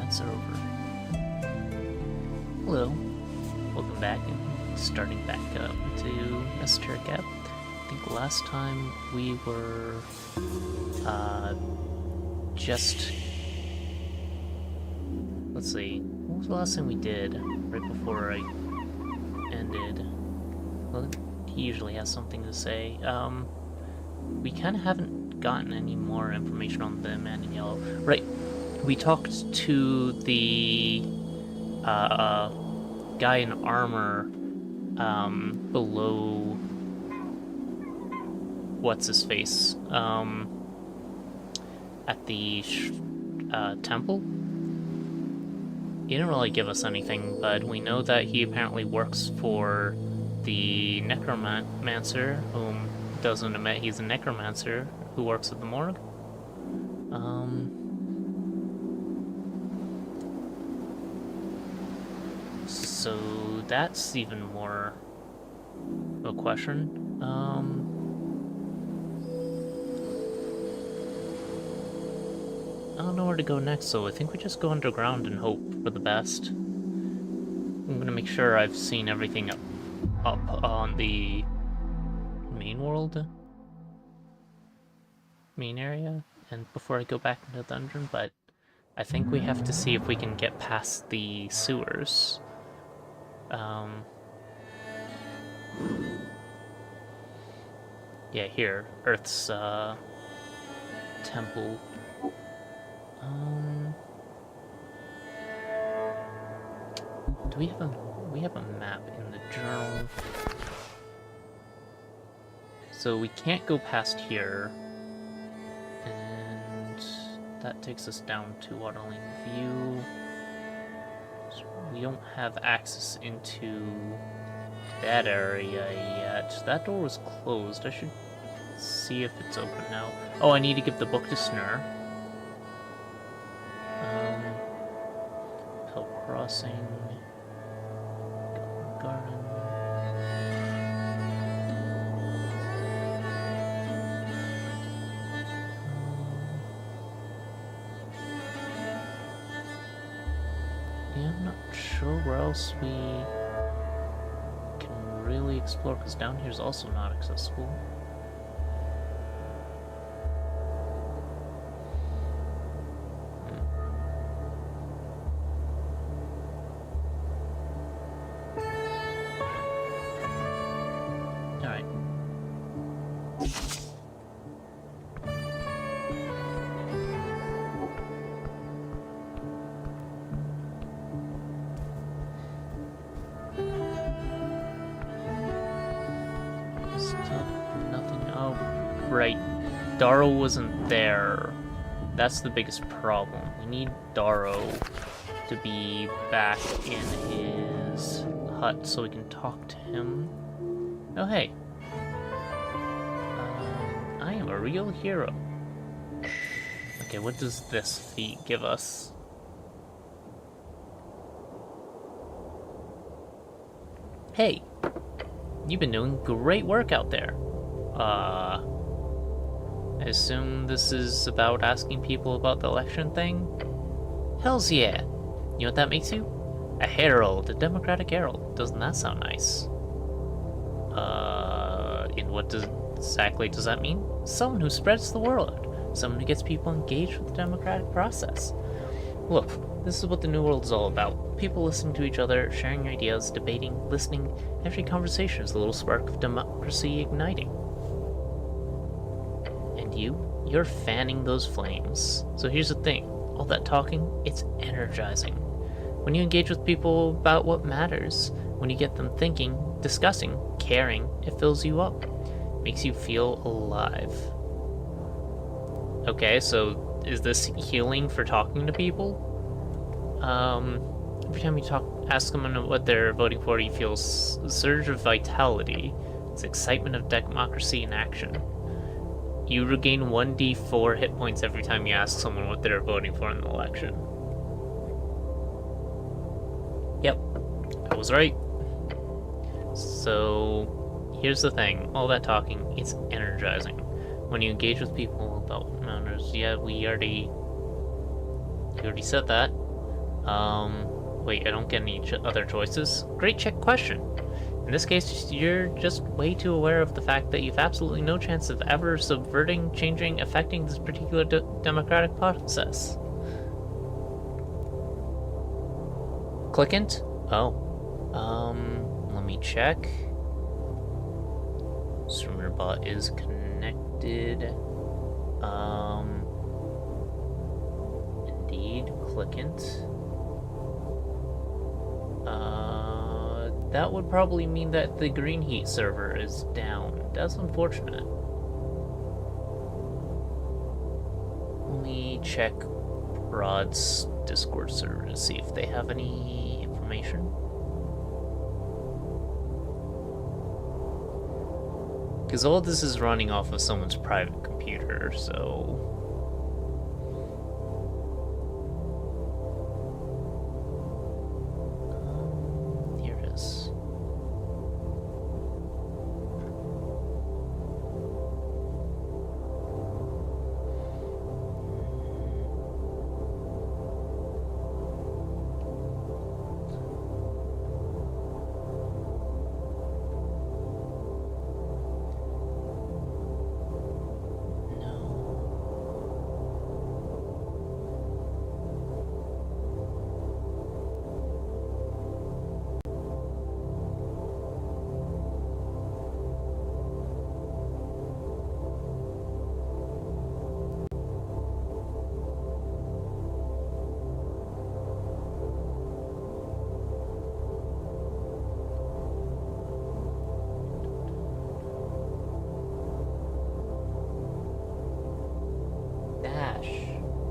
necromancer over. Hello, welcome back and starting back up to Esoteric Ebb. I think last time we were just, let's see, what was the last thing we did right before I ended? Well, he usually has something to say. We kind of haven't gotten any more information on the man in yellow. Right, we talked to the guy in armor below what's-his-face at the temple. He didn't really give us anything, but we know that he apparently works for the necromancer, whom doesn't admit he's a necromancer, who works at the morgue. So that's even more of a question. I don't know where to go next, so I think we just go underground and hope for the best. I'm gonna make sure I've seen everything up on the main world, main area, and before I go back into the dungeon, but I think we have to see if we can get past the sewers. Yeah, here, Earth's temple. Do we have a map in the journal? So we can't go past here, and that takes us down to Waterlane View. So we don't have access into that area yet. That door was closed. I should see if it's open now. Oh, I need to give the book to Snur. Pell Crossing. Garden. Yeah, I'm not sure where else we can really explore, because down here is also not accessible. Right, Darrow wasn't there. That's the biggest problem. We need Darrow to be back in his hut so we can talk to him. Oh, hey. I am a real hero. Okay, what does this feat give us? Hey, you've been doing great work out there. I assume this is about asking people about the election thing? Hells yeah! You know what that makes you? A herald, a democratic herald. Doesn't that sound nice? And what exactly does that mean? Someone who spreads the word. Someone who gets people engaged with the democratic process. Look, this is what the New World is all about. People listening to each other, sharing ideas, debating, listening. Every conversation is a little spark of democracy igniting. And you're fanning those flames. So here's the thing, all that talking, it's energizing. When you engage with people about what matters, when you get them thinking, discussing, caring, it fills you up. Makes you feel alive. Okay, so is this healing for talking to people? Every time you ask someone what they're voting for, you feel a surge of vitality. It's excitement of democracy in action. You regain 1d4 hit points every time you ask someone what they're voting for in the election. Yep, I was right. So, here's the thing. All that talking, it's energizing. When you engage with people about matters, yeah, we already said that. Wait, I don't get any other choices? Great check question. In this case, you're just way too aware of the fact that you've absolutely no chance of ever subverting, changing, affecting this particular democratic process. Clickant? Oh. Let me check. Streamerbot is connected. Indeed, Clickant. That would probably mean that the Green Heat server is down. That's unfortunate. Let me check Rod's Discord server to see if they have any information. Because all this is running off of someone's private computer, so... here it is.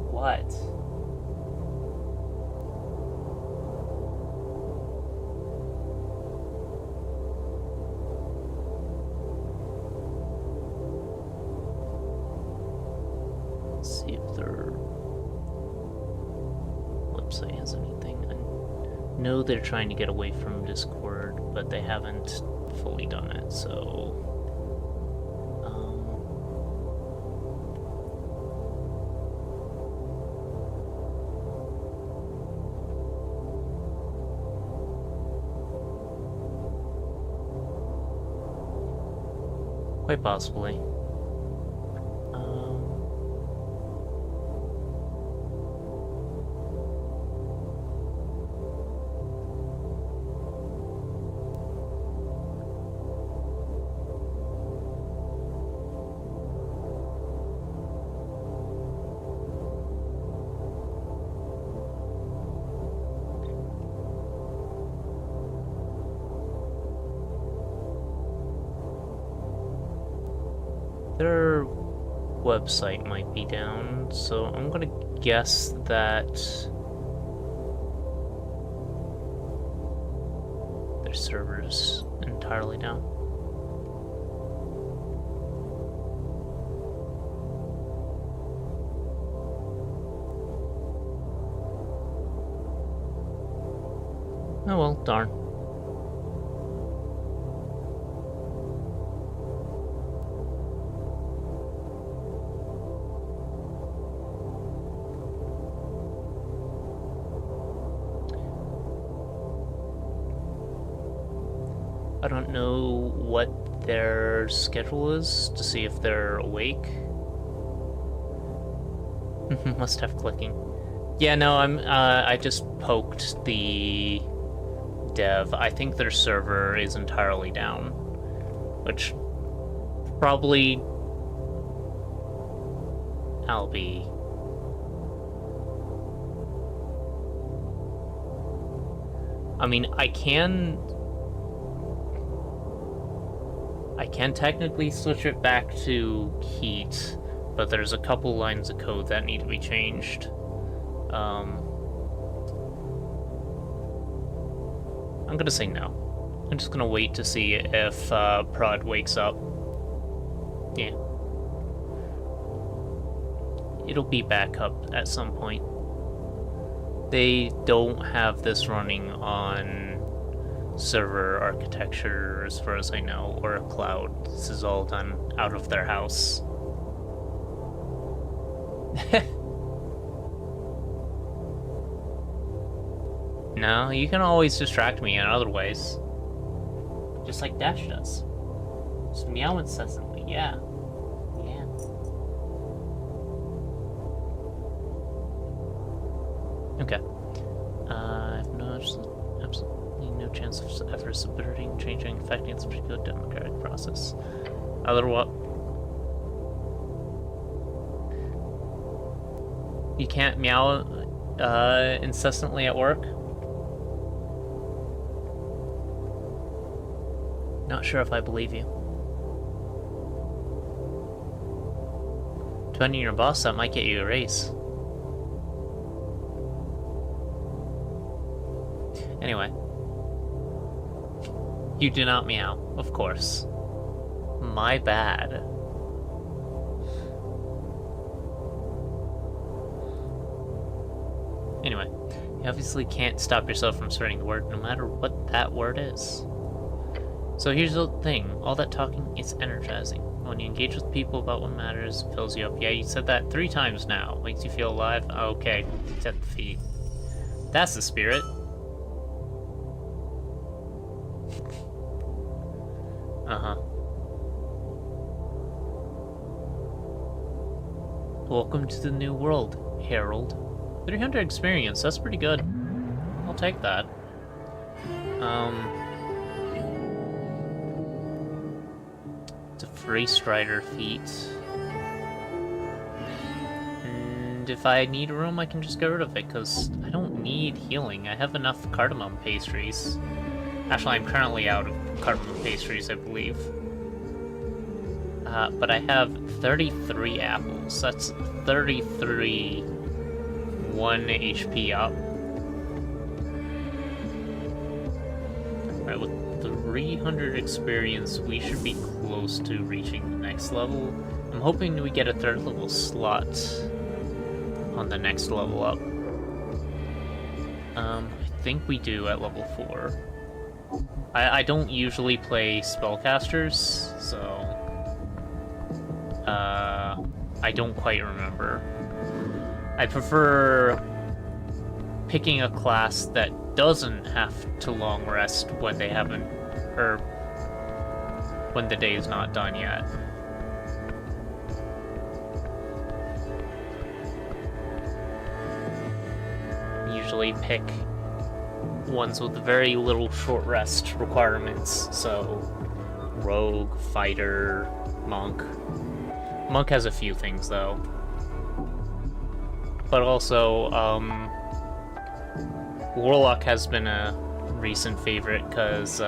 What? Let's see if their website has anything. I know they're trying to get away from Discord, but they haven't fully done it, so... Quite possibly. Their website might be down, so I'm gonna guess that their server's entirely down. Oh well, darn. I don't know what their schedule is to see if they're awake. Must have clicking. Yeah, no, I just poked the dev. I think their server is entirely down, which probably I'll be. I mean, I can technically switch it back to heat, but there's a couple lines of code that need to be changed. I'm gonna say no. I'm just gonna wait to see if Prod wakes up. Yeah. It'll be back up at some point. They don't have this running on server architecture, as far as I know, or a cloud. This is all done out of their house. No, you can always distract me in other ways. Just like Dash does. Just meow incessantly, yeah. Yeah. Okay. I have absolutely no chance of ever subverting, changing, affecting this particular democratic process. Otherwise, you can't meow incessantly at work? Not sure if I believe you. Depending on your boss, that might get you a raise. Anyway. You do not meow, of course. My bad. Anyway, you obviously can't stop yourself from spreading the word, no matter what that word is. So here's the thing, all that talking is energizing. When you engage with people about what matters, it fills you up. Yeah, you said that 3 times now. Makes you feel alive? Okay, set the feet. That's the spirit. Uh-huh. Welcome to the new world, Harold. 300 experience, that's pretty good. I'll take that. It's a free strider feat. And if I need room, I can just get rid of it, because I don't need healing. I have enough cardamom pastries. Actually, I'm currently out of cardamom pastries, I believe. But I have 33 apples. That's 33 1 HP up. Alright, with 300 experience, we should be close to reaching the next level. I'm hoping we get a 3rd level slot on the next level up. I think we do at level 4. I don't usually play spellcasters, so I don't quite remember. I prefer picking a class that doesn't have to long rest when they haven't, or when the day is not done yet. Usually pick ones with very little short rest requirements, so rogue, fighter, monk. Monk has a few things though. But also, Warlock has been a recent favorite because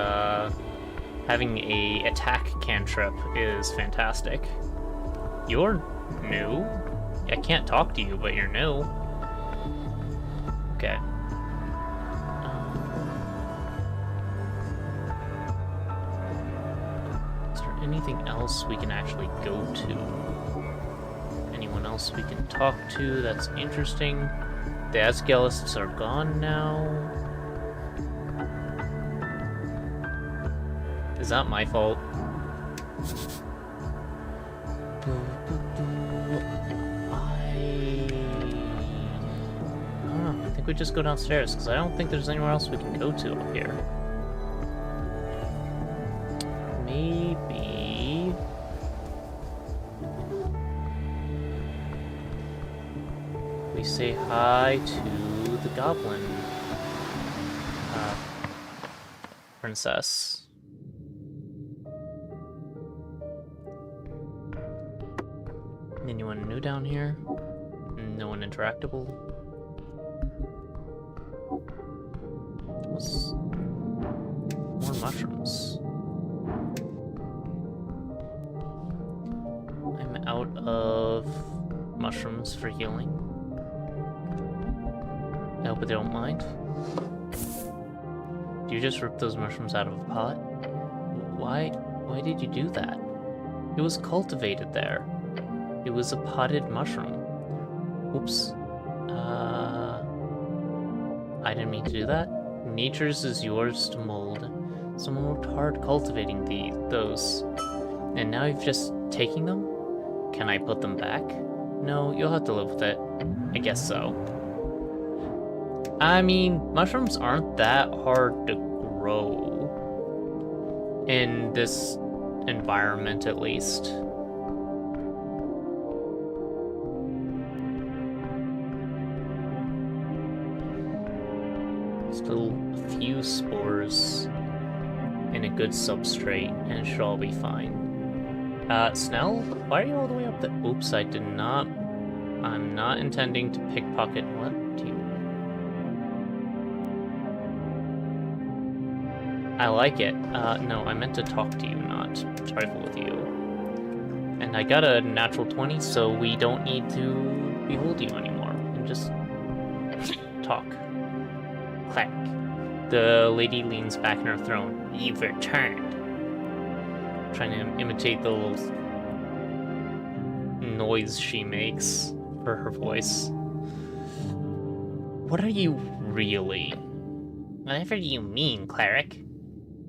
having a attack cantrip is fantastic. You're new? I can't talk to you, but you're new. Okay. Is there anything else we can actually go to? Anyone else we can talk to that's interesting? The Asgalists are gone now. Is that my fault? I think we just go downstairs, because I don't think there's anywhere else we can go to up here. Maybe... we say hi to the goblin princess. Anyone new down here? No one interactable? What's... more mushrooms. I'm out of mushrooms for healing. I hope they don't mind. Do you just rip those mushrooms out of a pot? Why did you do that? It was cultivated there. It was a potted mushroom. Whoops. I didn't mean to do that. Nature's is yours to mold. Someone worked hard cultivating those. And now you've just taken them? Can I put them back? No, you'll have to live with it. I guess so. I mean, mushrooms aren't that hard to grow. In this environment, at least. Still a few spores in a good substrate, and it should all be fine. Snell, why are you all the way up there? Oops, I'm not intending to pickpocket. What do you... I like it. No, I meant to talk to you, not trifle with you. And I got a natural 20, so we don't need to behold you anymore. And just talk. Cleric. The lady leans back in her throne. You've returned. Trying to imitate the little noise she makes for her voice. What are you really? Whatever you mean, Cleric.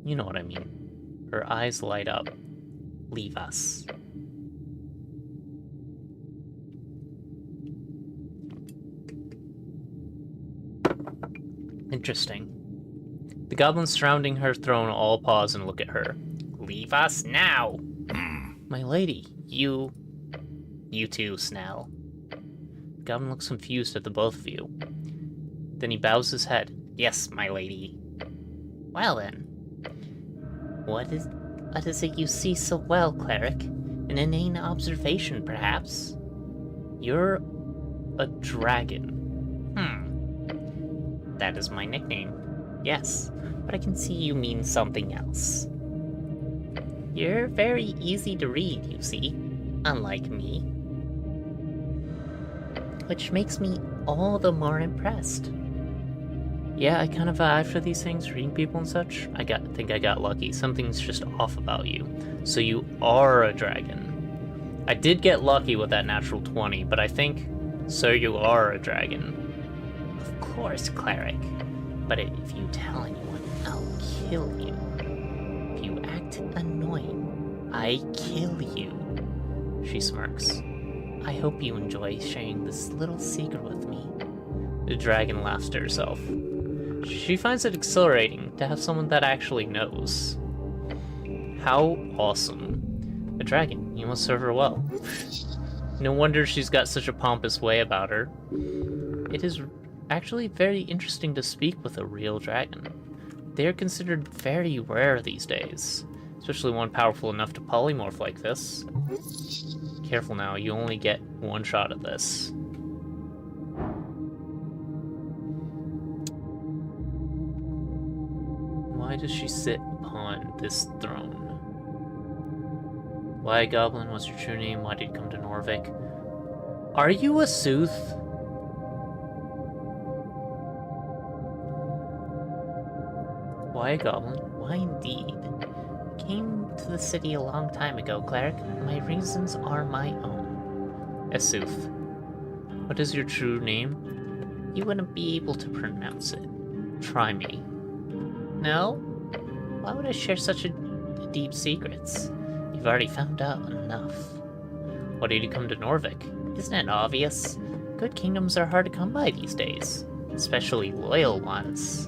You know what I mean. Her eyes light up. Leave us. Interesting. The goblins surrounding her throne all pause and look at her. Leave us now! My lady, you too, Snell. The goblin looks confused at the both of you. Then he bows his head. Yes, my lady. Well then. What is it you see so well, Cleric? An inane observation, perhaps? You're a dragon. That is my nickname. Yes, but I can see you mean something else. You're very easy to read, you see, unlike me. Which makes me all the more impressed. Yeah, I kind of, after these things, reading people and such, I think I got lucky. Something's just off about you. So you are a dragon. I did get lucky with that natural 20, but I think, sir, you are a dragon. Of course, Cleric. But if you tell anyone, I'll kill you. If you act annoying, I kill you. She smirks. I hope you enjoy sharing this little secret with me. The dragon laughs to herself. She finds it exhilarating to have someone that actually knows. How awesome. A dragon, you must serve her well. No wonder she's got such a pompous way about her. It is actually very interesting to speak with a real dragon. They are considered very rare these days, especially one powerful enough to polymorph like this. Careful now, you only get one shot at this. Why does she sit upon this throne? Why, Goblin, what's your true name? Why did you come to Norvik? Are you a Sooth? Why, Goblin? Why indeed? I came to the city a long time ago, Cleric. My reasons are my own. Esuth. What is your true name? You wouldn't be able to pronounce it. Try me. No? Why would I share such deep secrets? You've already found out enough. Why did you come to Norvik? Isn't it obvious? Good kingdoms are hard to come by these days. Especially loyal ones.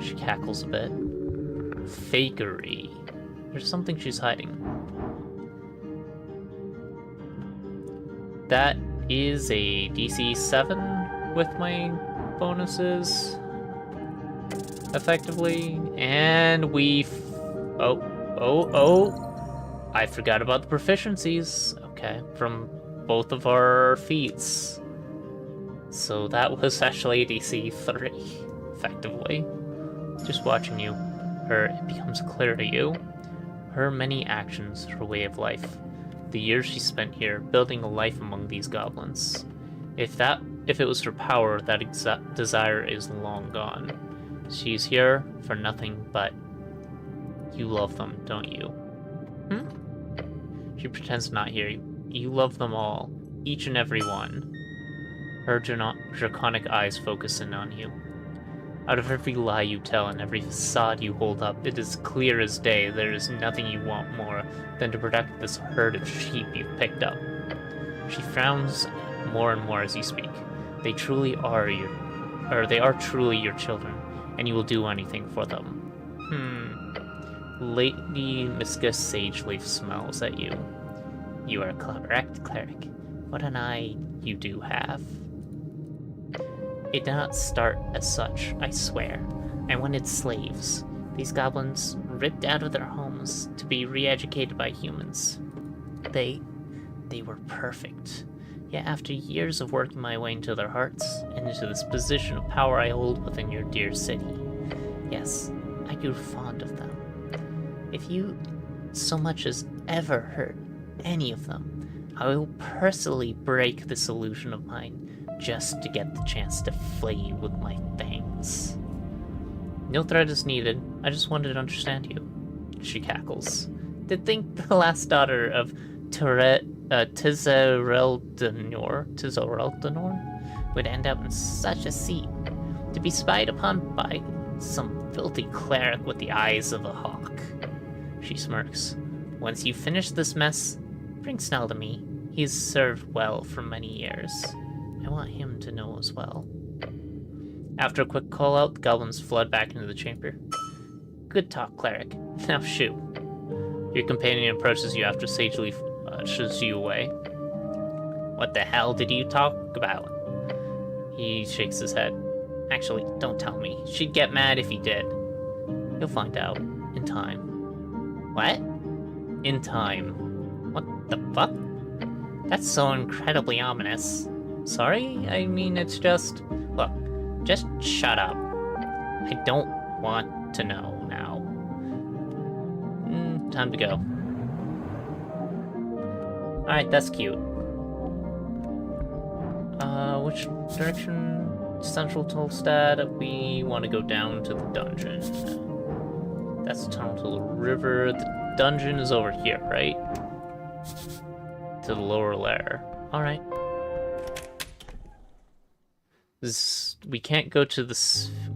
She cackles a bit. Fakery. There's something she's hiding. That is a DC 7 with my bonuses. Effectively. And I forgot about the proficiencies. Okay, from both of our feats. So that was actually a DC 3, effectively. Just watching you, it becomes clear to you. Her many actions, her way of life. The years she spent here, building a life among these goblins. If it was her power, that desire is long gone. She's here for nothing but... You love them, don't you? She pretends to not hear you. You love them all. Each and every one. Her draconic eyes focus in on you. Out of every lie you tell and every facade you hold up, it is clear as day there is nothing you want more than to protect this herd of sheep you've picked up. She frowns more and more as you speak. They truly are they are truly your children, and you will do anything for them. Lady Miska Sageleaf smiles at you. You are correct, Cleric. What an eye you do have. It did not start as such, I swear. I wanted slaves. These goblins ripped out of their homes to be re-educated by humans. They were perfect. Yet after years of working my way into their hearts, and into this position of power I hold within your dear city, yes, I grew fond of them. If you so much as ever hurt any of them, I will personally break this illusion of mine just to get the chance to flay you with my fangs. No threat is needed. I just wanted to understand you. She cackles. To think the last daughter of Tizareldenor would end up in such a seat. To be spied upon by some filthy cleric with the eyes of a hawk. She smirks. Once you finish this mess, bring Snell to me. He's served well for many years. I want him to know as well. After a quick call-out, the goblins flood back into the chamber. Good talk, Cleric. Now shoot. Your companion approaches you after Sageleaf shoves you away. What the hell did you talk about? He shakes his head. Actually, don't tell me. She'd get mad if he did. You'll find out. In time. What? In time. What the fuck? That's so incredibly ominous. Sorry? I mean, it's just... Look, just shut up. I don't want to know now. Time to go. Alright, that's cute. Which direction? Central Tolstad. We want to go down to the dungeon. That's the tunnel to the river. The dungeon is over here, right? To the lower lair. Alright. We can't go to the...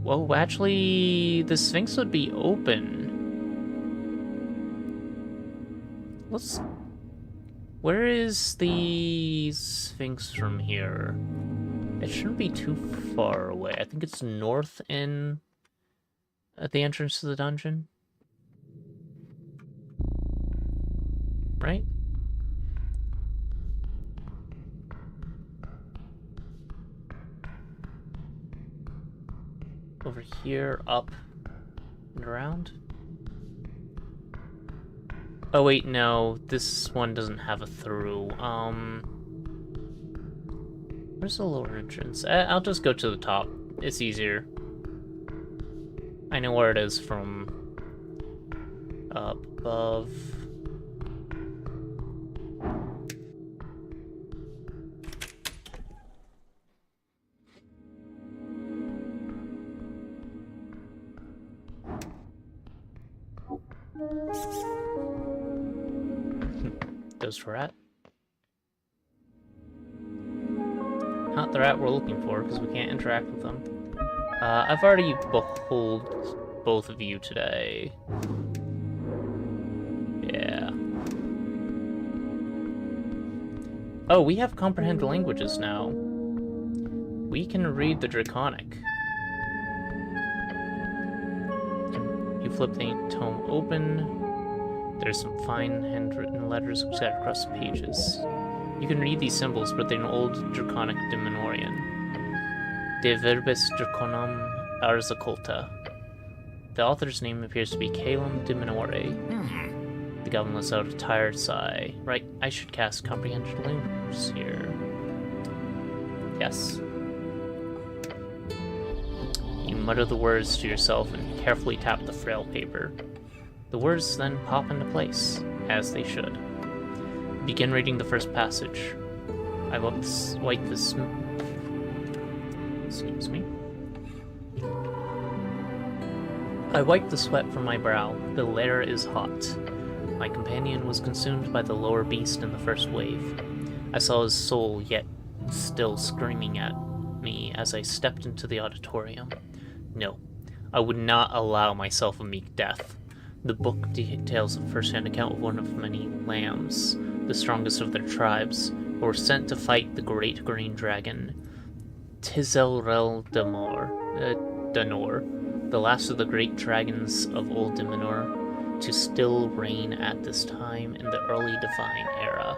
Well, actually, the Sphinx would be open. Let's... Where is the Sphinx from here? It shouldn't be too far away. I think it's north in... at the entrance to the dungeon. Right? Over here, up, and around. Oh wait, no, this one doesn't have a through. Where's the lower entrance? I'll just go to the top. It's easier. I know where it is from up above. Those rat. Not the rat we're looking for, because we can't interact with them. I've already behold both of you today. Yeah. Oh, we have comprehend languages now. We can read the Draconic. You flip the tome open. There's some fine handwritten letters scattered across the pages. You can read these symbols, but they're in old Draconic Dimenorian. De verbis Draconum ars occulta. The author's name appears to be Calum Diminore. The goblin lets out a tired sigh. Right, I should cast Comprehension Languages here. Yes. You mutter the words to yourself and carefully tap the frail paper. The words then pop into place, as they should. Begin reading the first passage. I wipe this... Excuse me. I wipe the sweat from my brow. The lair is hot. My companion was consumed by the lower beast in the first wave. I saw his soul yet still screaming at me as I stepped into the auditorium. No, I would not allow myself a meek death. The book details a first-hand account of one of many lambs, the strongest of their tribes, who were sent to fight the great green dragon. Danor, the last of the great dragons of Old Dimenor, to still reign at this time in the early Divine Era.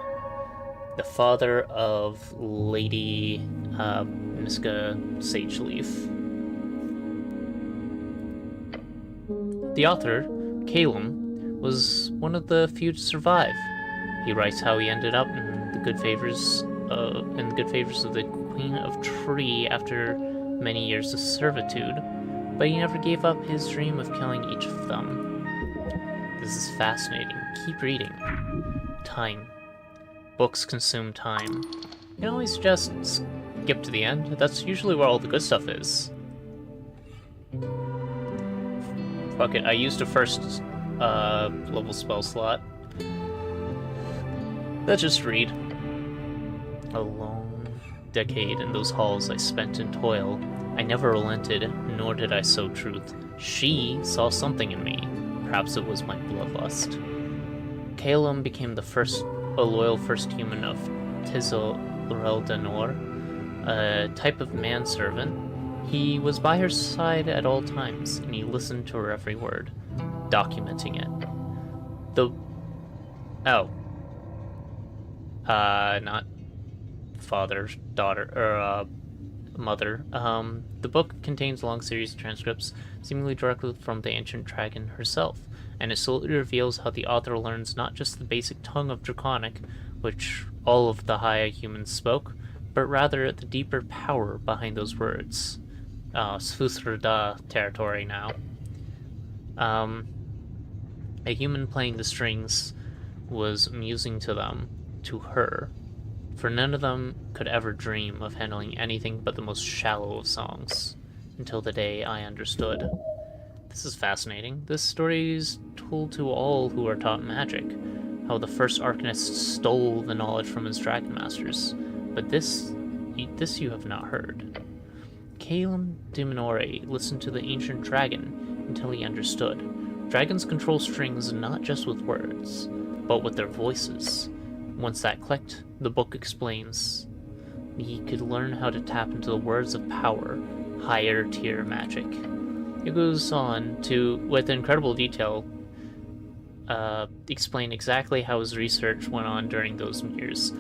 The father of Lady Niska Sageleaf. The author, Calum, was one of the few to survive. He writes how he ended up in the good favors of the Queen of Tree after many years of servitude, but he never gave up his dream of killing each of them. This is fascinating. Keep reading. Time. Books consume time. You can always just skip to the end. That's usually where all the good stuff is. Fuck it, I used a first level spell slot. Let's just read. A long decade in those halls I spent in toil. I never relented, nor did I sow truth. She saw something in me. Perhaps it was my bloodlust. Calum became a loyal first human of Danor, a type of manservant. He was by her side at all times, and he listened to her every word, documenting it. Not father, daughter, or mother. The book contains a long series of transcripts, seemingly directly from the ancient dragon herself, and it slowly reveals how the author learns not just the basic tongue of Draconic, which all of the higher humans spoke, but rather the deeper power behind those words. Sfusrda territory now. A human playing the strings was amusing to them, to her, for none of them could ever dream of handling anything but the most shallow of songs, until the day I understood. This is fascinating. This story is told to all who are taught magic, how the first Arcanist stole the knowledge from his dragon masters, but this you have not heard. Calum Dimenore listened to the ancient dragon until he understood. Dragons control strings not just with words, but with their voices. Once that clicked, the book explains, he could learn how to tap into the words of power, higher tier magic. It goes on to, with incredible detail, explain exactly how his research went on during those years.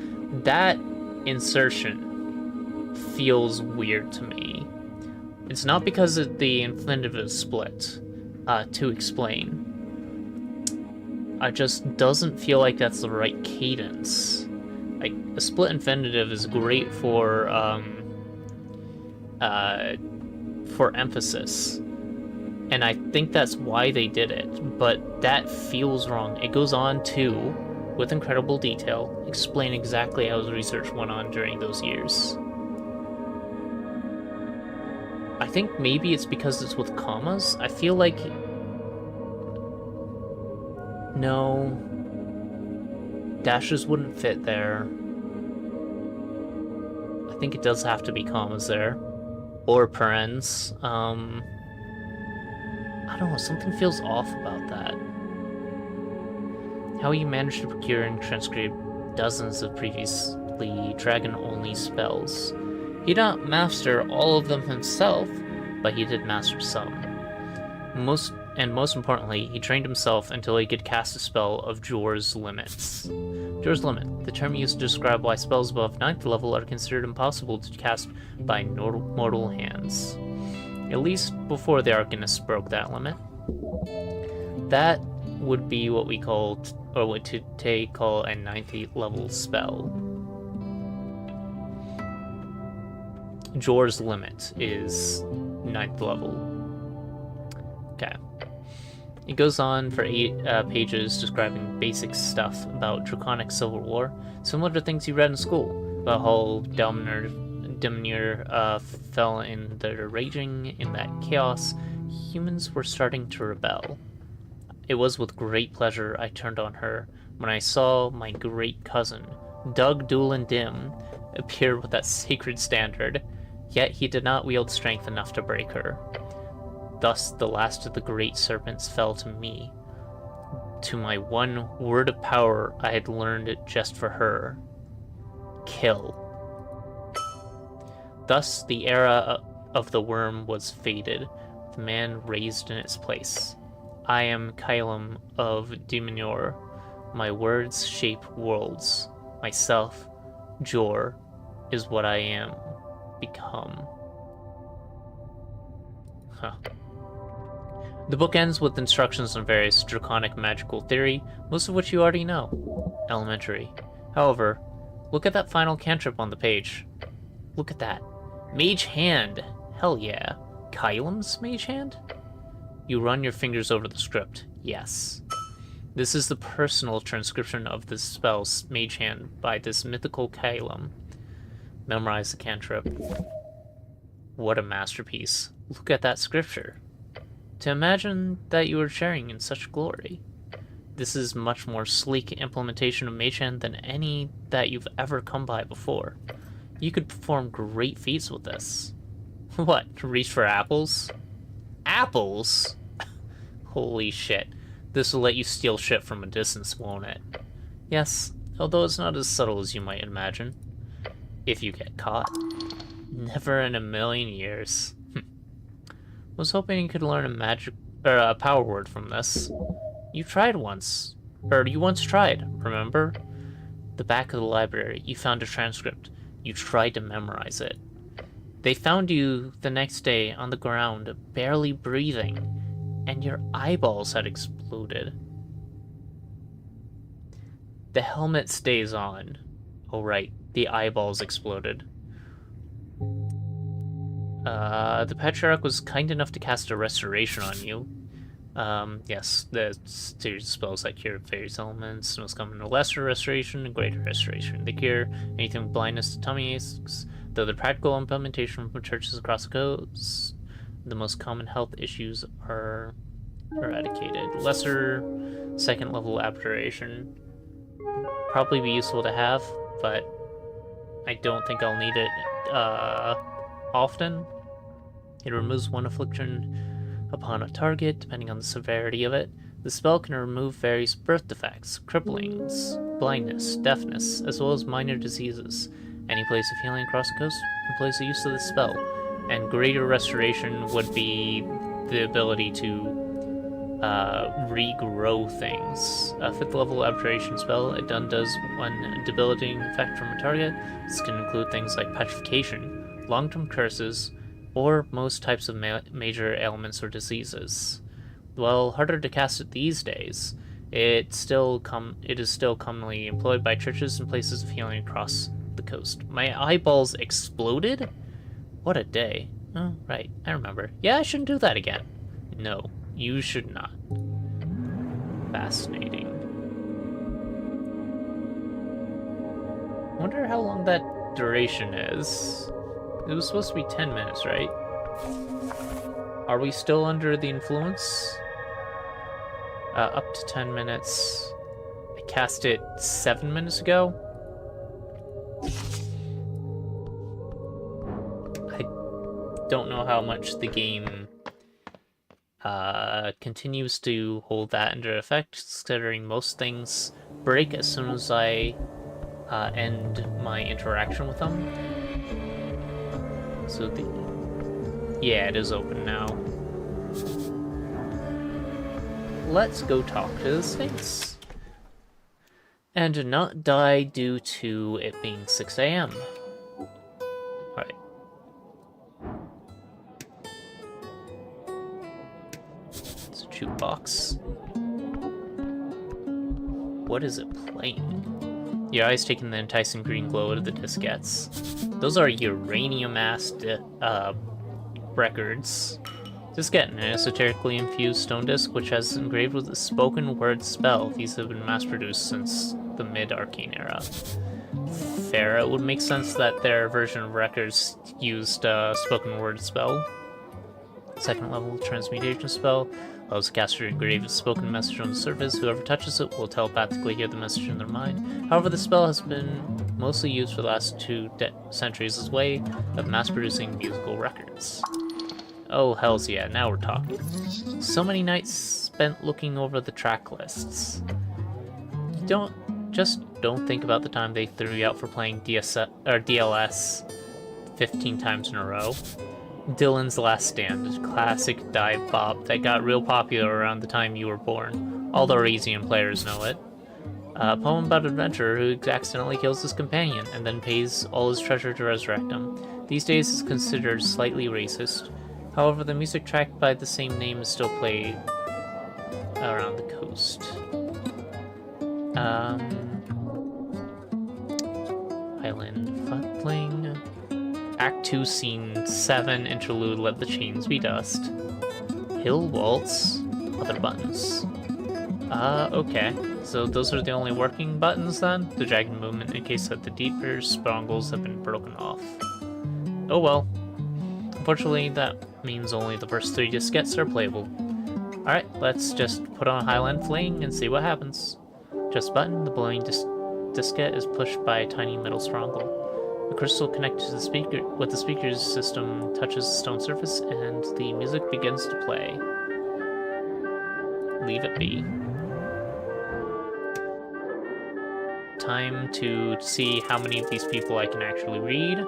That insertion feels weird to me. It's not because the infinitive is split, to explain. It just doesn't feel like that's the right cadence. Like, a split infinitive is great for emphasis. And I think that's why they did it, but that feels wrong. It goes on to, with incredible detail, explain exactly how his research went on during those years. I think maybe it's because it's with commas. I feel like... No. Dashes wouldn't fit there. I think it does have to be commas there. Or parens. I don't know, something feels off about that. How he managed to procure and transcribe dozens of previously dragon-only spells. He did not master all of them himself, but he did master some. Most importantly, he trained himself until he could cast a spell of Jor's Limits. Jor's Limit, the term used to describe why spells above 9th level are considered impossible to cast by mortal hands. At least before the Arcanists broke that limit. That would be what we call, or what today call a 9th level spell. Jor's Limit is 9th level. Okay. It goes on for 8 pages describing basic stuff about Draconic Civil War, similar to things you read in school, about how Dimnir fell in the raging in that chaos. Humans were starting to rebel. It was with great pleasure I turned on her when I saw my great cousin, Doug Doolin Dim, appear with that sacred standard, yet he did not wield strength enough to break her. Thus the last of the great serpents fell to me, to my one word of power I had learned just for her. Kill. Thus, the era of the worm was fated, the man raised in its place. I am Kylum of Demonor. My words shape worlds. Myself, Jor, is what I am become. Huh. The book ends with instructions on various draconic magical theory, most of which you already know. Elementary. However, look at that final cantrip on the page. Look at that. Mage Hand! Hell yeah. Kylum's Mage Hand? You run your fingers over the script. Yes. This is the personal transcription of the spell Mage Hand by this mythical Kylum. Memorize the cantrip. What a masterpiece. Look at that scripture. To imagine that you are sharing in such glory. This is much more sleek implementation of Mage Hand than any that you've ever come by before. You could perform great feats with this. What, reach for apples? Apples? Holy shit. This will let you steal shit from a distance, won't it? Yes, although it's not as subtle as you might imagine. If you get caught. Never in a million years. Was hoping you could learn a power word from this. You once tried, remember? The back of the library, you found a transcript. You tried to memorize it. They found you the next day on the ground, barely breathing, and your eyeballs had exploded. The helmet stays on. Oh right, the eyeballs exploded. The Patriarch was kind enough to cast a restoration on you. Yes, the series of spells that cure various elements most common to lesser restoration and greater restoration. They cure anything with blindness to tummy aches, though the practical implementation from churches across the coast, the most common health issues are eradicated. Lesser second level abjuration probably be useful to have, but I don't think I'll need it often. It removes one affliction upon a target, depending on the severity of it. The spell can remove various birth defects, cripplings, blindness, deafness, as well as minor diseases. Any place of healing across the coast employs the use of this spell, and greater restoration would be the ability to regrow things. A 5th level abjuration spell, it does one debilitating effect from a target. This can include things like petrification, long-term curses, or most types of major ailments or diseases. While harder to cast it these days, it is still commonly employed by churches and places of healing across the coast. My eyeballs exploded? What a day. Oh, right, I remember. Yeah, I shouldn't do that again. No, you should not. Fascinating. Wonder how long that duration is. It was supposed to be 10 minutes, right? Are we still under the influence? Up to 10 minutes. I cast it 7 minutes ago. I don't know how much the game continues to hold that under effect, considering most things break as soon as I end my interaction with them. So yeah, it is open now. Let's go talk to the Sphinx. And not die due to it being 6 a.m. Alright. It's a jukebox. What is it playing? Your eyes taking the enticing green glow of the diskettes. Those are uranium-ass records. Disket, an esoterically infused stone disc which has engraved with a spoken word spell. These have been mass-produced since the mid-arcane era. Fair, it would make sense that their version of records used spoken word spell. Second level transmutation spell allows the caster to engrave a spoken message on the surface. Whoever touches it will telepathically hear the message in their mind. However, the spell has been mostly used for the last 2 centuries as a way of mass-producing musical records. Oh, hells yeah, now we're talking. So many nights spent looking over the track lists. Just don't think about the time they threw you out for playing DLS 15 times in a row. Dylan's Last Stand, a classic dive bop that got real popular around the time you were born. All the Arisian players know it. A poem about an adventurer who accidentally kills his companion and then pays all his treasure to resurrect him. These days it's considered slightly racist. However, the music track by the same name is still played around the coast. Island Floodling. Act 2, Scene 7, Interlude, Let the Chains Be Dust. Hill Waltz, other buttons. Okay. So those are the only working buttons then? The dragon movement indicates that the deeper spangles have been broken off. Oh well. Unfortunately, that means only the first 3 diskettes are playable. Alright, let's just put on Highland Fling and see what happens. Just button, the blowing diskette is pushed by a tiny metal spangle. The crystal connected to the speaker with the speaker's system touches the stone surface and the music begins to play. Leave it be. Time to see how many of these people I can actually read.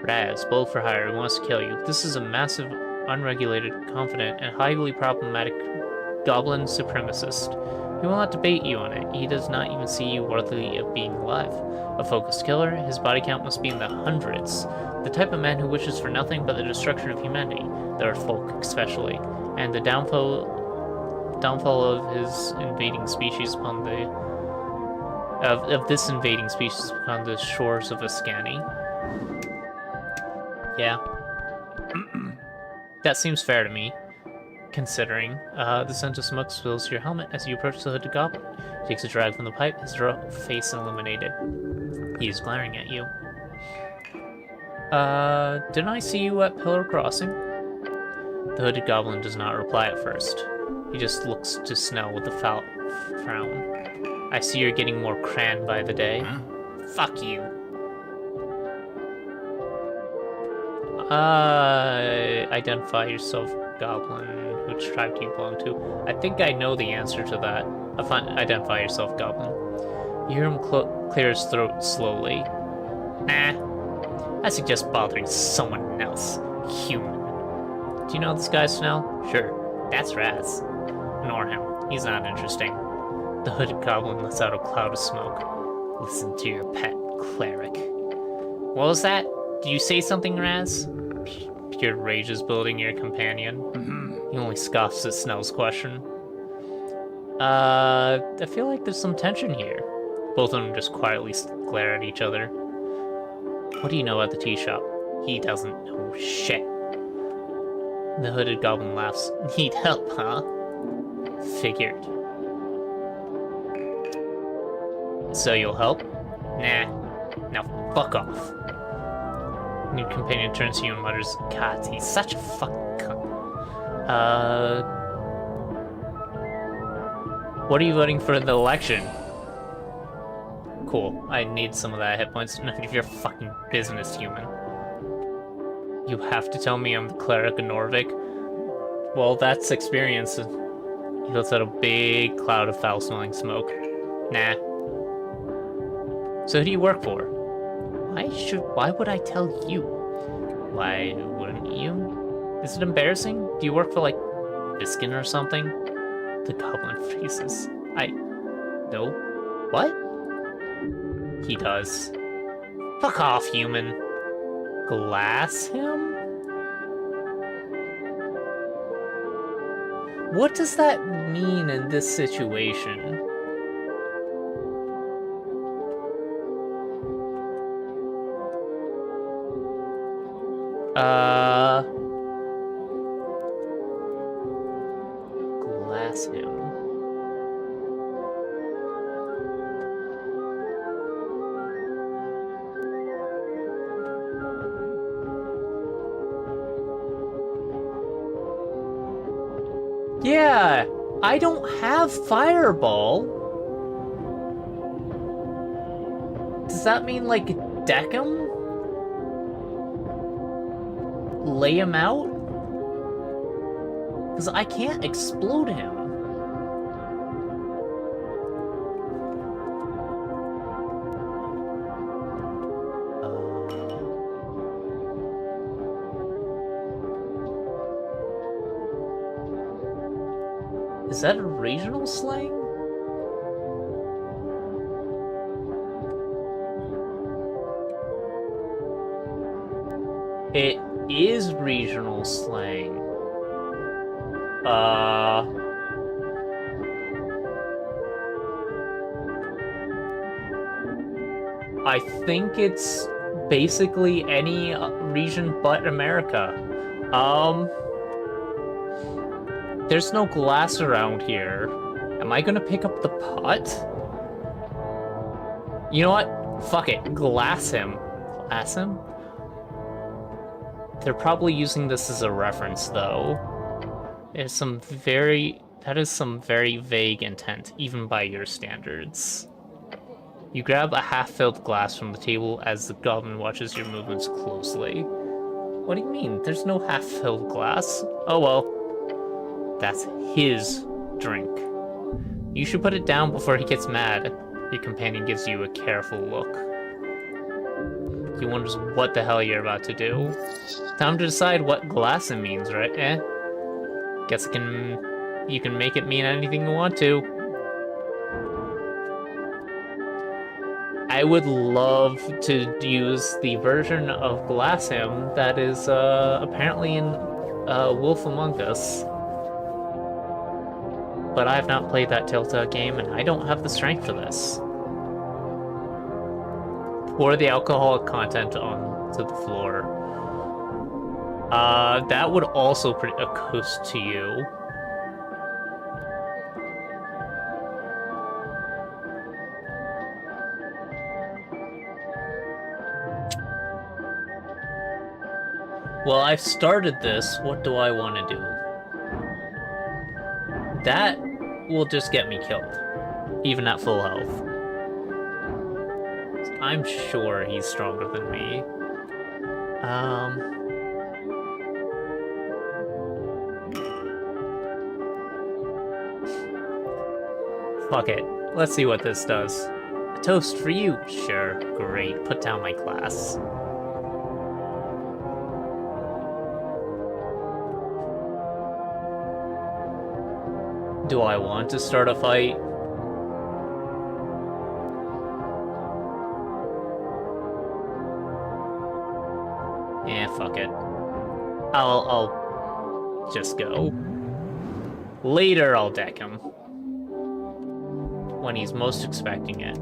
Raz, bold for hire, who wants to kill you. This is a massive, unregulated, confident, and highly problematic goblin supremacist. He will not debate you on it. He does not even see you worthy of being alive. A focused killer, his body count must be in the hundreds. The type of man who wishes for nothing but the destruction of humanity, the Earthfolk especially, and the downfall of his invading species upon the of this invading species upon the shores of Ascani. Yeah. That seems fair to me, considering. The scent of smoke spills your helmet as you approach the hooded goblin. He takes a drag from the pipe, his face illuminated. He is glaring at you. Didn't I see you at Pillar Crossing? The hooded goblin does not reply at first. He just looks to Snell with a foul frown. I see you're getting more cran by the day. Fuck you. Identify yourself, goblin. Which tribe do you belong to? I think I know the answer to that. Identify yourself, goblin. You hear him clear his throat slowly. Nah. I suggest bothering someone else. Human. Do you know this guy, Snell? Sure. That's Raz. Ignore him. He's not interesting. The hooded goblin lets out a cloud of smoke. Listen to your pet, Cleric. What was that? Did you say something, Raz? Pure rage is building your companion. He only scoffs at Snell's question. I feel like there's some tension here. Both of them just quietly glare at each other. What do you know about the tea shop? He doesn't know shit. The hooded goblin laughs. Need help, huh? Figured. So you'll help? Nah. Now fuck off. Your companion turns to you and mutters, God, he's such a fucking cunt. What are you voting for in the election? Cool. I need some of that hit points. None of your fucking business, human. You have to tell me I'm the Cleric of Norvik? Well, that's experience. He lets out a big cloud of foul-smelling smoke. Nah. So who do you work for? Why would I tell you? Why wouldn't you? Is it embarrassing? Do you work for, like, Biskin or something? The goblin freezes. No. What? He does. Fuck off, human. Glass him? What does that mean in this situation? Glass him. Yeah, I don't have Fireball. Does that mean, like, deck him? Lay him out? Because I can't explode him. Is that a regional slang? It is regional slang. I think it's basically any region but America. There's no glass around here. Am I gonna pick up the pot? You know what? Fuck it. Glass him. Glass him? They're probably using this as a reference, though. That is some very vague intent, even by your standards. You grab a half-filled glass from the table as the goblin watches your movements closely. What do you mean? There's no half-filled glass. Oh well. That's his drink. You should put it down before he gets mad. Your companion gives you a careful look. He wonders what the hell you're about to do. Time to decide what glass it means, right? Guess you can make it mean anything you want to. I would love to use the version of Glass Him that is apparently in Wolf Among Us. But I have not played that Telltale game, and I don't have the strength for this. Pour the alcoholic content onto the floor. That would also put a coast to you. Well, I've started this. What do I want to do? That will just get me killed, even at full health. I'm sure he's stronger than me. Fuck it. Let's see what this does. A toast for you. Sure, great. Put down my glass. Do I want to start a fight? Fuck it. I'll just go. Later I'll deck him. When he's most expecting it.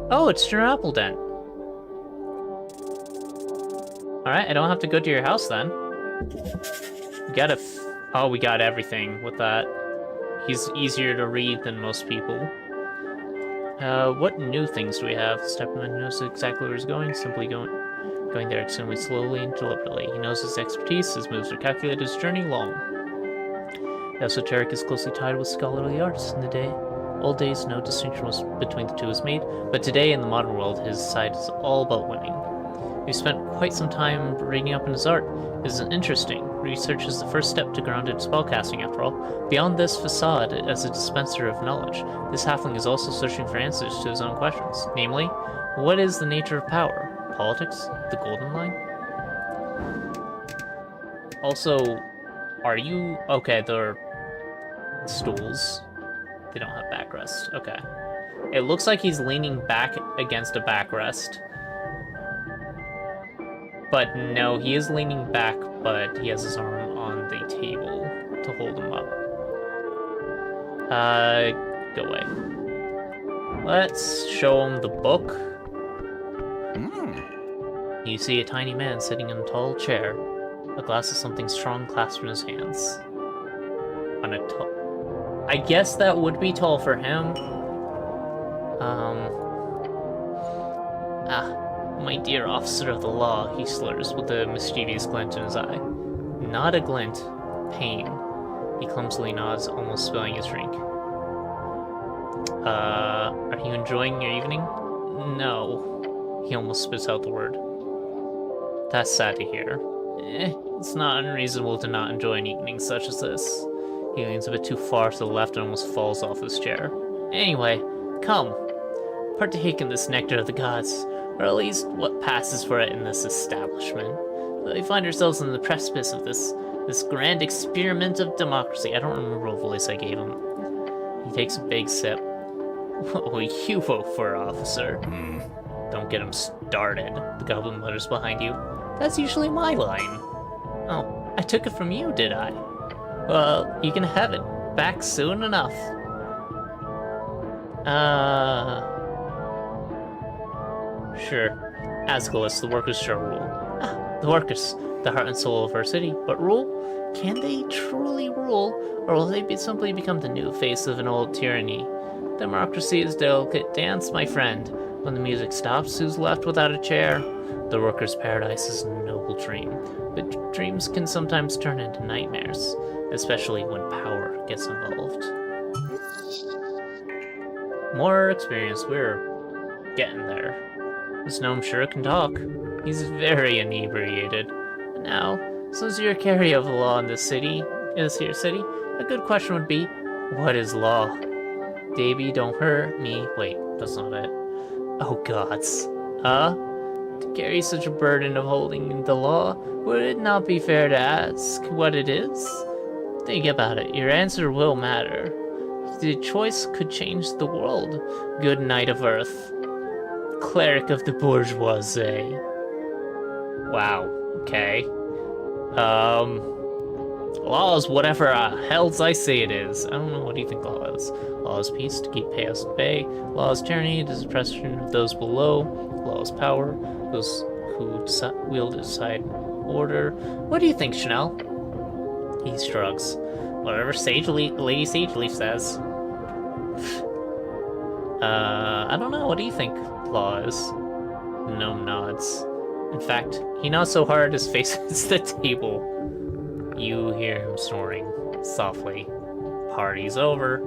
Oh, it's your apple den. Alright, I don't have to go to your house then. We got oh, we got everything with that. He's easier to read than most people. What new things do we have? Stepman knows exactly where he's going, simply going there extremely slowly and deliberately. He knows his expertise, his moves are calculated, his journey long. Esoteric is closely tied with scholarly arts. In the old days, no distinction between the two was made, but today in the modern world, his side is all about winning. He spent quite some time reading up on his art. It is interesting. Research is the first step to grounded spellcasting, after all. Beyond this facade as a dispenser of knowledge, this halfling is also searching for answers to his own questions. Namely, what is the nature of power? Politics? The golden line? Also, are you... Okay, they're stools. They don't have backrest. Okay. It looks like he's leaning back against a backrest. But no, he is leaning back, but he has his arm on the table to hold him up. Go away. Let's show him the book. You see a tiny man sitting in a tall chair, a glass of something strong clasped in his hands. On a tall... I guess that would be tall for him. My dear officer of the law, he slurs with a mischievous glint in his eye. Not a glint, pain. He clumsily nods, almost spilling his drink. Are you enjoying your evening? No. He almost spits out the word. That's sad to hear. It's not unreasonable to not enjoy an evening such as this. He leans a bit too far to the left and almost falls off his chair. Anyway, come. Partake in this nectar of the gods, or at least what passes for it in this establishment. We find ourselves on the precipice of this This grand experiment of democracy. I don't remember what voice I gave him. He takes a big sip. Oh, you vote for officer. Don't get him started, the goblin mutters behind you. That's usually my line. Oh, I took it from you, did I? Well, you can have it back soon enough. Sure. Asculus, the workers shall rule. The workers, the heart and soul of our city. But rule? Can they truly rule? Or will they simply become the new face of an old tyranny? Democracy is a delicate dance, my friend. When the music stops, who's left without a chair? The workers' paradise is a noble dream, but dreams can sometimes turn into nightmares, especially when power gets involved. More experience, we're getting there. This gnome sure can talk. He's very inebriated. And now, since you're a carrier of the law in this here city, a good question would be, what is law? Davy, don't hurt me. Wait, that's not it. Oh gods. To carry such a burden of holding the law, would it not be fair to ask what it is? Think about it. Your answer will matter. The choice could change the world. Good knight of earth. Cleric of the bourgeoisie. Wow. Okay. Law is whatever hells I say it is. I don't know, what do you think law is? Law is peace, to keep chaos at bay. Law is tyranny, it is oppression of those below. Law is power, those who wield decide order. What do you think, Chanel? He shrugs. Whatever Lady Sageleaf says. I don't know, what do you think law is? The gnome nods. In fact, he nods so hard his face hits the table. You hear him snoring softly. Party's over.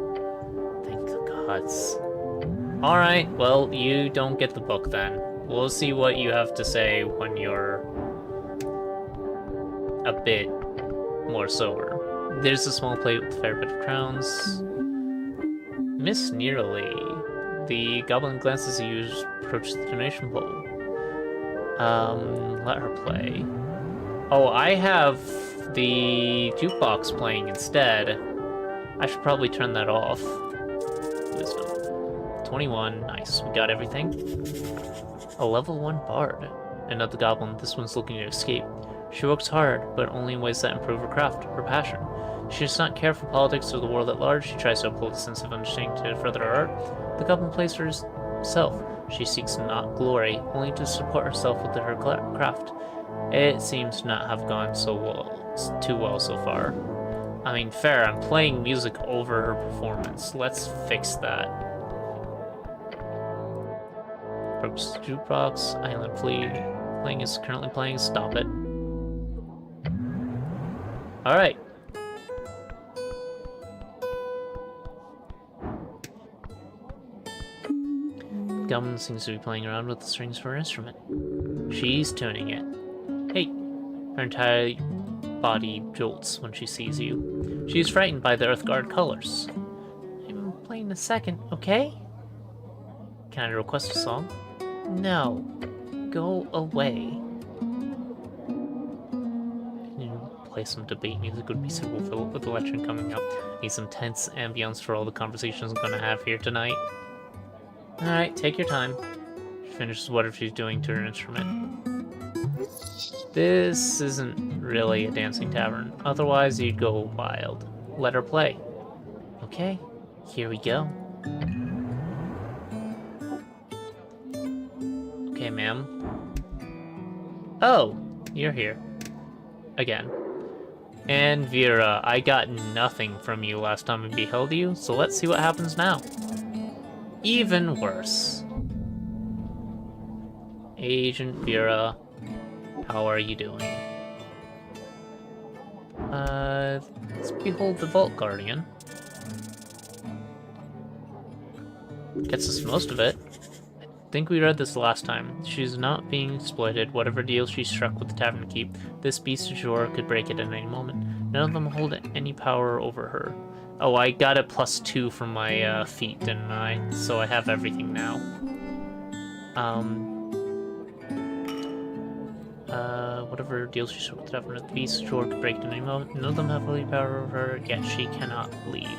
Thank the gods. Alright, well, you don't get the book then. We'll see what you have to say when you're a bit more sober. There's a small plate with a fair bit of crowns. Miss Nearly. The goblin glances at you as you approach the donation bowl. Let her play. Oh, I have the jukebox playing instead. I should probably turn that off. Wisdom. 21, nice. We got everything. A level 1 bard. Another goblin, this one's looking to escape. She works hard, but only in ways that improve her craft, her passion. She does not care for politics or the world at large. She tries to uphold a sense of understanding to further her art. The goblin plays for herself. She seeks not glory, only to support herself with her craft. It seems to not have gone too well so far. I mean, fair, I'm playing music over her performance. Let's fix that. Approach the jukebox. Island playing is currently playing. Stop it. Alright. The goblin seems to be playing around with the strings of her instrument. She's tuning it. Hey! Her entire body jolts when she sees you. She's frightened by the Earthguard colors. I'm playing a second, okay? Can I request a song? No. Go away. Play some debate music would be so cool with the election coming up. Need some tense ambience for all the conversations I'm gonna have here tonight. Alright, take your time. She finishes whatever she's doing to her instrument. This isn't really a dancing tavern. Otherwise, you'd go wild. Let her play. Okay, here we go. Okay, ma'am. Oh, you're here. Again. And Vera, I got nothing from you last time I beheld you, so let's see what happens now. Even worse. Agent Vera, how are you doing? Let's behold the Vault Guardian. Gets us most of it. I think we read this last time. She's not being exploited. Whatever deal she struck with the tavern keep, this beast ashore could break it at any moment. None of them hold any power over her. Oh, I got a +2 from my feet, didn't I? So I have everything now. Whatever deals she struck with the tavern, the beast sure could break at any moment. None of them have any power over her, yet she cannot leave.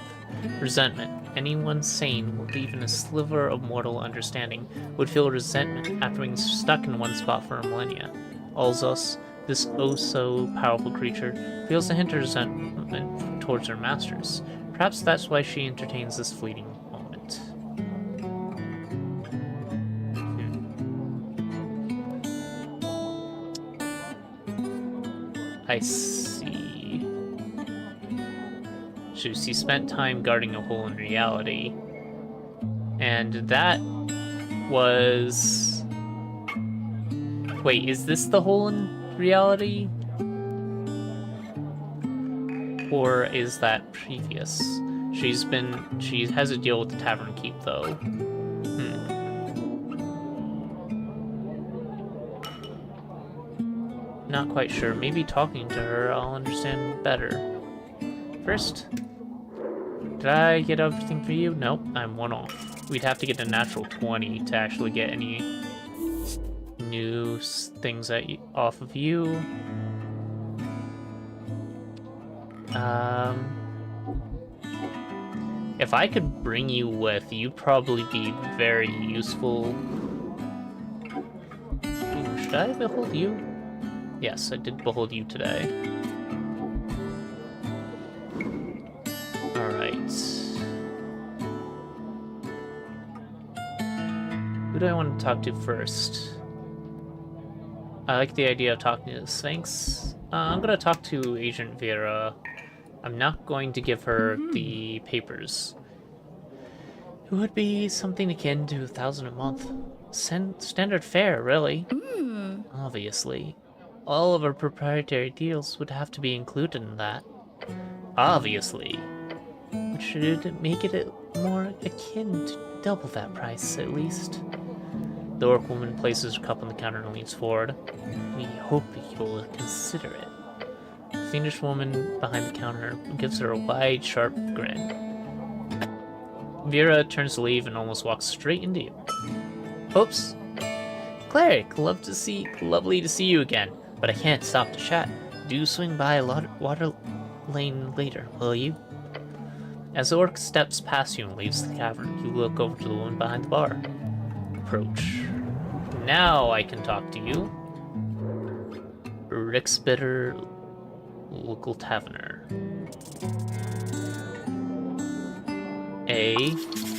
Resentment. Anyone sane with even a sliver of mortal understanding would feel resentment after being stuck in one spot for a millennia. Alzos, this oh-so-powerful creature, feels a hint of resentment towards her masters. Perhaps that's why she entertains this fleeting moment. I see. So she spent time guarding a hole in reality. And that was... Wait, is this the hole in reality? Or is that previous? She has a deal with the Tavern Keep, though. Not quite sure. Maybe talking to her, I'll understand better. First, did I get everything for you? Nope, I'm one off. We'd have to get a natural 20 to actually get any new things off of you. If I could bring you with, you'd probably be very useful. Should I behold you? Yes, I did behold you today. Alright. Who do I want to talk to first? I like the idea of talking to the Sphinx. I'm gonna talk to Agent Vera. I'm not going to give her the papers. It would be something akin to 1,000 a month. Standard fare, really. Obviously. All of our proprietary deals would have to be included in that. Obviously. Which should make it more akin to double that price, at least. The orc woman places her cup on the counter and leans forward. We hope you'll consider it. The fiendish woman behind the counter gives her a wide, sharp grin. Vera turns to leave and almost walks straight into you. Oops. Cleric, lovely to see you again, but I can't stop to chat. Do swing by a water lane later, will you? As the orc steps past you and leaves the cavern, you look over to the woman behind the bar. Approach. Now I can talk to you. Ricksbitter, local taverner. A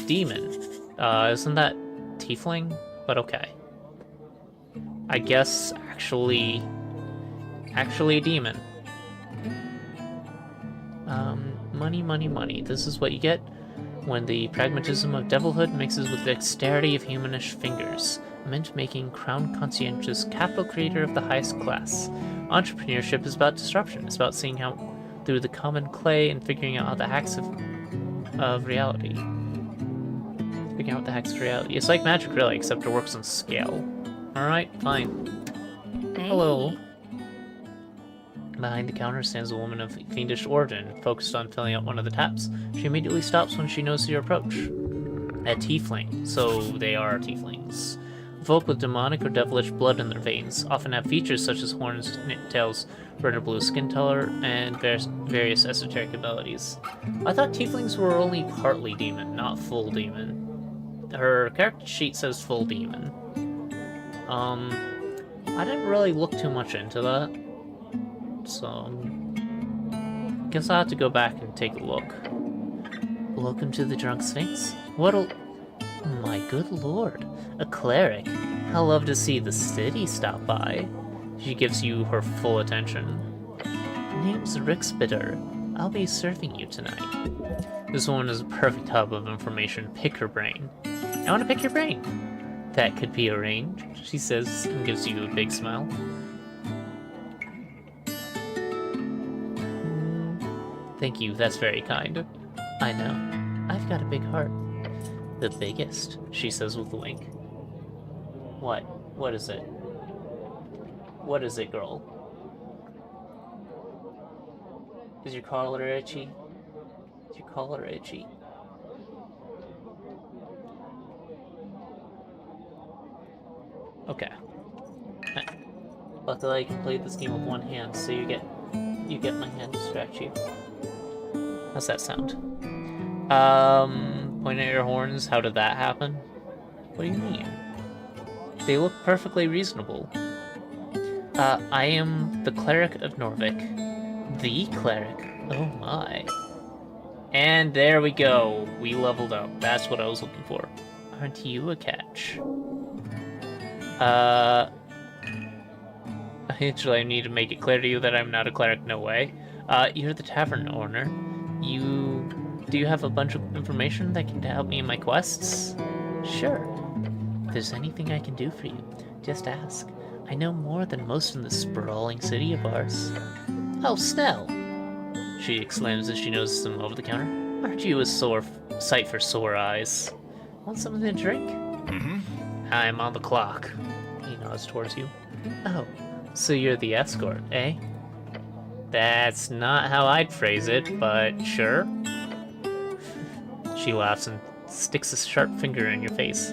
demon. Isn't that tiefling? But okay. I guess actually a demon. Money, money, money. This is what you get when the pragmatism of devilhood mixes with the dexterity of humanish fingers. Mint-making, crown-conscientious, capital creator of the highest class. Entrepreneurship is about disruption. It's about seeing how through the common clay and figuring out the hacks of reality. Figuring out the hacks of reality. It's like magic, really, except it works on scale. Alright, fine. Hey. Hello. Behind the counter stands a woman of fiendish origin, focused on filling out one of the taps. She immediately stops when she knows your approach. A tiefling, so they are tieflings. Folk with demonic or devilish blood in their veins often have features such as horns, tails, red or blue skin color, and various esoteric abilities. I thought tieflings were only partly demon, not full demon. Her character sheet says full demon. I didn't really look too much into that. So, guess I'll have to go back and take a look. Welcome to the Drunk Sphinx. My good lord, a cleric. I'll love to see the city stop by. She gives you her full attention. Name's Ricksbitter. I'll be serving you tonight. This woman is a perfect hub of information. Pick her brain. I want to pick your brain. That could be arranged, she says and gives you a big smile. Thank you, that's very kind. I know. I've got a big heart. The biggest, she says with a wink. What? What is it? What is it, girl? Is your collar itchy? Is your collar itchy? Okay. Luckily I can play this game with one hand, so you get my hand to distract you. How's that sound? Pointing at your horns, how did that happen? What do you mean? They look perfectly reasonable. I am the Cleric of Norvik. The Cleric? Oh my. And there we go. We leveled up. That's what I was looking for. Aren't you a catch? Actually, I need to make it clear to you that I'm not a cleric, no way. You're the tavern owner. Do you have a bunch of information that can help me in my quests? Sure. If there's anything I can do for you, just ask. I know more than most in this sprawling city of ours. Oh, Snell! She exclaims as she notices him over the counter. Aren't you a sight for sore eyes? Want something to drink? I'm on the clock. He nods towards you. Oh, so you're the escort, eh? That's not how I'd phrase it, but sure. She laughs and sticks a sharp finger in your face.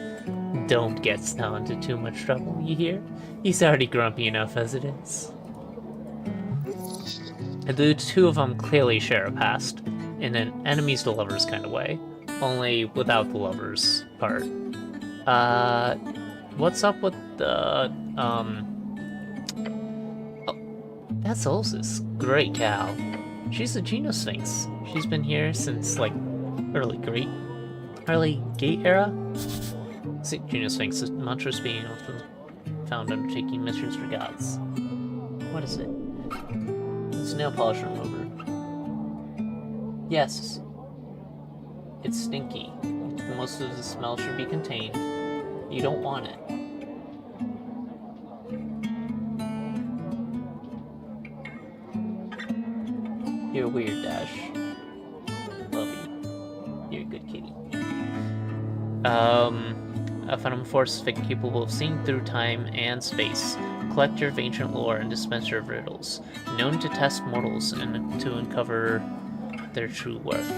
Don't get Snell into too much trouble, you hear? He's already grumpy enough as it is. The two of them clearly share a past, in an enemies to lovers kind of way, only without the lovers part. What's up with the, Oh, that's Ulysses. Great cow. She's a Genosphinx. She's been here since, like, early Gate era? See, Genosphinx is monstrous being often found undertaking missions for gods. What is it? It's a nail polish remover. Yes. It's stinky. Most of the smell should be contained. You don't want it. You're weird, Dash. Love you. You're a good kitty. A phenomenal force capable of seeing through time and space, collector of ancient lore and dispenser of riddles, known to test mortals and to uncover their true worth.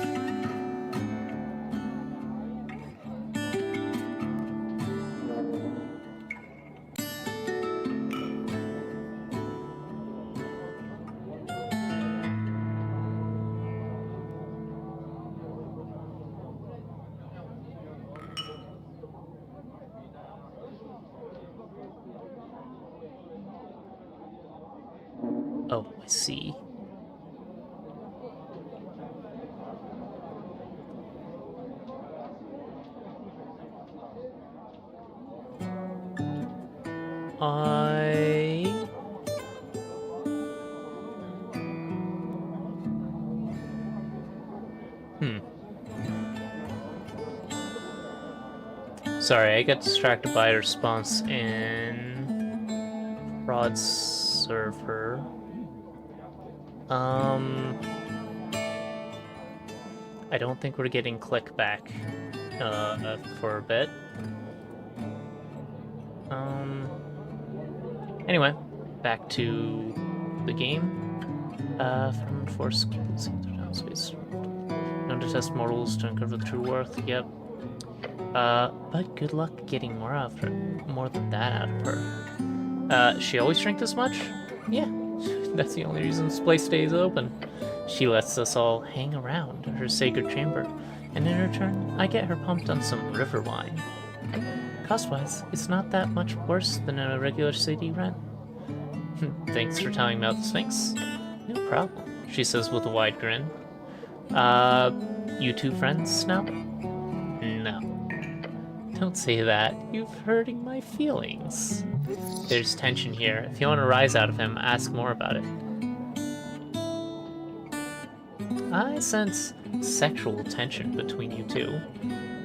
Oh, I see. Sorry, I got distracted by a response in Fraud Server. I don't think we're getting click back for a bit. Anyway, back to the game. From force space. Known to test mortals to uncover the true worth. Yep. But good luck getting more than that out of her. She always drink this much? Yeah. That's the only reason this place stays open. She lets us all hang around her sacred chamber, and in return, I get her pumped on some river wine. Cost-wise, it's not that much worse than a regular city rent. Thanks for telling me about the Sphinx. No problem, she says with a wide grin. You two friends now? No. Don't say that. You're hurting my feelings. There's tension here. If you want to rise out of him, ask more about it. I sense sexual tension between you two.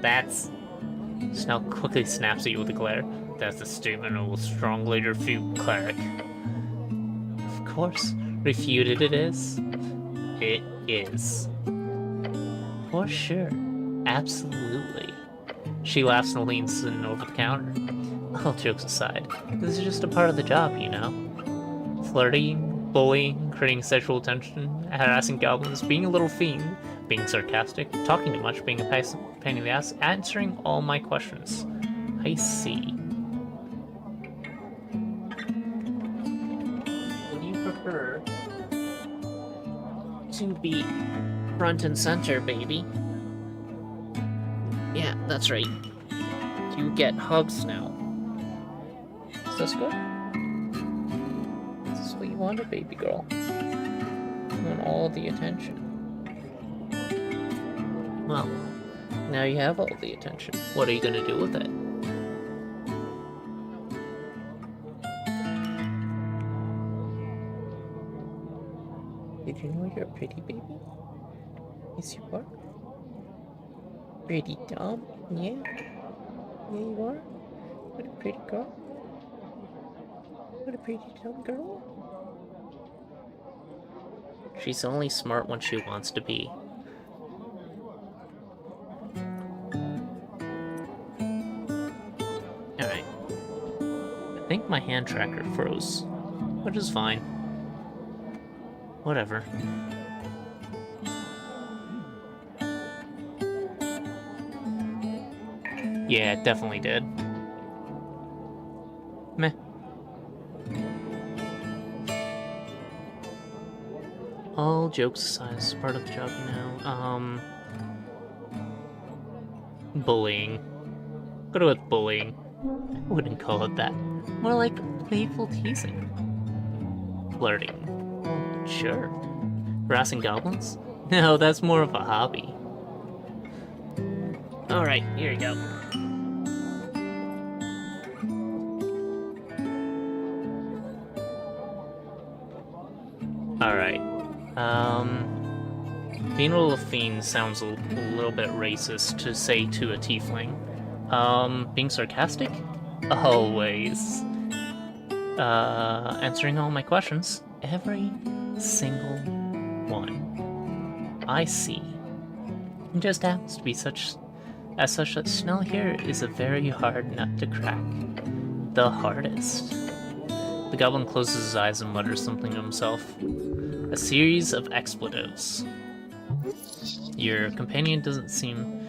That's... Snell quickly snaps at you with a glare. That's a statement of a strong later feud, Cleric. Of course. Refuted it is. It is. For sure. Absolutely. She laughs and leans in over the counter. All jokes aside, this is just a part of the job, you know? Flirting, bullying, creating sexual tension, harassing goblins, being a little fiend, being sarcastic, talking too much, being a pain in the ass, answering all my questions. I see. to be front and center, baby. Yeah, that's right. You get hugs now. Is this good? Is this what you wanted, baby girl? You want all the attention. Well, now you have all the attention. What are you gonna do with it? Did you know you're a pretty baby? Yes, you are. Pretty dumb? Yeah. Yeah, you are. What a pretty girl. What a pretty dumb girl. She's only smart when she wants to be. Alright. I think my hand tracker froze, which is fine. Whatever. Yeah, it definitely did. Meh. All jokes aside, it's part of the job, you know. Bullying. Go with bullying. I wouldn't call it that. More like playful teasing. Flirting. Oh, sure. Harassing goblins? No, that's more of a hobby. Alright, here you go. Alright. Funeral of Fiends sounds a little bit racist to say to a tiefling. Being sarcastic? Always. Answering all my questions. Every single one. I see. It just happens to be such that Snell here is a very hard nut to crack. The hardest. The goblin closes his eyes and mutters something to himself. A series of expletives. Your companion doesn't seem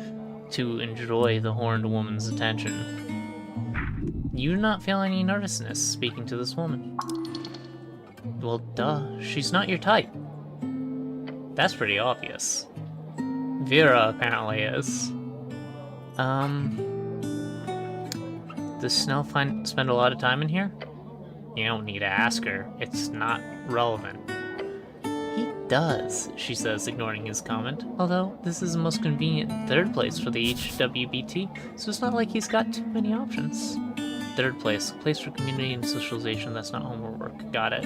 to enjoy the horned woman's attention. You do not feel any nervousness speaking to this woman. Well, duh, she's not your type. That's pretty obvious. Vera apparently is. Does Snell spend a lot of time in here? You don't need to ask her. It's not relevant. He does, she says, ignoring his comment. Although, this is the most convenient third place for the HWBT, so it's not like he's got too many options. Third place, a place for community and socialization that's not homework. Got it.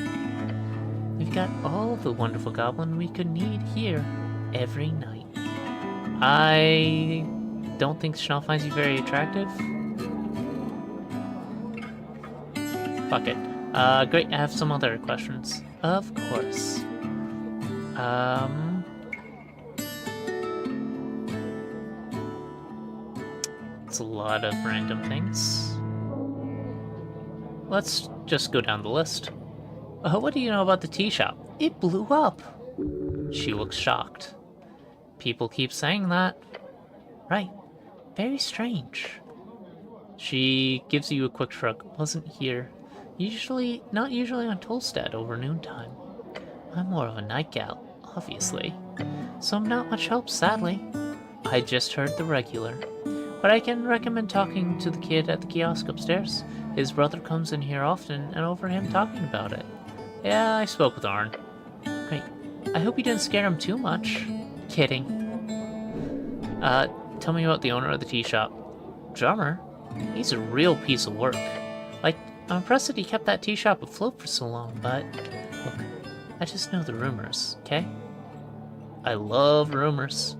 We've got all of the wonderful goblin we could need here every night. I don't think Chanel finds you very attractive. Fuck it. Great, I have some other questions. Of course. It's a lot of random things. Let's just go down the list. What do you know about the tea shop? It blew up. She looks shocked. People keep saying that. Right. Very strange. She gives you a quick shrug. Wasn't here. Not usually on Tolstad over noontime. I'm more of a night gal, obviously. So I'm not much help, sadly. I just heard the regular. But I can recommend talking to the kid at the kiosk upstairs. His brother comes in here often and over him talking about it. Yeah, I spoke with Arn. Great. I hope you didn't scare him too much. Kidding. Tell me about the owner of the tea shop. Drummer? He's a real piece of work. Like, I'm impressed that he kept that tea shop afloat for so long, but... Look, I just know the rumors, okay? I love rumors.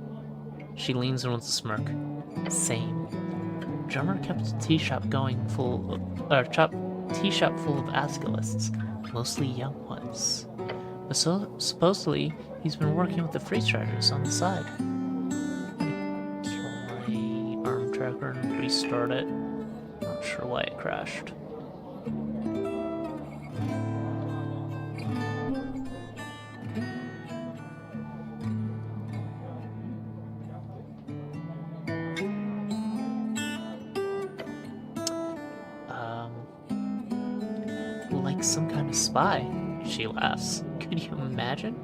She leans in with a smirk. Same. Drummer kept a tea shop full of Asgilists, mostly young ones. But supposedly, he's been working with the freeze riders on the side. I'm gonna kill my arm tracker and restart it. Not sure why it crashed. Like some kind of spy, she laughs. Could you imagine?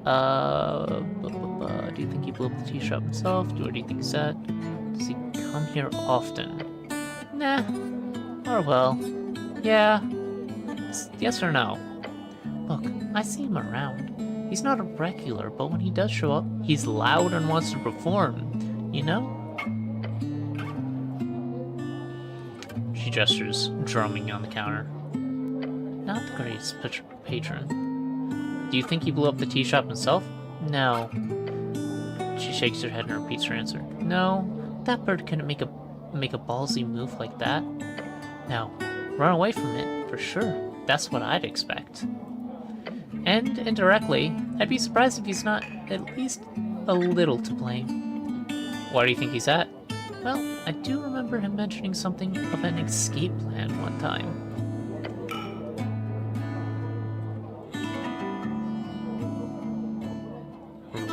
Do you think he blew up the tea shop himself? Or do you think he's that? Does he come here often? Nah. Or well, yeah. Yes or no? Look, I see him around. He's not a regular, but when he does show up, he's loud and wants to perform. You know? She gestures, drumming on the counter. Not the greatest patron. Do you think he blew up the tea shop himself? No. She shakes her head and repeats her answer. No, that bird couldn't make a ballsy move like that. Now, run away from it, for sure. That's what I'd expect. And, indirectly, I'd be surprised if he's not at least a little to blame. Why do you think he's at? Well, I do remember him mentioning something of an escape plan one time.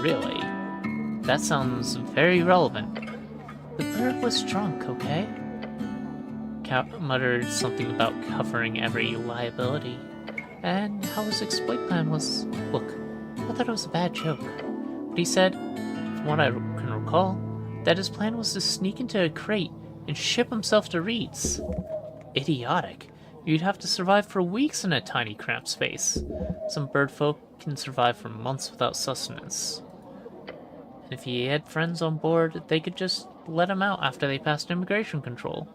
Really? That sounds very relevant. The bird was drunk, okay? Cat muttered something about covering every liability, and how his exploit plan was... Look, I thought it was a bad joke, but he said, from what I can recall, that his plan was to sneak into a crate and ship himself to Reed's. Idiotic. You'd have to survive for weeks in a tiny cramped space. Some bird folk can survive for months without sustenance. And if he had friends on board, they could just let him out after they passed immigration control.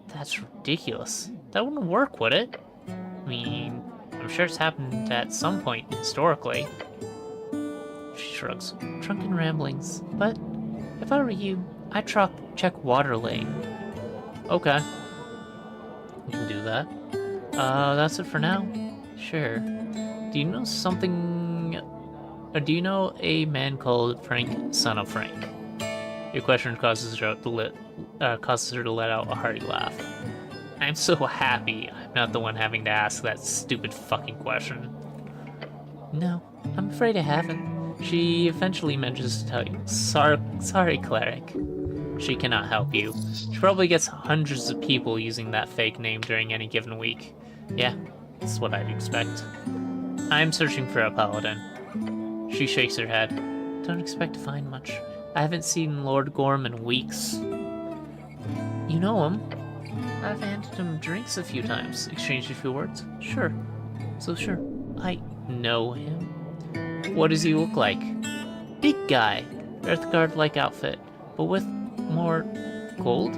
That's ridiculous. That wouldn't work, would it? I mean, I'm sure it's happened at some point historically. She shrugs. Drunken ramblings. But if I were you, I'd check water lane. Okay. You can do that. That's it for now. Sure. Do you know something... Or do you know a man called Frank, son of Frank? Your question causes her to let out a hearty laugh. I'm so happy I'm not the one having to ask that stupid fucking question. No, I'm afraid I haven't. She eventually manages to tell you. Sorry, Cleric. She cannot help you. She probably gets hundreds of people using that fake name during any given week. Yeah, that's what I'd expect. I'm searching for a paladin. She shakes her head. Don't expect to find much. I haven't seen Lord Gorm in weeks. You know him? I've handed him drinks a few times, exchanged a few words. Sure. So sure. I know him. What does he look like? Big guy. Earthguard-like outfit, but with more gold?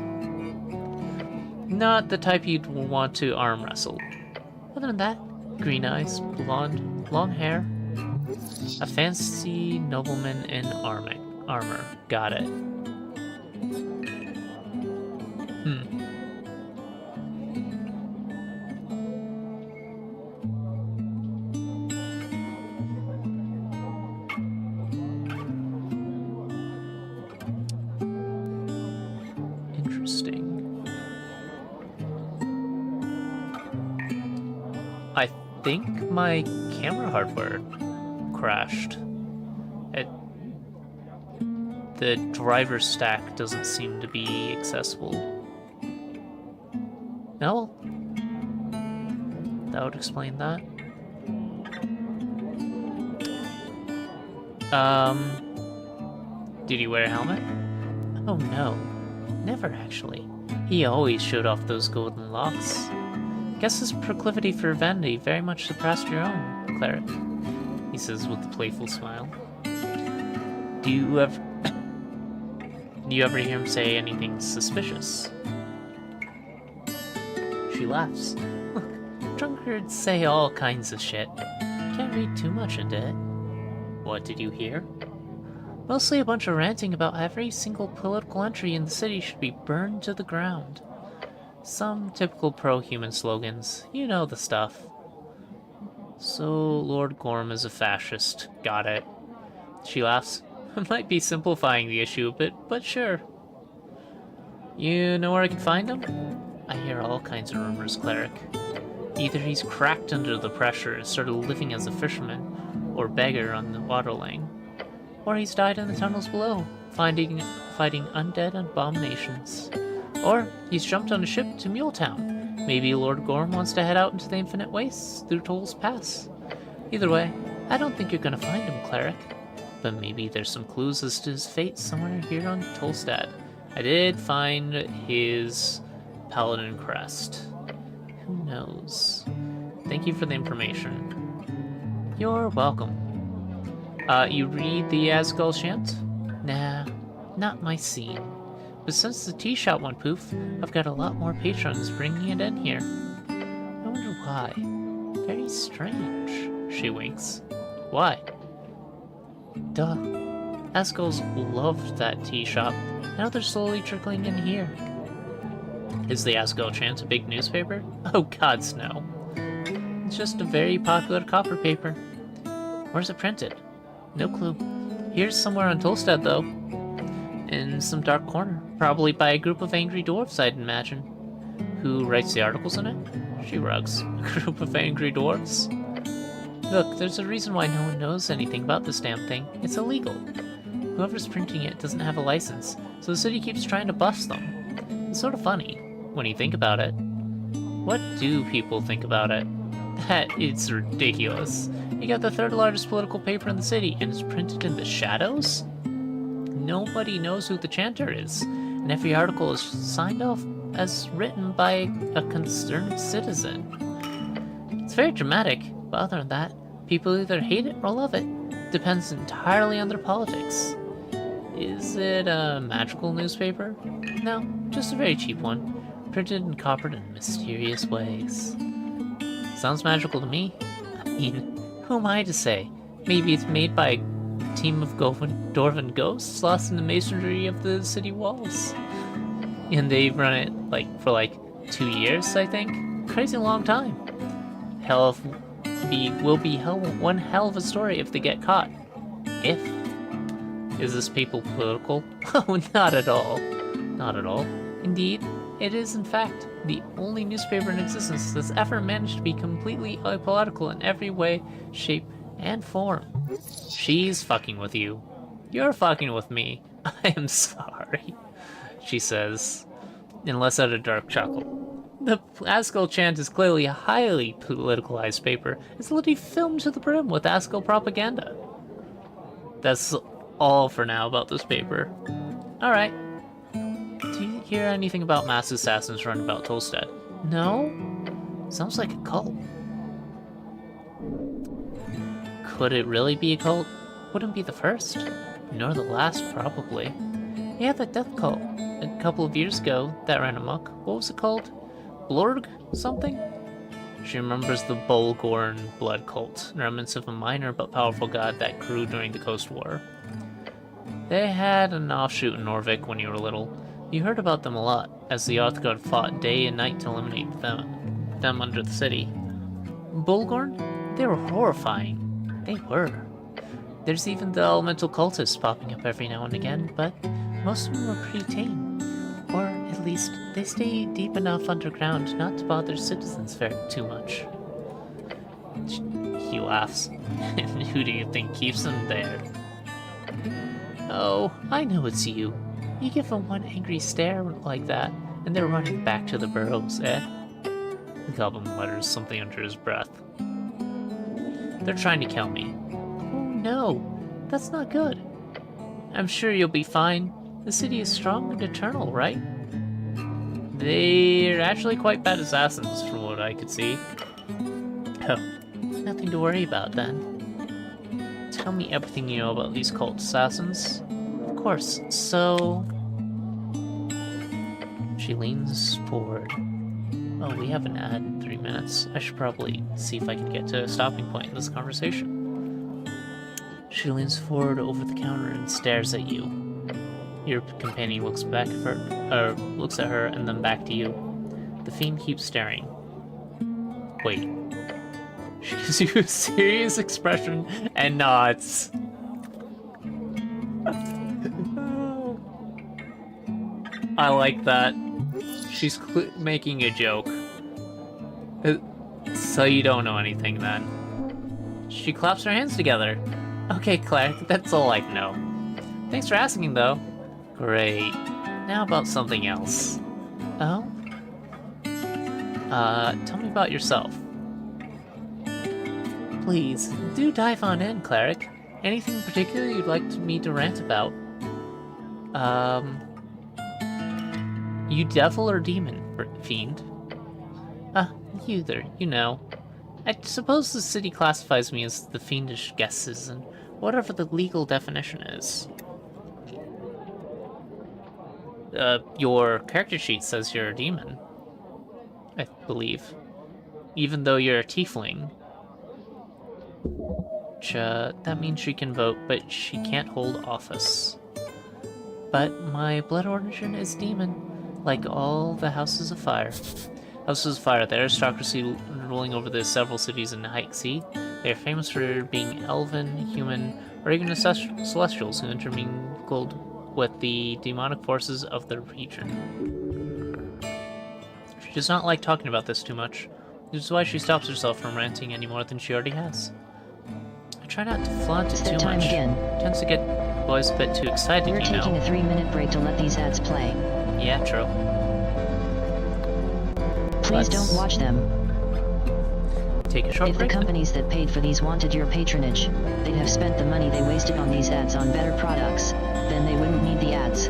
Not the type you'd want to arm wrestle. Other than that, green eyes, blonde, long hair. A fancy nobleman in armor. Got it. Interesting. I think my camera hardware crashed. The driver's stack doesn't seem to be accessible. No? That would explain that. Did he wear a helmet? Oh no, never actually. He always showed off those golden locks. Guess his proclivity for vanity very much surpassed your own, Cleric, he says with a playful smile. Do you ever hear him say anything suspicious? She laughs. Look, drunkards say all kinds of shit. Can't read too much into it. What did you hear? Mostly a bunch of ranting about every single political entry in the city should be burned to the ground. Some typical pro-human slogans. You know the stuff. So, Lord Gorm is a fascist. Got it. She laughs. Might be simplifying the issue a bit, but sure. You know where I can find him? I hear all kinds of rumors, Cleric. Either he's cracked under the pressure and started living as a fisherman, or beggar on the water lane, or he's died in the tunnels below, fighting undead abominations. Or he's jumped on a ship to Muletown. Maybe Lord Gorm wants to head out into the infinite wastes through Toll's Pass. Either way, I don't think you're gonna find him, Cleric. But maybe there's some clues as to his fate somewhere here on Tolstad. I did find his paladin crest. Who knows? Thank you for the information. You're welcome. You read the Asgul chant? Nah, not my scene. But since the tea shop went poof, I've got a lot more patrons bringing it in here. I wonder why. Very strange. She winks. Why? Duh. Asgul's loved that tea shop. Now they're slowly trickling in here. Is the Asgul chant a big newspaper? Oh gods no. It's just a very popular copper paper. Where's it printed? No clue. Here's somewhere on Tolstad though. In some dark corner. Probably by a group of angry dwarves, I'd imagine. Who writes the articles in it? She rugs. A group of angry dwarves? Look, there's a reason why no one knows anything about this damn thing. It's illegal. Whoever's printing it doesn't have a license, so the city keeps trying to bust them. It's sort of funny, when you think about it. What do people think about it? That is ridiculous. You got the third largest political paper in the city, and it's printed in the shadows? Nobody knows who the chanter is, and every article is signed off as written by a concerned citizen. It's very dramatic, but other than that, people either hate it or love it. Depends entirely on their politics. Is it a magical newspaper? No, just a very cheap one, printed and coppered in mysterious ways. Sounds magical to me. I mean, who am I to say? Maybe it's made by a team of dwarven ghosts lost in the masonry of the city walls. And they've run it for 2 years, I think. Crazy long time. Will be one hell of a story if they get caught. If. Is this paper political? Oh, not at all. Not at all. Indeed, it is in fact the only newspaper in existence that's ever managed to be completely apolitical in every way, shape, and form. She's fucking with you. You're fucking with me. I am sorry, she says, and lets out a dark chuckle. The Asgul chant is clearly a highly politicalized paper. It's literally filmed to the brim with Asgul propaganda. That's all for now about this paper. Alright. Do you hear anything about mass assassins running about Tolstad? No? Sounds like a cult. Could it really be a cult? Wouldn't be the first. Nor the last, probably. Yeah, the death cult. A couple of years ago, that ran amok. What was it called? Blorg? Something? She remembers the Bolgorn blood cult, remnants of a minor but powerful god that grew during the Coast War. They had an offshoot in Norvik when you were little. You heard about them a lot, as the Othgard fought day and night to eliminate them under the city. Bolgorn? They were horrifying. They were. There's even the elemental cultists popping up every now and again, but most of them were pretty tame. Or, at least, they stay deep enough underground not to bother citizens very too much. He laughs. And who do you think keeps them there? Oh, I know it's you. You give them one angry stare like that, and they're running back to the burrows, eh? The goblin mutters something under his breath. They're trying to kill me. Oh no, that's not good. I'm sure you'll be fine. The city is strong and eternal, right? They're actually quite bad assassins, from what I could see. Oh, nothing to worry about then. Tell me everything you know about these cult assassins. Of course, so... She leans forward. Oh, we have an ad in 3 minutes. I should probably see if I can get to a stopping point in this conversation. She leans forward over the counter and stares at you. Your companion looks back at her, looks at her and then back to you. The fiend keeps staring. Wait. She gives you a serious expression and nods. I like that. She's making a joke. So you don't know anything then. She claps her hands together. Okay, Cleric, that's all I know. Thanks for asking, though. Great. Now about something else. Oh? Tell me about yourself. please, do dive on in, Cleric. Anything in particular you'd like me to rant about? You devil or demon, fiend? Either, you know. I suppose the city classifies me as the fiendish guesses, and whatever the legal definition is. Your character sheet says you're a demon, I believe. Even though you're a tiefling. That means she can vote, but she can't hold office. But my blood origin is demon, like all the Houses of Fire. Houses of Fire, the aristocracy ruling over the several cities in Hike Sea. They are famous for being elven, human, or even celestials who intermingled with the demonic forces of the region. She does not like talking about this too much, which is why she stops herself from ranting any more than she already has. I try not to flaunt it too much. It tends to get boys a bit too excited, you know. We're taking a 3-minute break to let these ads play. Yeah, true. Please don't watch them. Take a short break. If the companies that paid for these wanted your patronage, they'd have spent the money they wasted on these ads on better products, then they wouldn't need the ads.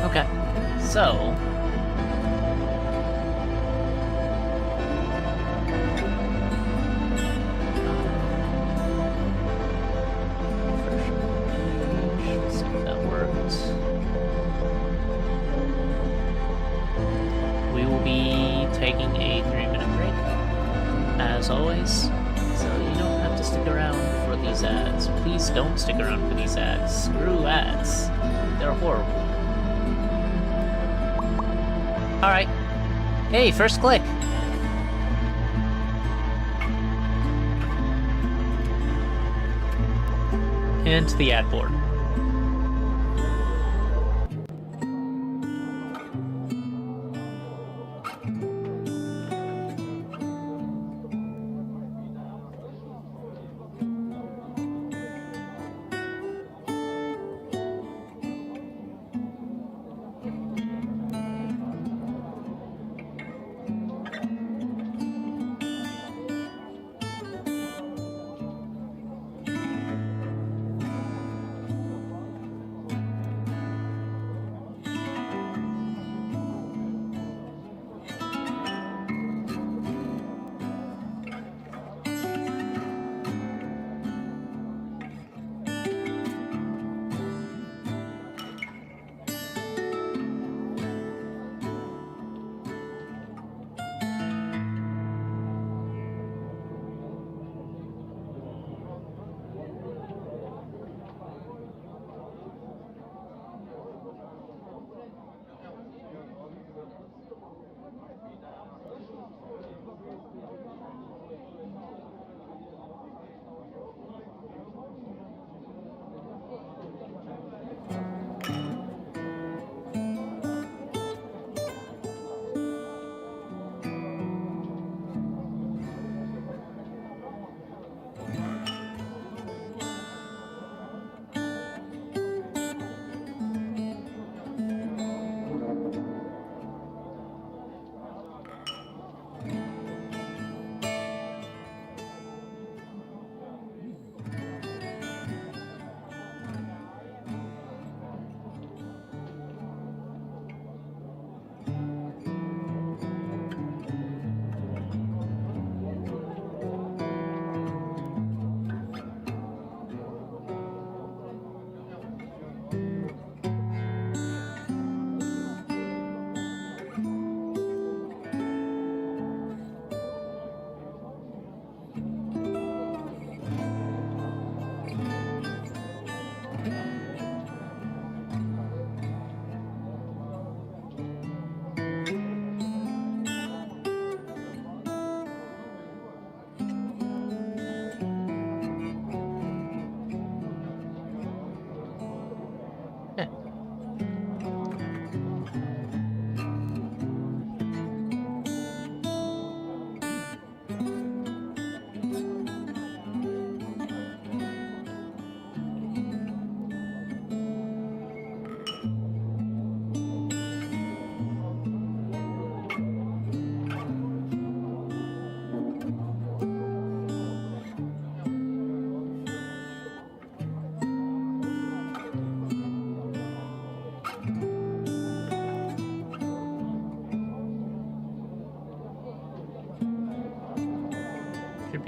Okay, so... We will be taking a 3-minute break, as always, so you don't have to stick around for these ads. Please don't stick around for these ads. Screw ads. They're horrible. Alright. Hey, first click! And to the ad board.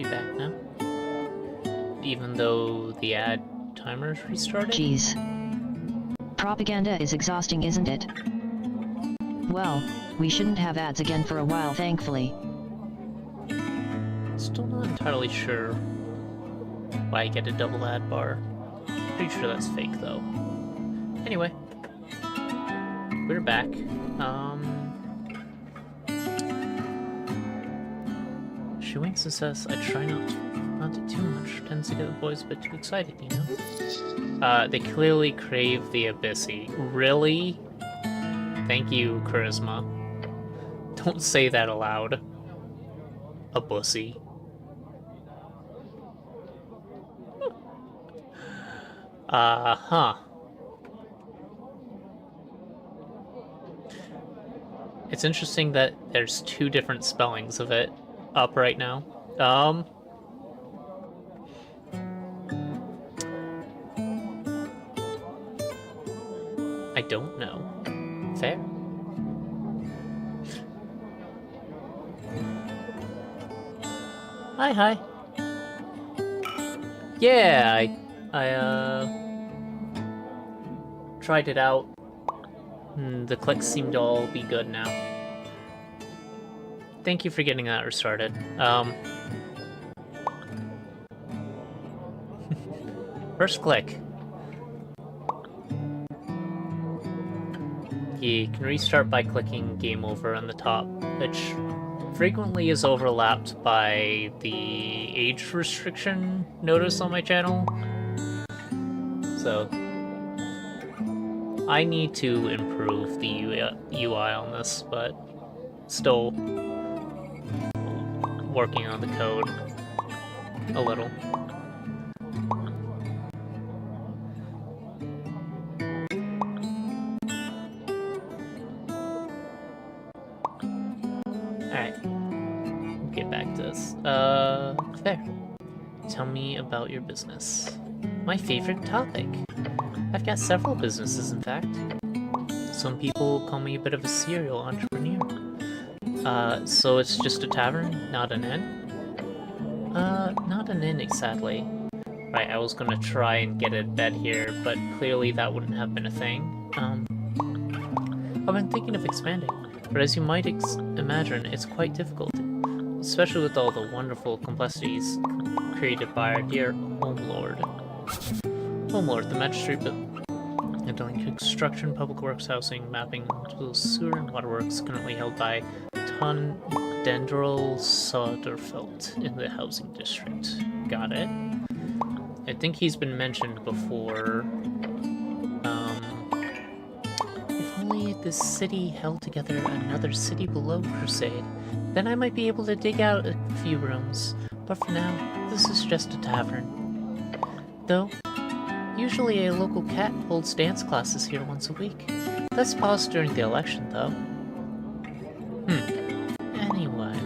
be back now. Even though the ad timer's restarted? Geez. Propaganda is exhausting, isn't it? Well, we shouldn't have ads again for a while, thankfully. Still not entirely sure why I get a double ad bar. Pretty sure that's fake, though. Anyway. We're back. She winks and says, I try not to too much. Tends to get the boys a bit too excited, you know? They clearly crave the Abyssy. Really? Thank you, Charisma. Don't say that aloud. A bussy. Huh. It's interesting that there's two different spellings of it up right now. I don't know. Fair. Hi. Yeah, I tried it out. The clicks seem to all be good now. Thank you for getting that restarted. First click. You can restart by clicking Game Over on the top, which frequently is overlapped by the age restriction notice on my channel. So I need to improve the UI on this, but still working on the code a little. Alright, get back to this. There. Tell me about your business. My favorite topic. I've got several businesses, in fact. Some people call me a bit of a serial entrepreneur. So it's just a tavern, not an inn? Not an inn, exactly. Right, I was gonna try and get a bed here, but clearly that wouldn't have been a thing. I've been thinking of expanding, but as you might imagine, it's quite difficult. Especially with all the wonderful complexities created by our dear Home Lord. Home Lord, the magistrate handling construction, public works, housing, mapping, multiple sewer and waterworks, currently held by Dendril Soderfeld in the housing district. Got it. I think he's been mentioned before. If only this city held together another city below Crusade, then I might be able to dig out a few rooms. But for now, this is just a tavern. Though, usually a local cat holds dance classes here once a week. That's paused during the election, though. Anyway,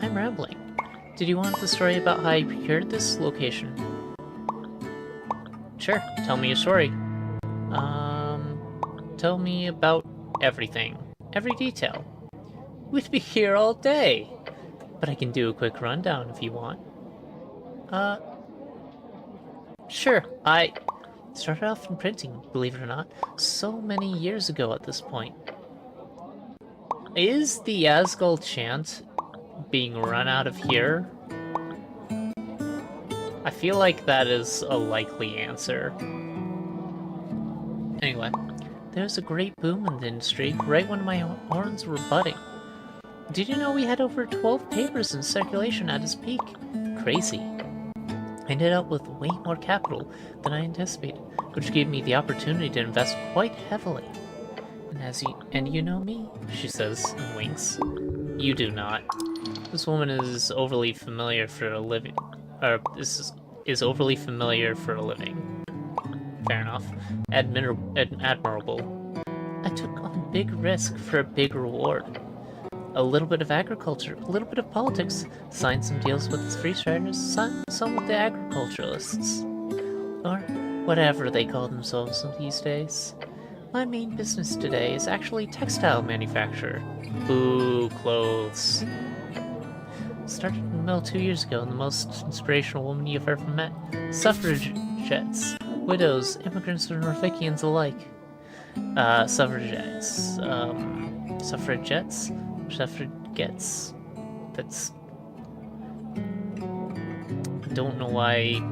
I'm rambling. Did you want the story about how I procured this location? Sure, tell me a story. Tell me about everything. Every detail. We'd be here all day. But I can do a quick rundown if you want. Sure, I started off in printing, believe it or not, so many years ago at this point. Is the Asgul chant being run out of here? I feel like that is a likely answer. Anyway, there's a great boom in the industry right when my horns were budding. Did you know we had over 12 papers in circulation at its peak? Crazy. I ended up with way more capital than I anticipated, which gave me the opportunity to invest quite heavily. And you know me, she says and winks. You do not. This woman is overly familiar for a living. Is overly familiar for a living. Fair enough. Admirable. I took on big risk for a big reward. A little bit of agriculture, a little bit of politics, signed some deals with the free traders, some with the agriculturalists. Or whatever they call themselves these days. My main business today is actually textile manufacture. Boo, clothes. Started in the mill 2 years ago, and the most inspirational woman you've ever met. Suffragettes, widows, immigrants, and Norvikians alike. Suffragettes. Suffragettes? Suffragettes. That's... Don't know why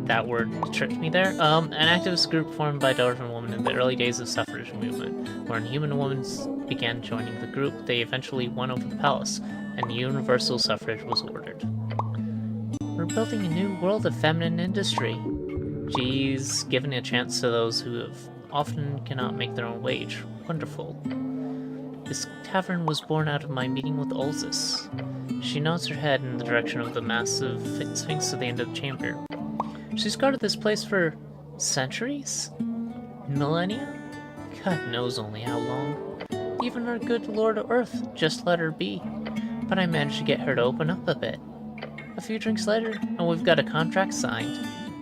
that word tripped me there. An activist group formed by Darwin women in the early days of suffrage movement. When human women began joining the group, they eventually won over the palace, and universal suffrage was ordered. We're building a new world of feminine industry. She's giving a chance to those who often cannot make their own wage. Wonderful. This tavern was born out of my meeting with Ulzus. She nods her head in the direction of the massive sphinx at the end of the chamber. She's guarded this place for centuries? Millennia? God knows only how long. Even our good Lord of Earth just let her be. But I managed to get her to open up a bit. A few drinks later, and we've got a contract signed.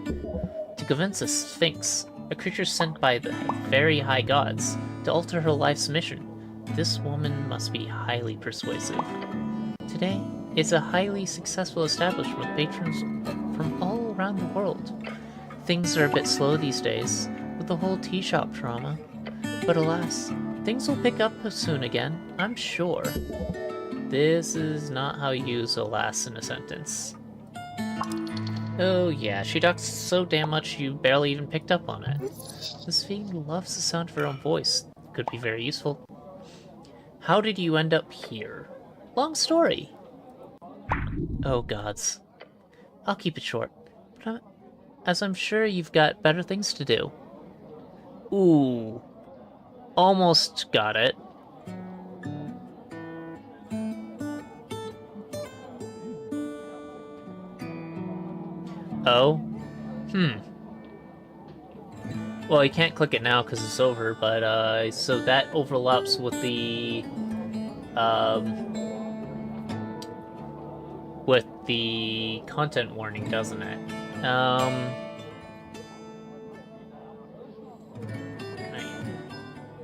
To convince a sphinx, a creature sent by the very high gods, to alter her life's mission. This woman must be highly persuasive. Today, it's a highly successful establishment with patrons from all around the world. Things are a bit slow these days, with the whole tea shop drama. But alas, things will pick up soon again, I'm sure. This is not how you use alas in a sentence. Oh yeah, she talks so damn much you barely even picked up on it. This fiend loves the sound of her own voice. Could be very useful. How did you end up here? Long story. Oh gods. I'll keep it short. But as I'm sure you've got better things to do. Ooh. Almost got it. Oh? Well, you can't click it now because it's over, but, so that overlaps with the, content warning, doesn't it? I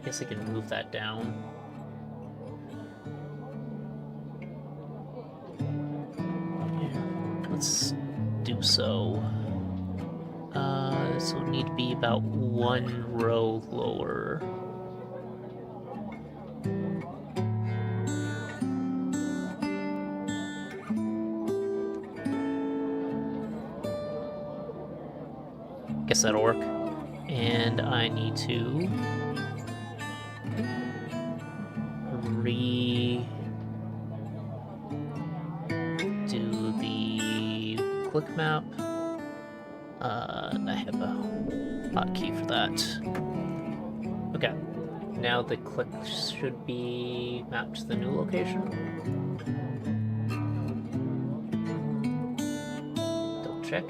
guess I can move that down. Yeah, let's do so. This will need to be about 1 row lower. Guess that'll work. And I need to do the click map. I have a hotkey for that. Okay, now the click should be mapped to the new location. Double check.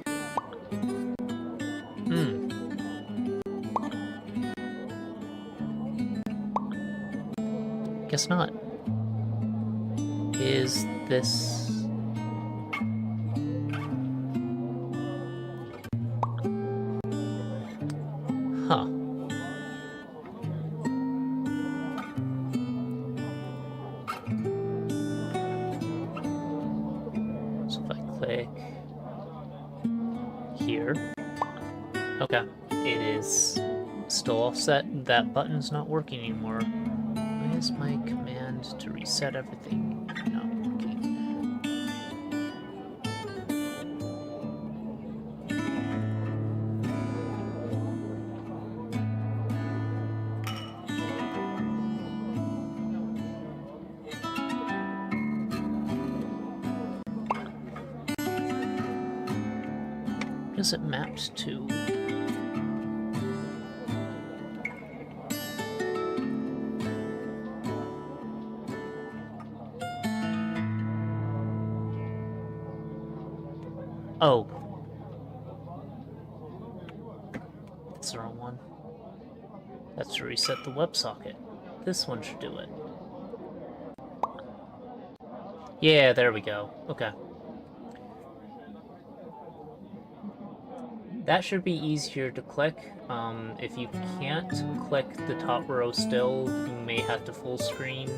Guess not. Is this... Huh. So if I click here, okay, it is still offset. That button's not working anymore. Why is my command to reset everything not working? What is it mapped to? Oh. That's the wrong one. That's to reset the WebSocket. This one should do it. Yeah, there we go. Okay. That should be easier to click. If you can't click the top row still, you may have to full screen.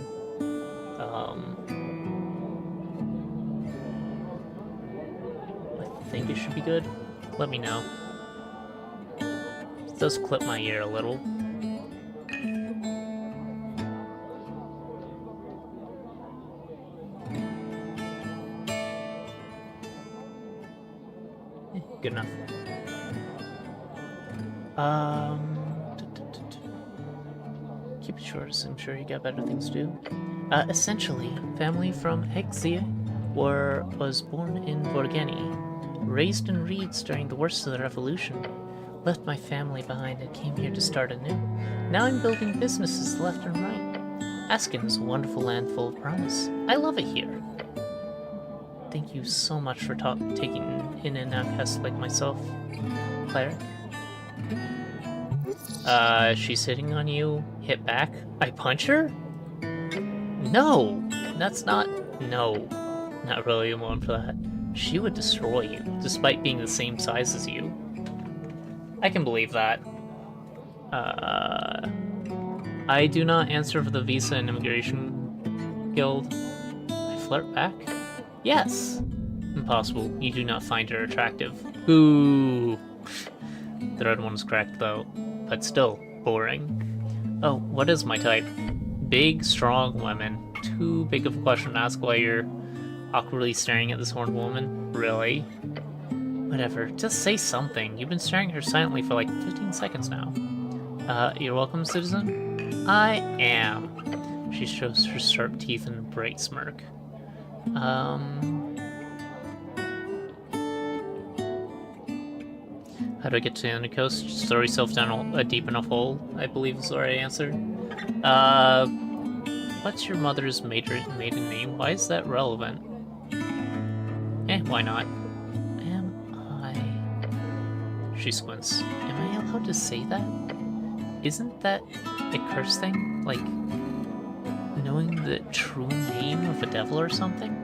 think it should be good, let me know. It does clip my ear a little. Good enough. Keep it short, I'm sure you got better things to do. Essentially, family from Hexia was born in Borgeni, raised in Reeds during the worst of the revolution, left my family behind and came here to start anew. Now I'm building businesses left and right. Askin is a wonderful land full of promise. I love it here. Thank you so much for taking in and outcasts like myself, Cleric. She's hitting on you. Hit back. I punch her? No! That's not... No. Not really a one for that. She would destroy you, despite being the same size as you. I can believe that. I do not answer for the Visa and Immigration Guild. I flirt back? Yes! Impossible. You do not find her attractive. Boo! The red one's correct, though. But still, boring. Oh, what is my type? Big, strong women. Too big of a question to ask while you're awkwardly staring at this horned woman? Really? Whatever, just say something. You've been staring at her silently for like 15 seconds now. You're welcome, citizen? I am. She shows her sharp teeth in a bright smirk. How do I get to the end of the coast? Just throw yourself down a deep enough hole, I believe is the right answer. What's your mother's maiden name? Why is that relevant? Why not? Am I... She squints. Am I allowed to say that? Isn't that a curse thing? Like, knowing the true name of a devil or something?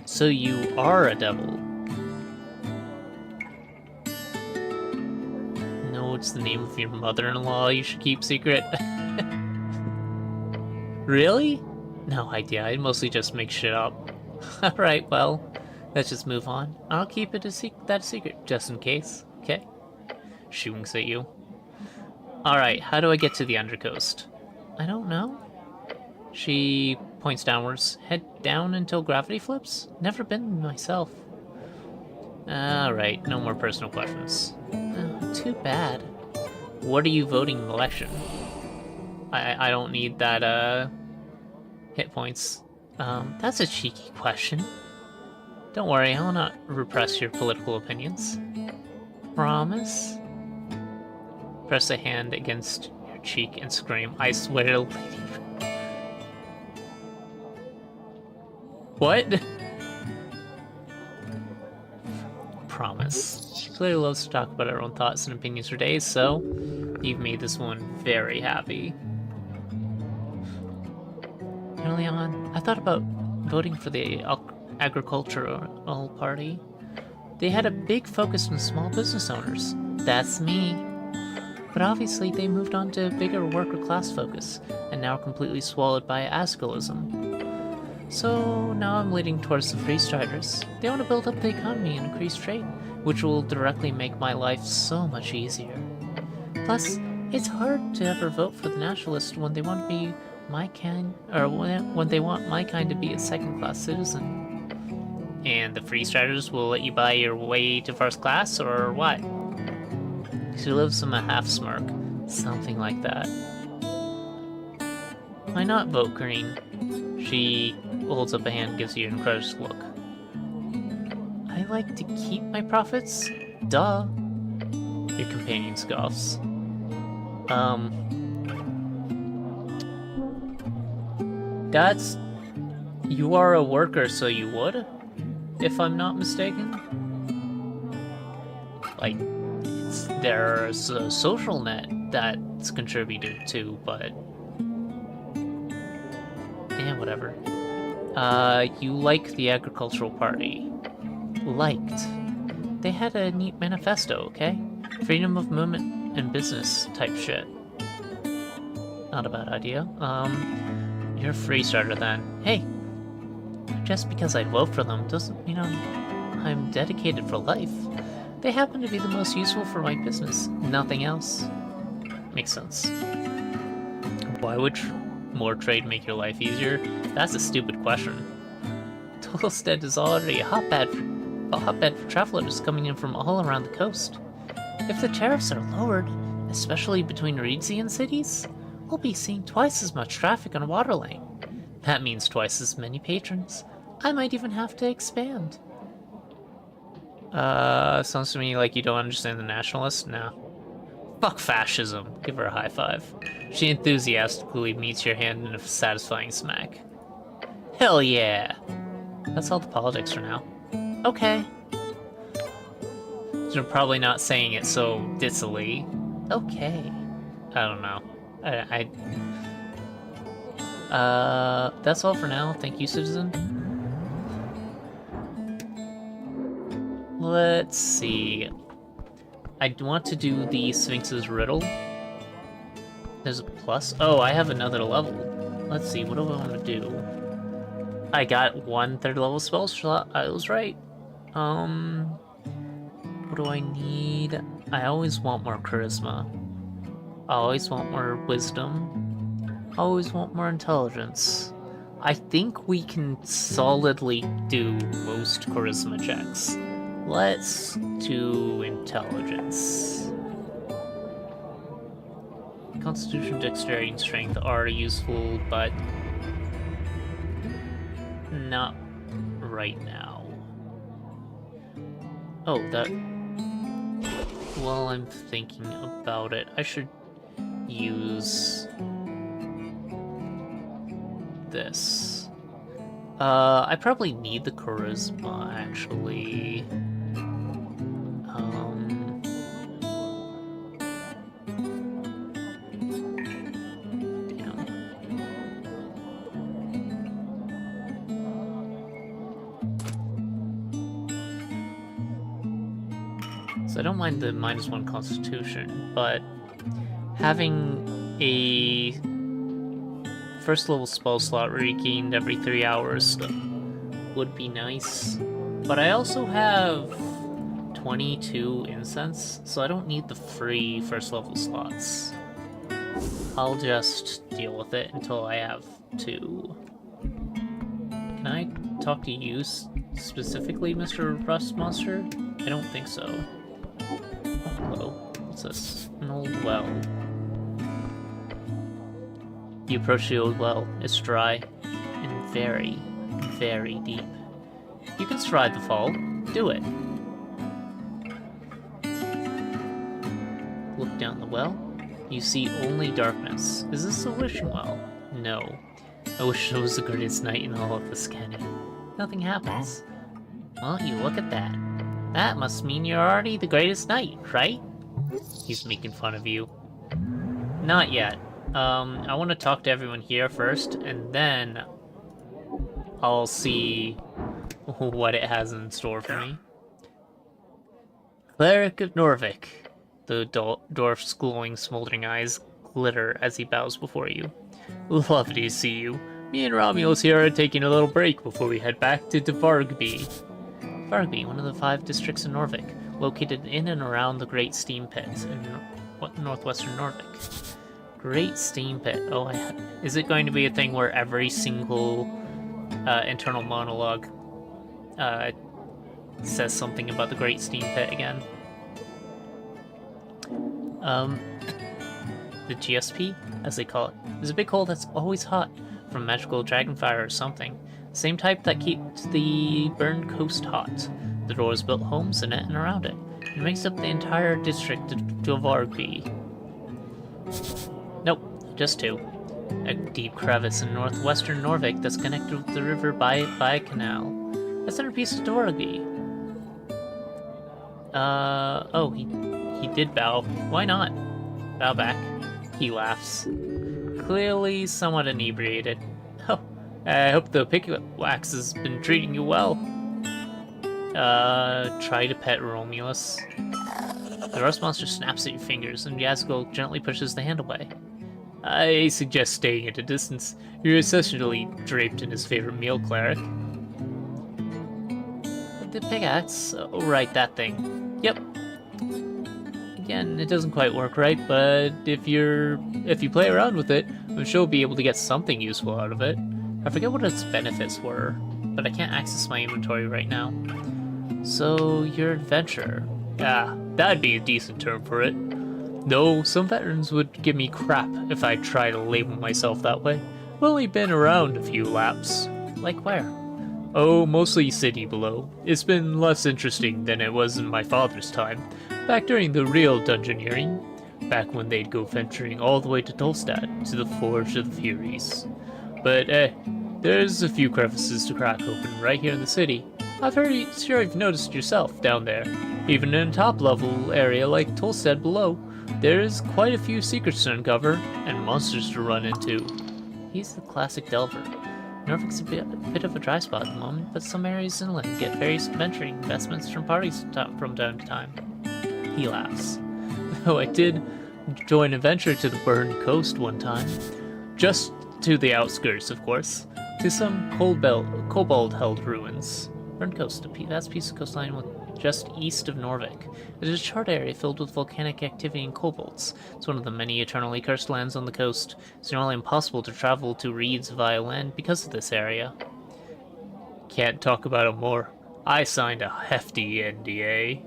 So you are a devil. No, it's the name of your mother-in-law you should keep secret. Really? No idea, I mostly just make shit up. Alright, well, let's just move on. I'll keep it that secret, just in case, okay? She winks at you. Alright, how do I get to the Undercoast? I don't know. She points downwards. Head down until gravity flips? Never been myself. Alright, no more personal questions. Too bad. What are you voting in the election? I don't need that, hit points. That's a cheeky question. Don't worry, I'll not repress your political opinions. Promise? Press a hand against your cheek and scream, I swear to Lady... What? Promise. She clearly loves to talk about her own thoughts and opinions for days, so you've made this one very happy. Early on, I thought about voting for the agricultural party. They had a big focus on small business owners. That's me. But obviously they moved on to a bigger worker class focus, and now are completely swallowed by Ascalism. So now I'm leading towards the Freestriders. They want to build up the economy and increase trade, which will directly make my life so much easier. Plus, it's hard to ever vote for the Nationalists when they want to be my kind, or when they want my kind to be a second-class citizen. And the Freestriders will let you buy your way to first class, or what? She lives in a half-smirk, something like that. Why not vote green? She holds up a hand and gives you an encouraged look. I like to keep my profits? Duh. Your companion scoffs. That's... You are a worker, so you would? If I'm not mistaken? Like, there's a social net that's contributed to, but... Yeah, whatever. You like the agricultural party. Liked. They had a neat manifesto, okay? Freedom of movement and business type shit. Not a bad idea. You're a free starter then. Hey! Just because I vote for them doesn't mean I'm I'm dedicated for life. They happen to be the most useful for my business. Nothing else. Makes sense. Why would more trade make your life easier? That's a stupid question. Tolstead is already a hotbed for travelers coming in from all around the coast. If the tariffs are lowered, especially between Reedsian cities, we'll be seeing twice as much traffic on Waterlane. That means twice as many patrons. I might even have to expand. Sounds to me like you don't understand the nationalists. No. Fuck fascism. Give her a high five. She enthusiastically meets your hand in a satisfying smack. Hell yeah! That's all the politics for now. Okay. You're probably not saying it so dizzily. Okay. I don't know. That's all for now. Thank you, citizen. Let's see. I want to do the Sphinx's riddle. There's a plus. Oh, I have another level. Let's see, what do I want to do? I got 1 3rd level spell slot. I was right. What do I need? I always want more charisma. I always want more wisdom. I always want more intelligence. I think we can solidly do most charisma checks. Let's do intelligence. Constitution, dexterity, and strength are useful, but not right now. Oh, that... While I'm thinking about it, I should use this. I probably need the charisma, actually. So I don't mind the -1 constitution, but having a 1st level spell slot regained every 3 hours would be nice. But I also have 22 incense, so I don't need the free 1st level slots. I'll just deal with it until I have 2. Can I talk to you specifically, Mr. Rust Monster? I don't think so. Oh, hello. What's this? An old well. You approach the old well. It's dry and very, very deep. You can stride the fall. Do it. Look down the well. You see only darkness. Is this a wishing well? No. I wish it was the greatest night in all of the scanning. Nothing happens. Well, you look at that. That must mean you're already the greatest knight, right? He's making fun of you. Not yet. I want to talk to everyone here first, and then I'll see what it has in store for me. Cleric of Norvik. The dwarf's glowing, smoldering eyes glitter as he bows before you. Lovely to see you. Me and Romulus here are taking a little break before we head back to Vargby. Vargby, one of the 5 districts in Norvik, located in and around the Great Steam Pit in northwestern Norvik. Great Steam Pit. Oh, is it going to be a thing where every single internal monologue says something about the Great Steam Pit again? The GSP, as they call it, is a big hole that's always hot from magical dragonfire or something. Same type that keeps the burned coast hot. The dwarves built homes in it and around it. It makes up the entire district of Vargby. Nope, just 2. A deep crevice in northwestern Norvik that's connected with the river by a canal. A centerpiece of Vargby. Oh, he did bow. Why not? Bow back. He laughs. Clearly somewhat inebriated. Oh, I hope the pickaxe has been treating you well. Try to pet Romulus. The rust monster snaps at your fingers, and Yazgul gently pushes the hand away. I suggest staying at a distance. You're essentially draped in his favorite meal, Cleric. The pickaxe? Oh, right, that thing. Yep. Again, it doesn't quite work right, but if you play around with it, I'm sure you'll be able to get something useful out of it. I forget what its benefits were, but I can't access my inventory right now. So, your adventure. Yeah, that'd be a decent term for it. Though, some veterans would give me crap if I try to label myself that way. I've only been around a few laps. Like where? Oh, mostly city below. It's been less interesting than it was in my father's time, back during the real dungeoneering, back when they'd go venturing all the way to Tolstad, to the Forge of the Furies. But there's a few crevices to crack open right here in the city. I'm pretty sure you've noticed yourself down there. Even in a top-level area like Tolstad below, there's quite a few secrets to uncover and monsters to run into. He's the classic delver. Norfolk's a bit of a dry spot at the moment, but some areas inland get various venturing investments from parties from time to time. He laughs. Though I did join a venture to the Burned Coast one time. Just to the outskirts, of course. To some kobold-held ruins. Burned Coast, that's a piece of coastline just east of Norvik. It is a charred area filled with volcanic activity and kobolds. It's one of the many eternally cursed lands on the coast. It's nearly impossible to travel to Reeds via land because of this area. Can't talk about it more. I signed a hefty NDA.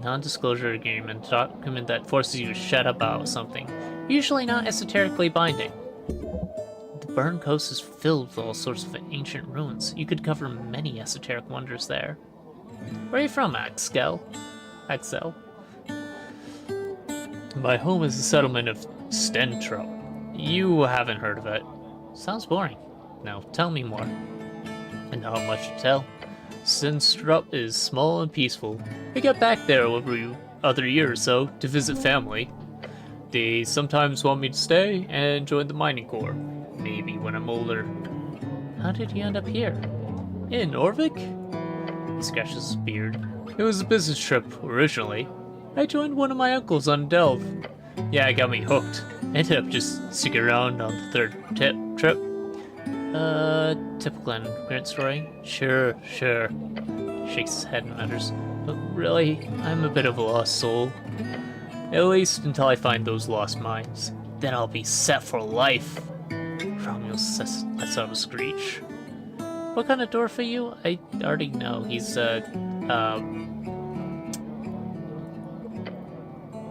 Non-disclosure agreement, document that forces you to shut up about something. Usually not esoterically binding. The Burned Coast is filled with all sorts of ancient ruins. You could cover many esoteric wonders there. Where are you from, Axel? My home is the settlement of Stentrop. You haven't heard of it. Sounds boring. Now, tell me more. And not much to tell. Stentrop is small and peaceful. I get back there every other year or so to visit family. They sometimes want me to stay and join the mining corps. Maybe when I'm older. How did you end up here? In Norvik? He scratches his beard. It was a business trip, originally. I joined one of my uncles on Delve. Yeah, it got me hooked. Ended up just sticking around on the third trip. Typical immigrant story. Sure. Shakes his head and mutters. But really, I'm a bit of a lost soul. At least until I find those lost mines. Then I'll be set for life. Romulus lets out a screech. What kind of dwarf are you? I already know. He's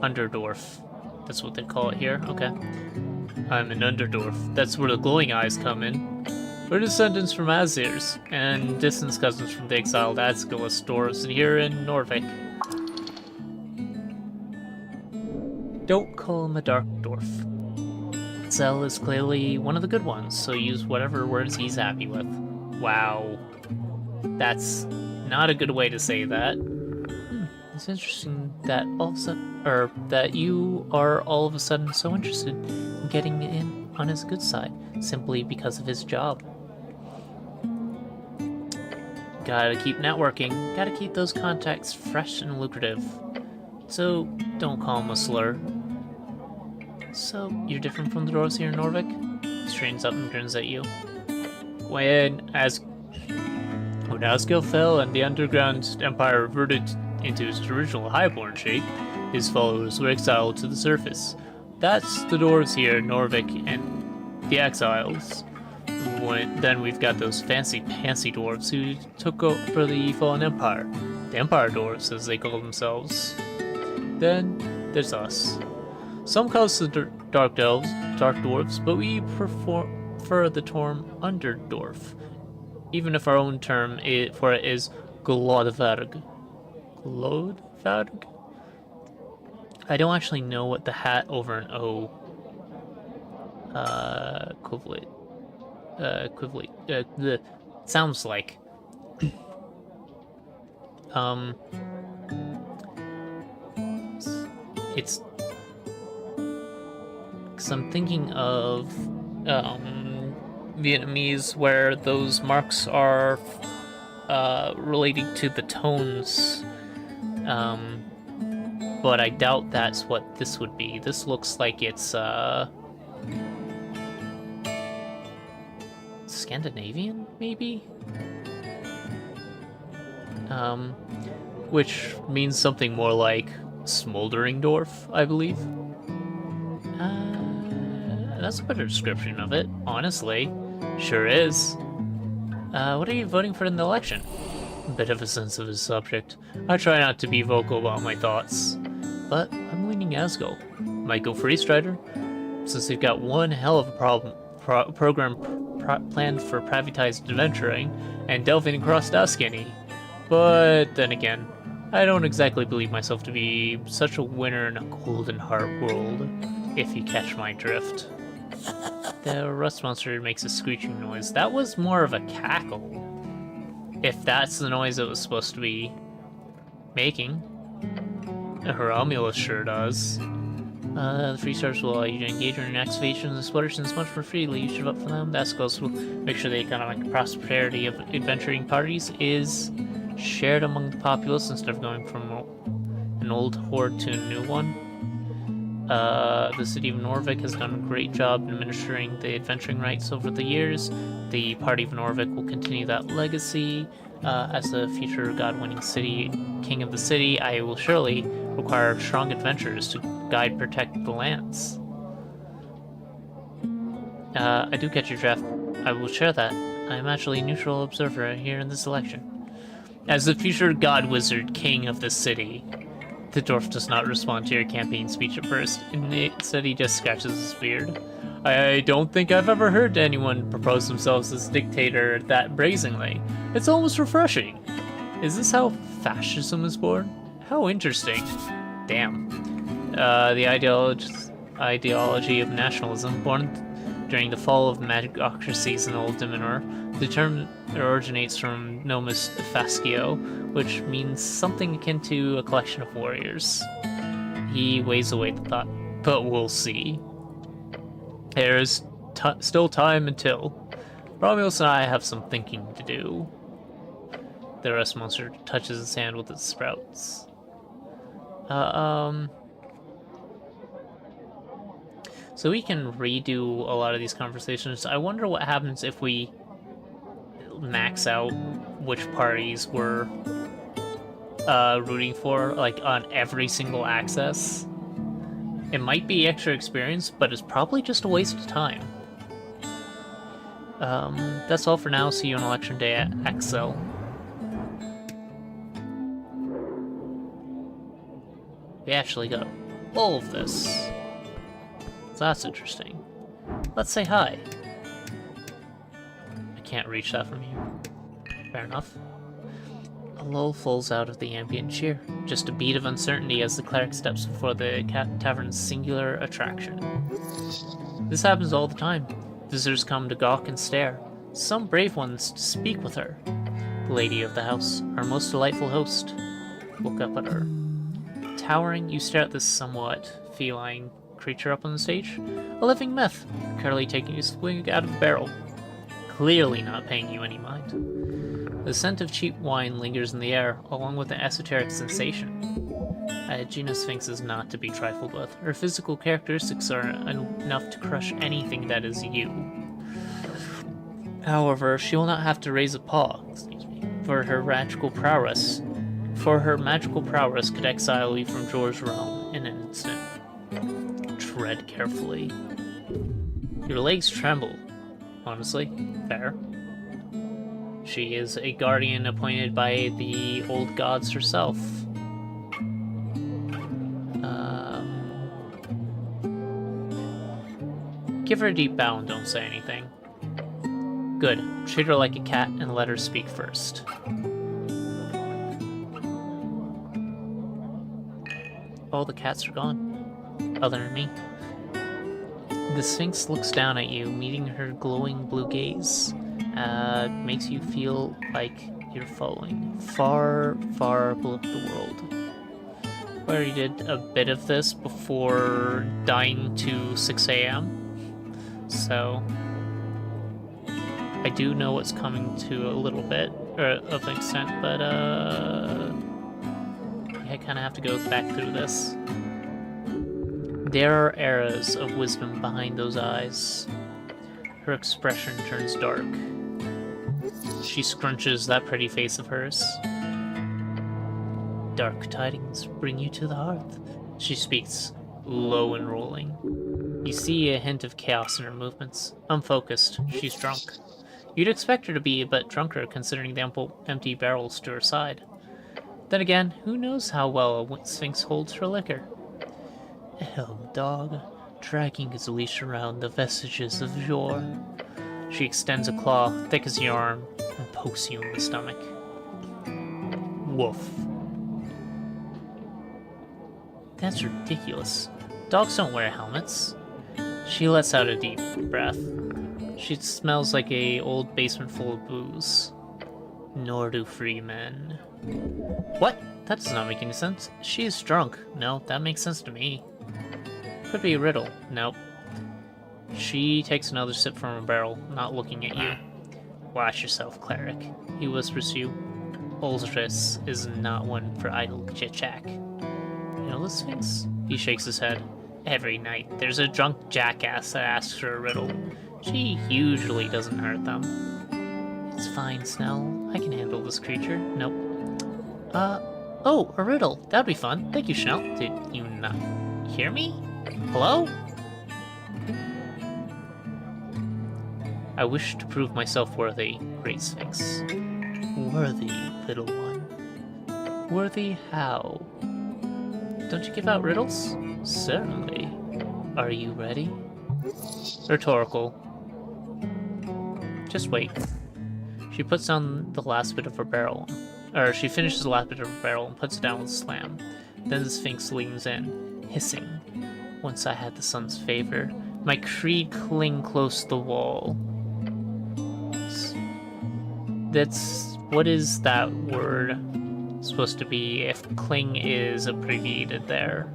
Underdwarf. That's what they call it here. Okay. I'm an Underdwarf. That's where the glowing eyes come in. We're descendants from Azirs, and distant cousins from the exiled Azkalis dwarves here in Norvik. Don't call him a dark dwarf. Zell is clearly one of the good ones, so use whatever words he's happy with. Wow. That's not a good way to say that. It's interesting that that you are all of a sudden so interested in getting in on his good side, simply because of his job. Gotta keep networking, gotta keep those contacts fresh and lucrative. So, don't call him a slur. So, you're different from the dwarves here in Norvik? He straightens up and grins at you. When Asgil fell and the Underground Empire reverted into its original highborn shape, his followers were exiled to the surface. That's the dwarves here in Norvik and the exiles. Then we've got those fancy-pantsy dwarves who took over the fallen empire. The Empire dwarves, as they call themselves. Then there's us. Some call us the dark dwarves, but we prefer the term Underdwarf, even if our own term for it is Glodvarg. Glodvarg? I don't actually know what the hat over an O sounds like. It's because I'm thinking of Vietnamese where those marks are relating to the tones, but I doubt that's what this would be. This looks like it's Scandinavian, maybe? which means something more like smoldering dwarf, I believe. That's a better description of it, honestly. Sure is. What are you voting for in the election? A bit of a sensitive subject. I try not to be vocal about my thoughts, but I'm leaning Asgo. Might go for East Rider, since they've got one hell of a program planned for privatized adventuring and delving across Duskany. But then again, I don't exactly believe myself to be such a winner in a golden heart world, if you catch my drift. The rust monster makes a screeching noise. That was more of a cackle, if that's the noise it was supposed to be making. Romulus sure does. The free stars will allow you to engage in excavations and explorations much more freely. You should vote for them. That's goes will make sure the economic prosperity of adventuring parties is shared among the populace instead of going from an old horde to a new one. The city of Norvik has done a great job administering the adventuring rights over the years. The party of Norvik will continue that legacy. As the future god-winning king of the city, I will surely require strong adventurers to guide, protect the lands. I do catch your draft. I will share that. I am actually a neutral observer here in this election. As the future god-wizard king of the city, the dwarf does not respond to your campaign speech at first. Instead, he just scratches his beard. I don't think I've ever heard anyone propose themselves as dictator that brazenly. It's almost refreshing. Is this how fascism is born? How interesting. Damn. The ideology of nationalism, born during the fall of magocracies in Old Diminor, the term originates from Nomus Fascio, which means something akin to a collection of warriors. He weighs away the thought, but we'll see. There is still time until. Romulus and I have some thinking to do. The rust monster touches his hand with its sprouts. So we can redo a lot of these conversations. I wonder what happens if we max out which parties we're rooting for, like, on every single access. It might be extra experience, but it's probably just a waste of time. That's all for now. See you on Election Day at Excel. We actually got all of this. So that's interesting. Let's say hi. I can't reach that from here. Fair enough. A lull falls out of the ambient cheer. Just a beat of uncertainty as the cleric steps before the tavern's singular attraction. This happens all the time. Visitors come to gawk and stare. Some brave ones to speak with her. The lady of the house, our most delightful host. Look up at her. Towering, you stare at this somewhat feline creature up on the stage. A living myth, currently taking a swig out of the barrel. Clearly not paying you any mind. The scent of cheap wine lingers in the air, along with an esoteric sensation. Gina Sphinx is not to be trifled with. Her physical characteristics are enough to crush anything that is you. However, she will not have to raise a paw, for her magical prowess. Could exile you from Jor's realm in an instant. Tread carefully. Your legs tremble. Honestly, fair. She is a guardian appointed by the old gods herself. Give her a deep bow and don't say anything. Good. Treat her like a cat and let her speak first. All the cats are gone, other than me. The Sphinx looks down at you, meeting her glowing blue gaze. Makes you feel like you're falling far, far below the world. I already did a bit of this before dying to 6 a.m. So I do know what's coming to a little bit, or of an extent, but I kind of have to go back through this. There are eras of wisdom behind those eyes. Her expression turns dark. She scrunches that pretty face of hers. dark tidings bring you to the hearth. She speaks, low and rolling. You see a hint of chaos in her movements. Unfocused, she's drunk. You'd expect her to be a bit drunker considering the empty barrels to her side. Then again, who knows how well a Sphinx holds her liquor? Helm, dog, dragging his leash around the vestiges of yore. She extends a claw, thick as your arm, and pokes you in the stomach. Woof. That's ridiculous. Dogs don't wear helmets. She lets out a deep breath. She smells like a old basement full of booze. Nor do free men. What? That does not make any sense. She is drunk. No, that makes sense to me. Could be a riddle. Nope. She takes another sip from her barrel, not looking at you. Watch yourself, Cleric. He whispers to you. Ultras is not one for idle chit-chat. You know the Sphinx? He shakes his head. Every night, there's a drunk jackass that asks her a riddle. She usually doesn't hurt them. It's fine, Snell. I can handle this creature. Nope. Oh, a riddle. That'd be fun. Thank you, Schnell. Did you not hear me? Hello? I wish to prove myself worthy, Great Sphinx. Worthy, little one. Worthy how? Don't you give out riddles? Certainly. Are you ready? Rhetorical. Just wait. She puts down the last bit of her barrel. Or she finishes the last bit of her barrel and puts it down with a slam. Then the Sphinx leans in, hissing. Once I had the sun's favor, my creed cling close to the wall. That's... what is that word supposed to be if cling is abbreviated there?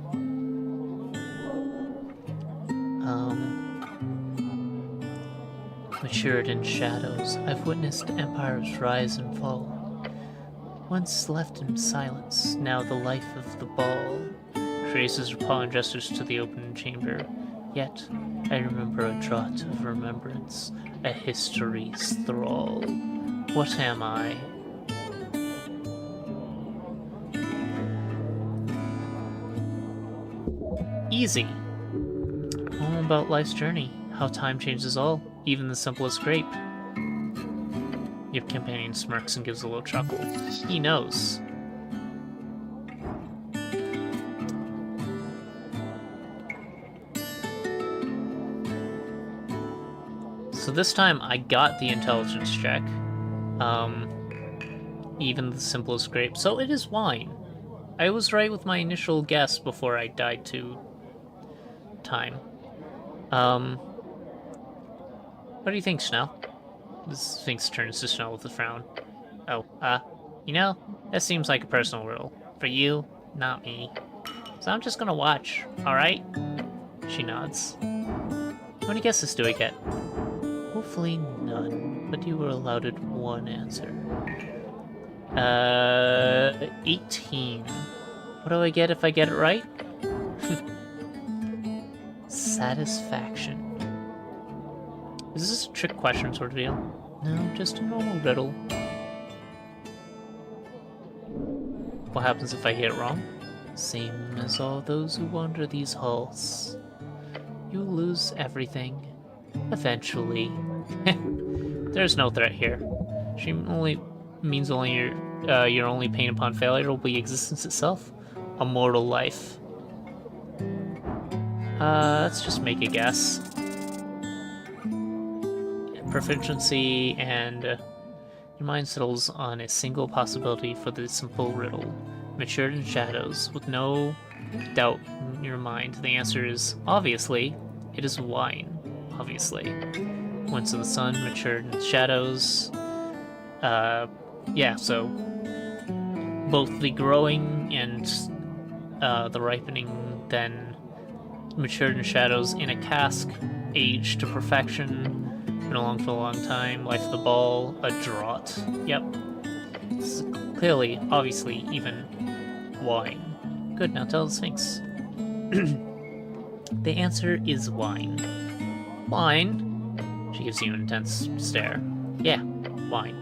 Matured in shadows, I've witnessed empires rise and fall. Once left in silence, now the life of the ball. She raises her paw and gestures to the open chamber. Yet, I remember a draught of remembrance, a history's thrall. What am I? Easy. All about life's journey, how time changes all, even the simplest grape. Your companion smirks and gives a little chuckle. He knows. So this time I got the intelligence check. Even the simplest grape. So it is wine. I was right with my initial guess before I died to time. What do you think, Schnell? The Sphinx turns to Schnell with a frown. Oh, you know, that seems like a personal riddle. For you, not me. So I'm just gonna watch, alright? She nods. How many guesses do I get? Hopefully none, but you were allowed one answer. 18. What do I get if I get it right? Satisfaction. Is this a trick question sort of deal? No, just a normal riddle. What happens if I get it wrong? Same as all those who wander these halls. You'll lose everything. Eventually. There's no threat here. She only means only your only pain upon failure will be existence itself. A mortal life. Let's just make a guess. Proficiency, and your mind settles on a single possibility for the simple riddle. Matured in shadows, with no doubt in your mind. The answer is, obviously, it is wine. Obviously. Once in the sun, matured in shadows. Yeah, so both the growing and the ripening, then matured in shadows in a cask, aged to perfection, been along for a long time, life of the ball, a draught. Yep. This is clearly, obviously, even wine. Good, now tell the Sphinx. The answer is wine. Wine? She gives you an intense stare. Yeah, wine.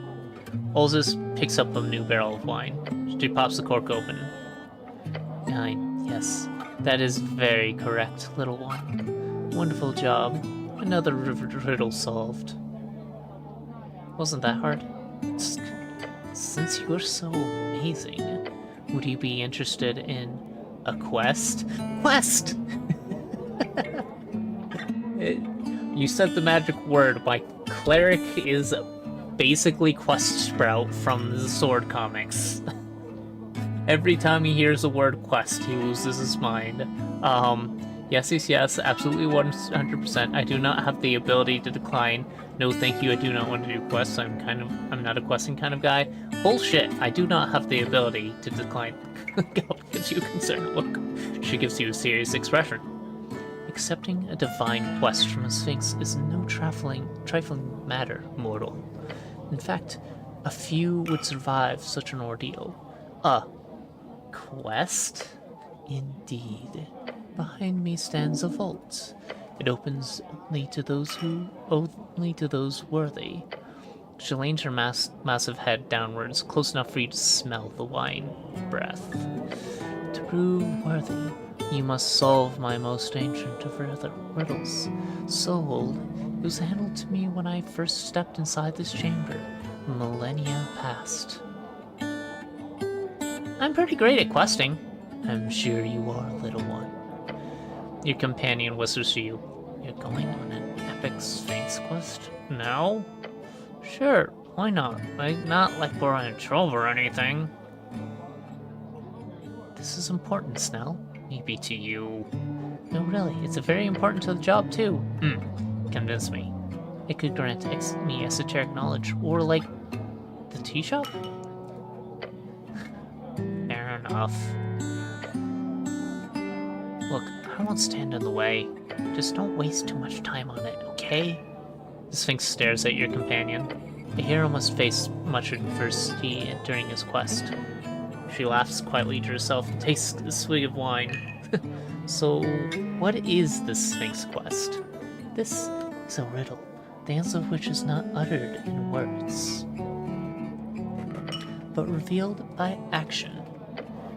Olzus picks up a new barrel of wine. She pops the cork open. behind. Yes, that is very correct, little one. Wonderful job. Another riddle solved. Wasn't that hard? Since you're so amazing, would you be interested in a quest? Quest! You said the magic word. My cleric is basically Quest Sprout from the Sword comics. Every time he hears the word quest, he loses his mind. Yes, absolutely 100%. I do not have the ability to decline. No, thank you, I do not want to do quests. I'm not a questing kind of guy. Bullshit, I do not have the ability to decline. God gives you a concerned look. She gives you a serious expression. Accepting a divine quest from a sphinx is no trifling matter, mortal. In fact, a few would survive such an ordeal. Quest? Indeed. Behind me stands a vault. It opens only to those worthy. She leans her massive head downwards, close enough for you to smell the wine breath. To prove worthy, you must solve my most ancient of riddles. So old, it was handed to me when I first stepped inside this chamber, millennia past. I'm pretty great at questing. I'm sure you are, little one. Your companion whispers to you. You're going on an epic Sphinx quest? Now? Sure, why not? Not like we're in trouble or anything. This is important, Snell. Maybe to you. No, really, it's very important to the job, too. Convince me. It could grant me esoteric knowledge, or like the tea shop? Fair enough. Look, I won't stand in the way. Just don't waste too much time on it, okay? The Sphinx stares at your companion. A hero must face much adversity during his quest. She laughs quietly to herself and takes a swig of wine. So, what is the Sphinx quest? This is a riddle, the answer of which is not uttered in words, but revealed by action.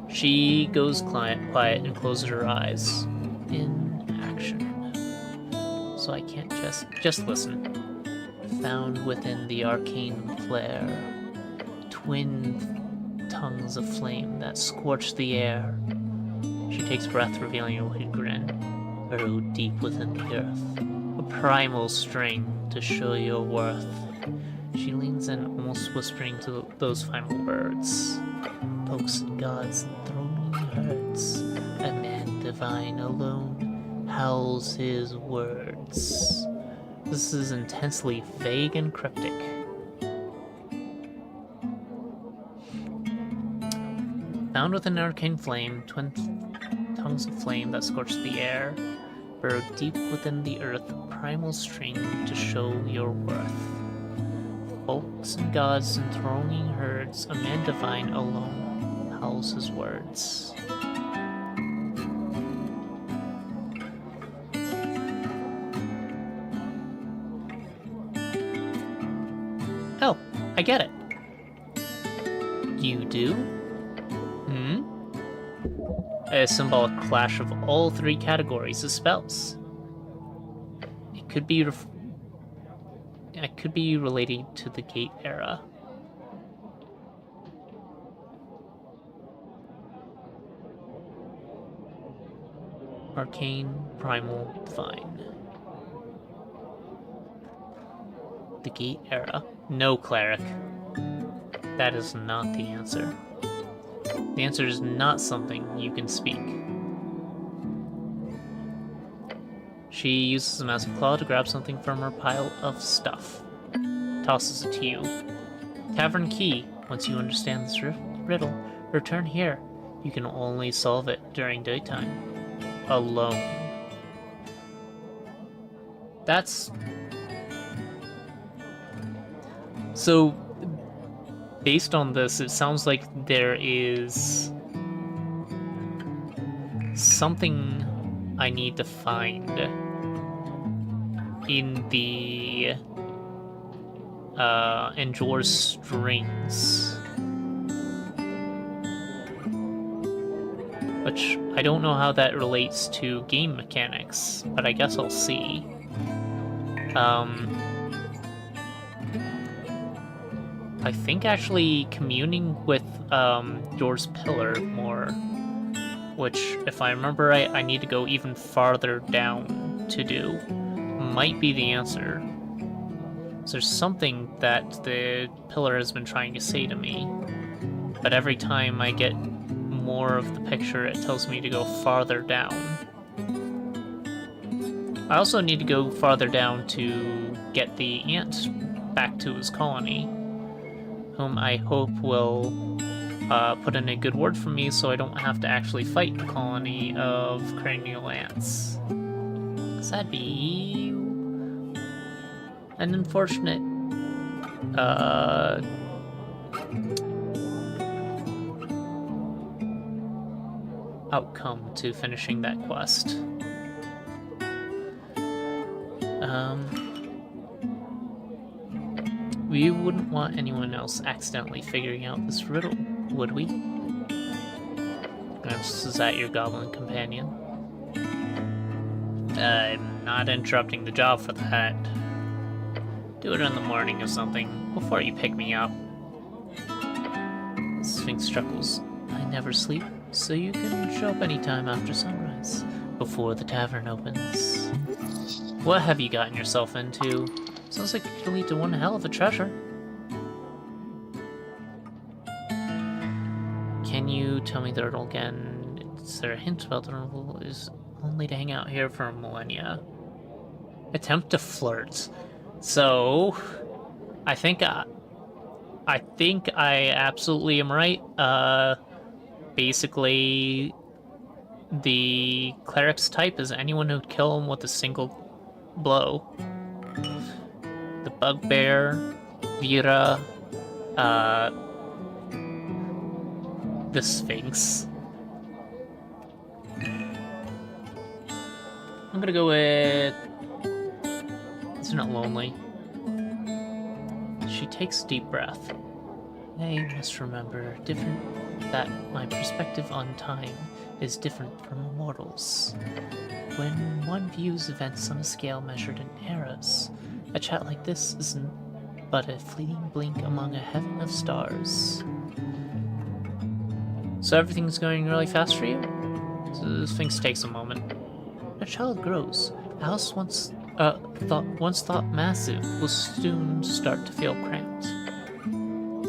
She goes quiet and closes her eyes. In action. So I can't just listen. Found within the arcane flare, twin tongues of flame that scorch the air. She takes breath, revealing a wicked grin, burrowed deep within the earth. A primal string to show your worth. She leans in, almost whispering to those final words. Pokes and gods and throning herds. A man divine alone howls his words. This is intensely vague and cryptic. Found within an arcane flame, twin tongues of flame that scorch the air, burrowed deep within the earth, a primal string to show your worth. Folks and gods enthroning herds, a man divine alone howls his words. Oh, I get it. You do? A symbolic clash of all three categories of spells. It could be related to the Gate era. Arcane, Primal, Divine. The Gate era. No, Cleric. That is not the answer. The answer is not something you can speak. She uses a massive claw to grab something from her pile of stuff. Tosses it to you. Tavern key. Once you understand this riddle, return here. You can only solve it during daytime. Alone. That's... So, based on this, it sounds like there is something I need to find in the Endor's strings. A which I don't know how that relates to game mechanics, but I guess I'll see. I think actually communing with Door's Pillar more, which, if I remember right, I need to go even farther down to do, might be the answer. So there's something that the pillar has been trying to say to me, but every time I get more of the picture, it tells me to go farther down. I also need to go farther down to get the ant back to his colony, whom I hope will put in a good word for me so I don't have to actually fight the colony of cranial ants. 'Cause that'd be an unfortunate outcome to finishing that quest. We wouldn't want anyone else accidentally figuring out this riddle, would we? Is that your goblin companion? I'm not interrupting the job for that. Do it in the morning or something, before you pick me up. Sphinx chuckles. I never sleep, so you can show up anytime after sunrise, before the tavern opens. What have you gotten yourself into? Sounds like it could lead to one hell of a treasure. Can you tell me the riddle again? Is there a hint about the riddle is only to hang out here for millennia? Attempt to flirt. So, I think I absolutely am right. Basically, the cleric's type is anyone who'd kill him with a single blow. The bugbear, Vera, the Sphinx. I'm gonna go with... It's not lonely. She takes a deep breath. I must remember that my perspective on time is different from mortals. When one views events on a scale measured in eras, a chat like this isn't but a fleeting blink among a heaven of stars. So everything's going really fast for you? So the Sphinx takes a moment. A child grows. A house once thought massive will soon start to feel cramped.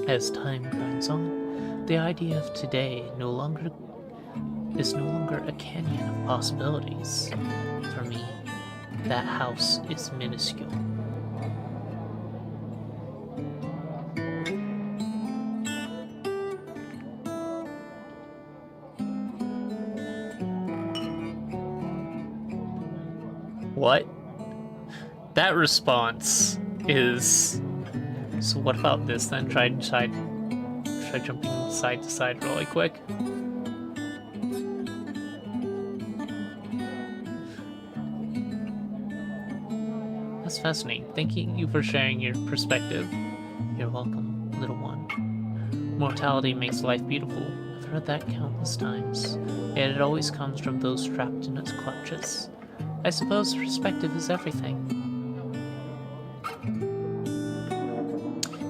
As time grinds on, the idea of today is no longer a canyon of possibilities. For me, that house is minuscule. What? That response is... So what about this then? Try jumping side to side really quick. That's fascinating. Thank you for sharing your perspective. You're welcome, little one. Mortality makes life beautiful. I've heard that countless times. Yet it always comes from those trapped in its clutches. I suppose perspective is everything.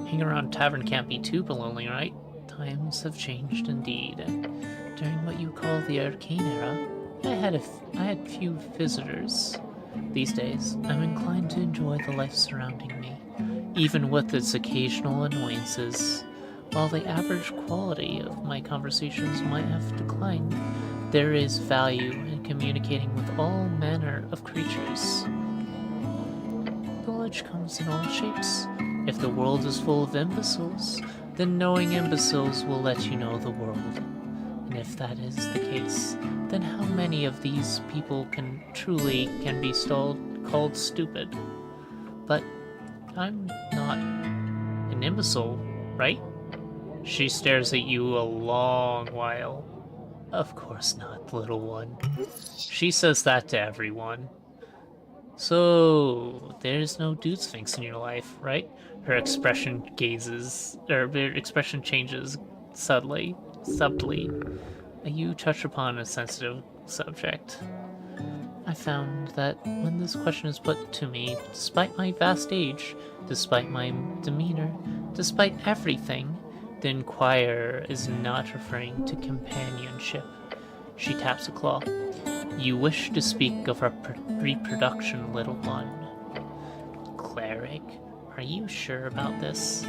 Hanging around tavern can't be too lonely, right? Times have changed indeed. During what you call the arcane era, I had few visitors. These days, I'm inclined to enjoy the life surrounding me, even with its occasional annoyances. While the average quality of my conversations might have declined, there is value in communicating with all manner of creatures. Knowledge comes in all shapes. If the world is full of imbeciles, then knowing imbeciles will let you know the world. And if that is the case, then how many of these people can be called stupid? But I'm not an imbecile, right? She stares at you a long while. Of course not, little one. She says that to everyone. So, there's no dude sphinx in your life, right? Her expression changes subtly. You touch upon a sensitive subject. I found that when this question is put to me, despite my vast age, despite my demeanor, despite everything, the inquirer is not referring to companionship. She taps a claw. You wish to speak of our reproduction, little one. Cleric, are you sure about this?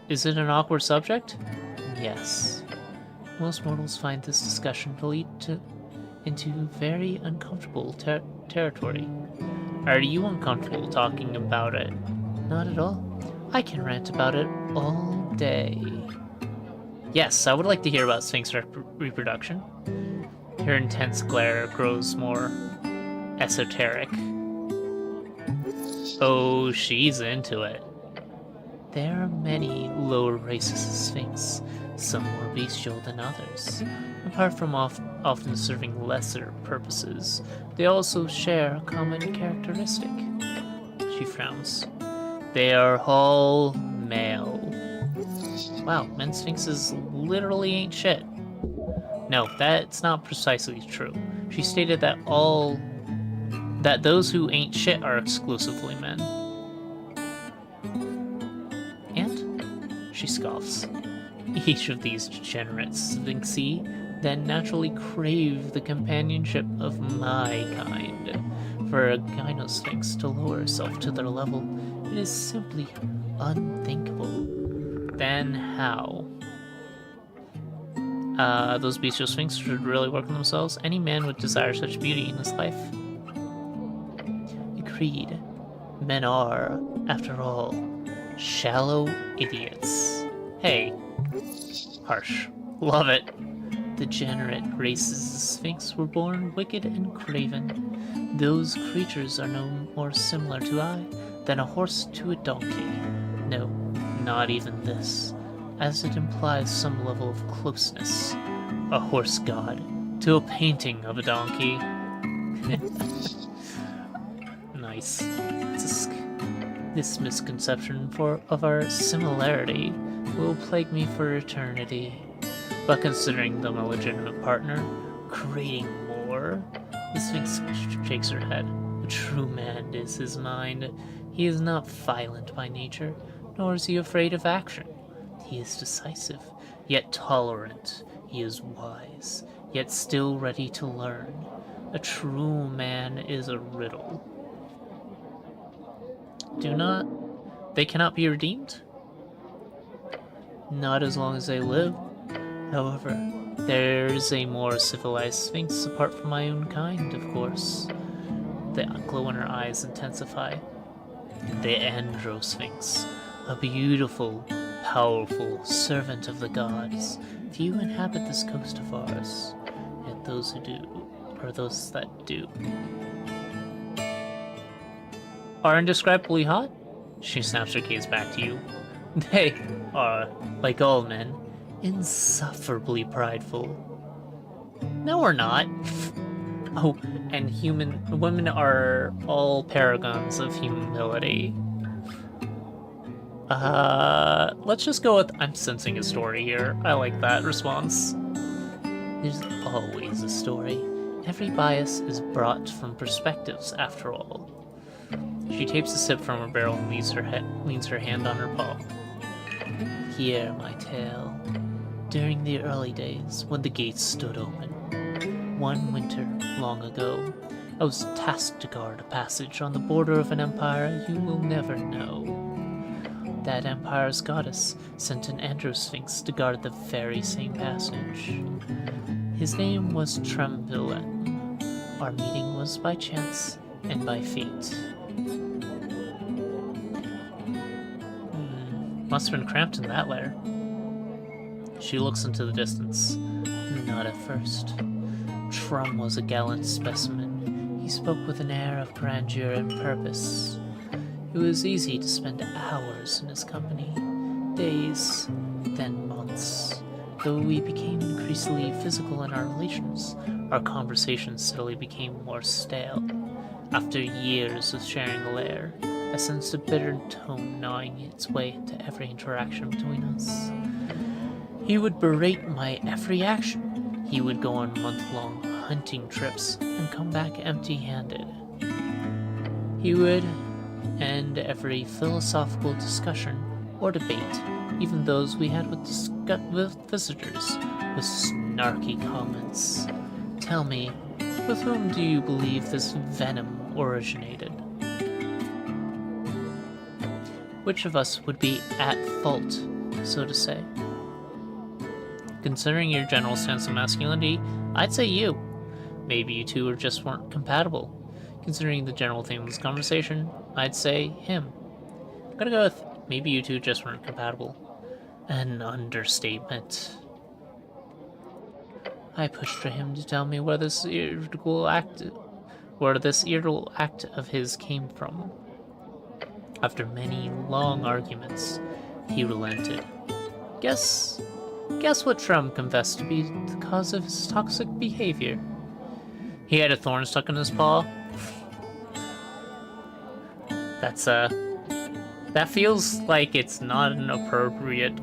Is it an awkward subject? Yes. Most mortals find this discussion to lead into very uncomfortable territory. Are you uncomfortable talking about it? Not at all. I can rant about it all day. Yes, I would like to hear about Sphinx reproduction. Her intense glare grows more esoteric. Oh, she's into it. There are many lower races of Sphinx, some more bestial than others. Apart from often serving lesser purposes, they also share a common characteristic. She frowns. They are all male. Wow, men sphinxes literally ain't shit. No, that's not precisely true. She stated that those who ain't shit are exclusively men. And she scoffs. Each of these degenerate sphinxi then naturally crave the companionship of my kind. For a gynosphinx to lower herself to their level, it is simply unthinkable. Then how? Those bestial sphinx should really work on themselves. Any man would desire such beauty in his life. Agreed. Men are, after all, shallow idiots. Hey. Harsh. Love it. Degenerate races of sphinx were born wicked and craven. Those creatures are no more similar to I than a horse to a donkey. No, not even this, as it implies some level of closeness. A horse god to a painting of a donkey. Nice. This misconception of our similarity will plague me for eternity. But considering them a legitimate partner, creating more, the Sphinx shakes her head. A true man is his mind. He is not violent by nature, nor is he afraid of action. He is decisive, yet tolerant. He is wise, yet still ready to learn. A true man is a riddle. They cannot be redeemed? Not as long as they live. However, there's a more civilized sphinx apart from my own kind, of course. The glow in her eyes intensify. The Androsphinx, a beautiful, powerful servant of the gods. Few inhabit this coast of ours, yet those who do, are those that do, are indescribably hot? She snaps her gaze back to you. They are, like all men, insufferably prideful. No, we're not. Oh, and women are all paragons of humility. Let's just go with I'm sensing a story here. I like that response. There's always a story. Every bias is brought from perspectives, after all. She takes a sip from her barrel and leans her hand on her paw. Hear my tale. During the early days, when the gates stood open, one winter long ago, I was tasked to guard a passage on the border of an empire you will never know. That empire's goddess sent an Androsphinx to guard the very same passage. His name was Tremvillain. Our meeting was by chance and by fate. Must have been cramped in that lair. She looks into the distance. Not at first. Trum was a gallant specimen. He spoke with an air of grandeur and purpose. It was easy to spend hours in his company. Days, then months. Though we became increasingly physical in our relations, our conversations steadily became more stale. After years of sharing a lair, I sensed a bitter tone gnawing its way into every interaction between us. He would berate my every action. He would go on month-long hunting trips and come back empty-handed. He would end every philosophical discussion or debate, even those we had with visitors, with snarky comments. Tell me, with whom do you believe this venom originated? Which of us would be at fault, so to say? Considering your general sense of masculinity, I'd say you. Maybe you two just weren't compatible. Considering the general theme of this conversation, I'd say him. I'm gonna go with maybe you two just weren't compatible. An understatement. I pushed for him to tell me where this irritable act of his came from. After many long arguments, he relented. Guess what Trump confessed to be the cause of his toxic behavior. He had a thorn stuck in his paw. That feels like it's not an appropriate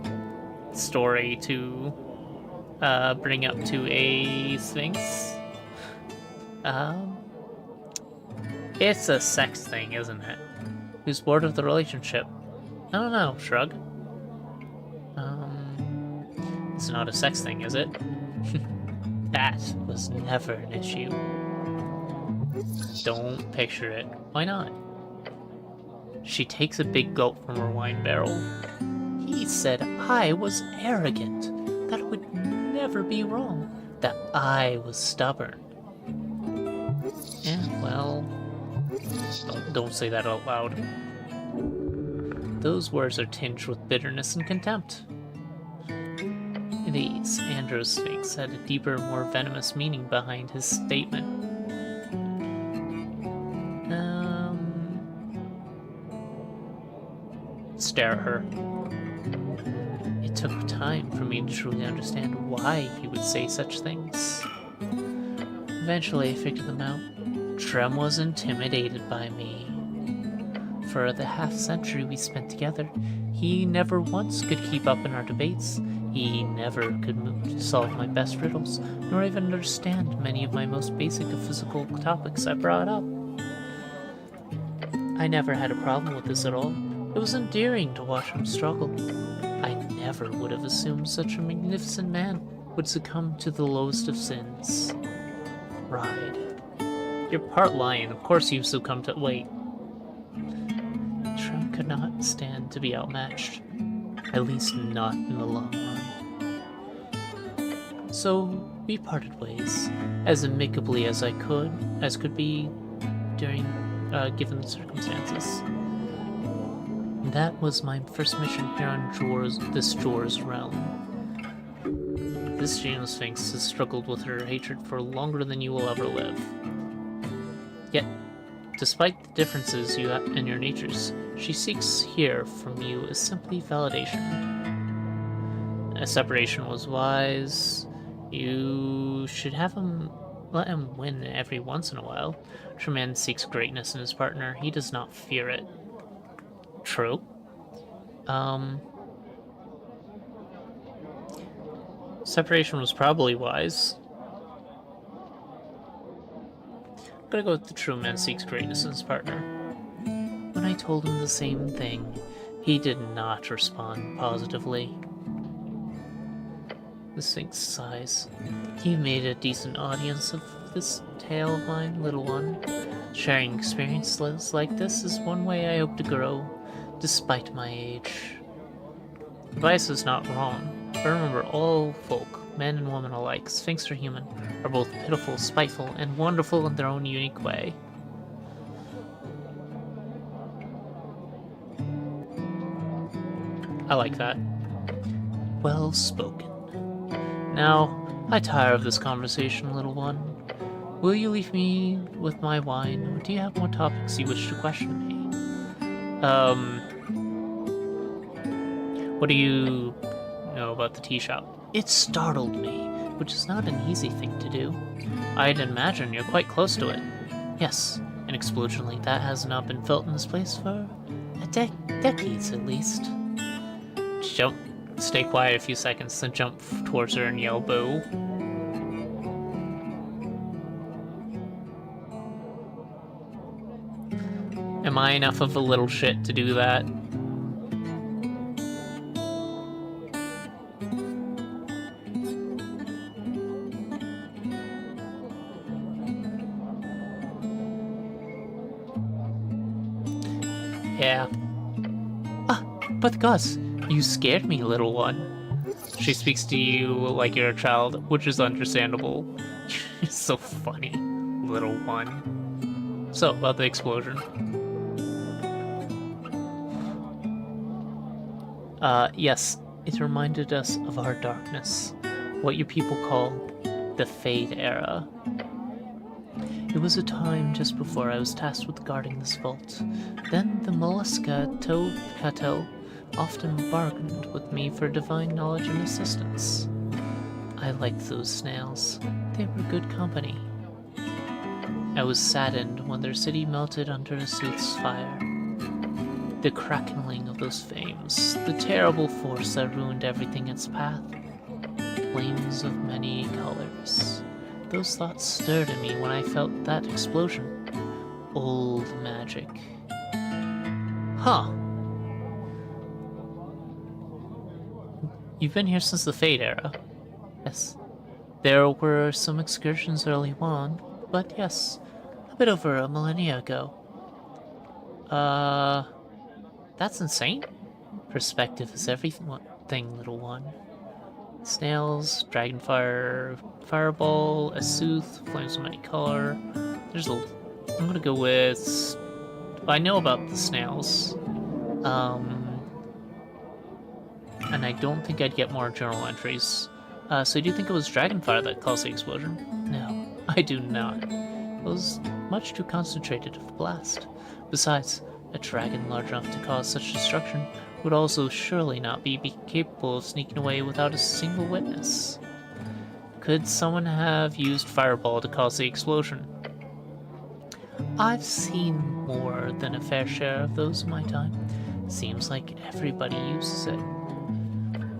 story to bring up to a Sphinx. It's a sex thing, isn't it? Who's bored of the relationship? I don't know, shrug. It's not a sex thing, is it? That was never an issue. Don't picture it. Why not? She takes a big gulp from her wine barrel. He said I was arrogant, that it would never be wrong, that I was stubborn. Yeah, well, don't say that out loud. Those words are tinged with bitterness and contempt. The Andros Sphinx had a deeper, more venomous meaning behind his statement. Stare at her. It took time for me to truly understand why he would say such things. Eventually I figured them out. Trem was intimidated by me. For the half-century we spent together, he never once could keep up in our debates. He never could solve my best riddles, nor even understand many of my most basic of physical topics I brought up. I never had a problem with this at all. It was endearing to watch him struggle. I never would have assumed such a magnificent man would succumb to the lowest of sins. Ride. You're part lion, of course you've succumbed to— wait. Trem could not stand to be outmatched. At least not in the long run. So we parted ways, as amicably as could be during given the circumstances. That was my first mission here on this Jor's realm. This Geno Sphinx has struggled with her hatred for longer than you will ever live. Yet, despite the differences you have in your natures, she seeks here from you is simply validation. A separation was wise. You should let him win every once in a while. True man seeks greatness in his partner. He does not fear it. True. Separation was probably wise. I'm gonna go with the true man seeks greatness in his partner. When I told him the same thing, he did not respond positively. The Sphinx sighs. You made a decent audience of this tale of mine, little one. Sharing experiences like this is one way I hope to grow, despite my age. Advice is not wrong, but remember, all folk, men and women alike, Sphinx or human, are both pitiful, spiteful, and wonderful in their own unique way. I like that. Well spoken. Now, I tire of this conversation, little one. Will you leave me with my wine, or do you have more topics you wish to question me? What do you know about the tea shop? It startled me, which is not an easy thing to do. I'd imagine you're quite close to it. Yes, an explosion like that has not been felt in this place for decades at least. stay quiet a few seconds, then jump towards her and yell boo. Am I enough of a little shit to do that? Yeah. Ah, but the gods, you scared me, little one. She speaks to you like you're a child, which is understandable. It's so funny, little one. So, about the explosion. Yes, it reminded us of our darkness. What your people call the Fade Era. It was a time just before I was tasked with guarding this vault. Then the Mollusca Toad Cartel often bargained with me for divine knowledge and assistance. I liked those snails. They were good company. I was saddened when their city melted under a sooth's fire. The crackling of those flames, the terrible force that ruined everything in its path. Flames of many colors. Those thoughts stirred in me when I felt that explosion. Old magic. Huh. You've been here since the Fade Era. Yes. There were some excursions early on, but yes, a bit over a millennia ago. That's insane. Perspective is everything, little one. Snails, dragonfire, fireball, a sooth, flames of many color. I'm gonna go with... I know about the snails. And I don't think I'd get more journal entries. So do you think it was dragonfire that caused the explosion? No, I do not. It was much too concentrated of a blast. Besides, a dragon large enough to cause such destruction would also surely not be capable of sneaking away without a single witness. Could someone have used fireball to cause the explosion? I've seen more than a fair share of those in my time. Seems like everybody uses it.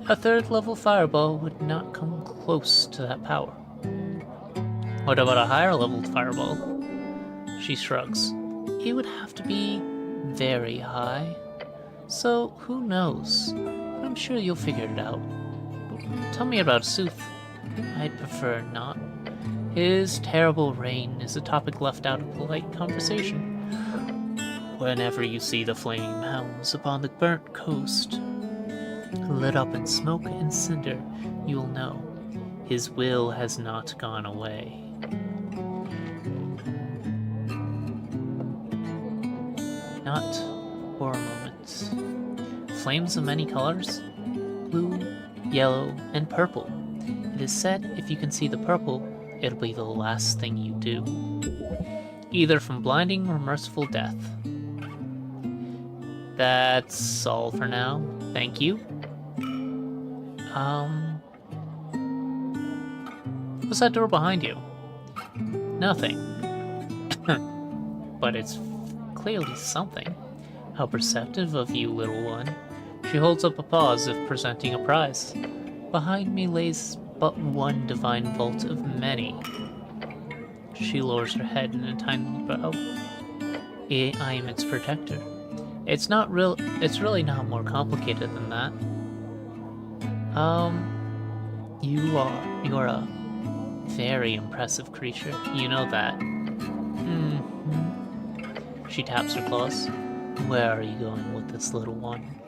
A third level fireball would not come close to that power. What about a higher level fireball? She shrugs. It would have to be very high. So, who knows? But I'm sure you'll figure it out. Tell me about Sooth. I'd prefer not. His terrible reign is a topic left out of polite conversation. Whenever you see the flaming mounds upon the burnt coast, lit up in smoke and cinder, you'll know his will has not gone away. Not for a moment. Flames of many colors? Blue, yellow, and purple. It is said if you can see the purple, it'll be the last thing you do. Either from blinding or merciful death. That's all for now. Thank you. What's that door behind you? Nothing. But it's clearly something. How perceptive of you, little one. She holds up a paw as if presenting a prize. Behind me lays but one divine vault of many. She lowers her head in a tiny bow. I am its protector. It's really not more complicated than that. You're a very impressive creature. You know that. She taps her claws. Where are you going with this, little one?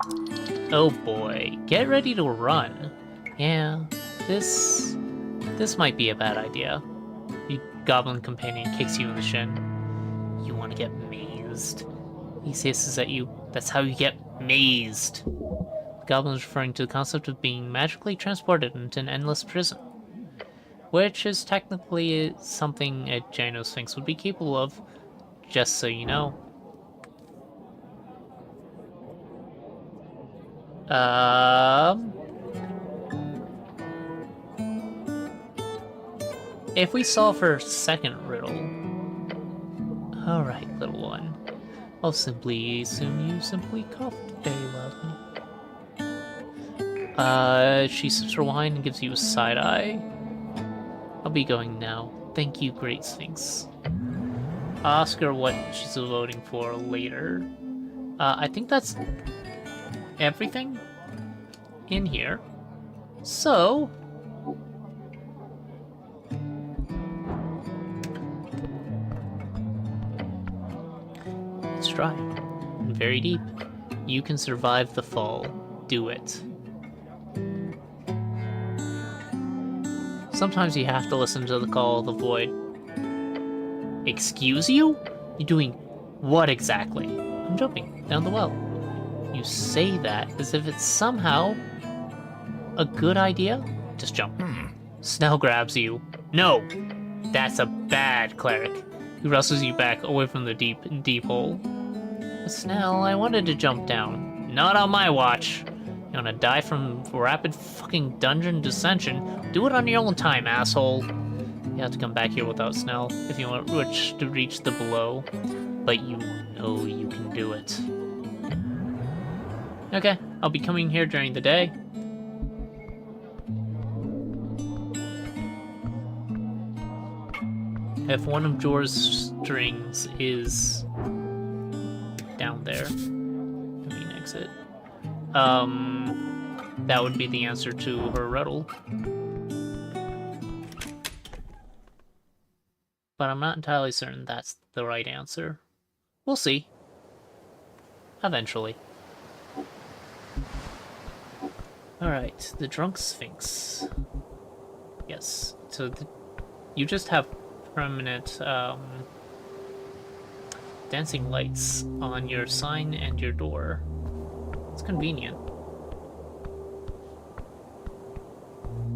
Oh boy, get ready to run. Yeah, this might be a bad idea. Your goblin companion kicks you in the shin. You want to get mazed. He hisses at you. That's how you get mazed. The goblin is referring to the concept of being magically transported into an endless prison, which is technically something a Gynosphinx would be capable of, just so you know. If we solve her second riddle... Alright, little one. I'll simply assume you simply coughed very loudly. She sips her wine and gives you a side eye. I'll be going now. Thank you, Great Sphinx. I'll ask her what she's voting for later. I think that's everything in here. So... let's try. Very deep. You can survive the fall. Do it. Sometimes you have to listen to the call of the void. Excuse you? You're doing what exactly? I'm jumping down the well. You say that as if it's somehow a good idea? Just jump. Snell grabs you. No! That's a bad cleric. He wrestles you back away from the deep hole. Snell, I wanted to jump down. Not on my watch. You wanna die from rapid fucking dungeon dissension? Do it on your own time, asshole. You have to come back here without Snell if you want to reach the below. But you know you can do it. Okay, I'll be coming here during the day. If one of Jor's strings is down there, I mean exit, that would be the answer to her riddle. But I'm not entirely certain that's the right answer. We'll see. Eventually. Alright, the Drunk Sphinx. Yes, so you just have permanent dancing lights on your sign and your door. It's convenient.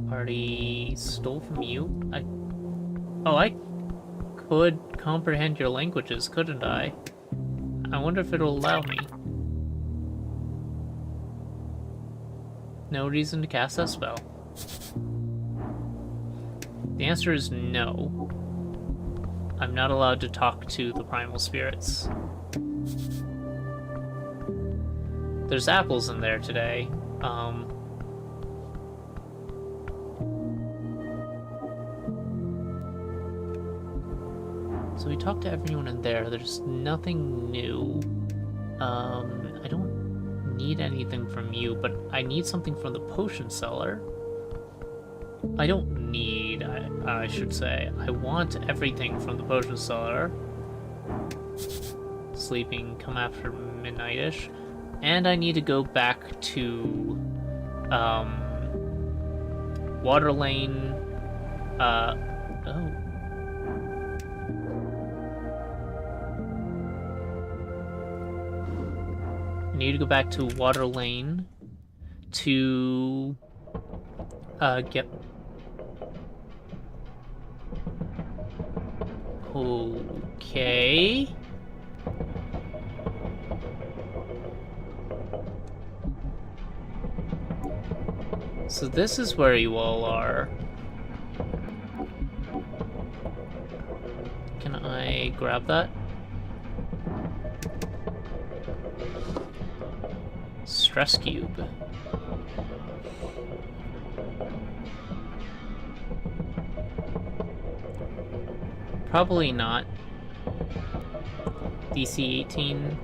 Party stole from you? I could comprehend your languages, couldn't I? I wonder if it'll allow me. No reason to cast that spell. The answer is no. I'm not allowed to talk to the primal spirits. There's apples in there today. So we talked to everyone in there. There's nothing new. I don't need anything from you, but I need something from the potion seller. I don't need, I should say. I want everything from the potion seller. Sleeping come after midnight-ish. And I need to go back to Water Lane. Oh. I need to go back to Water Lane to get... Okay... So this is where you all are. Can I grab that? Stress cube. Probably not. DC 18.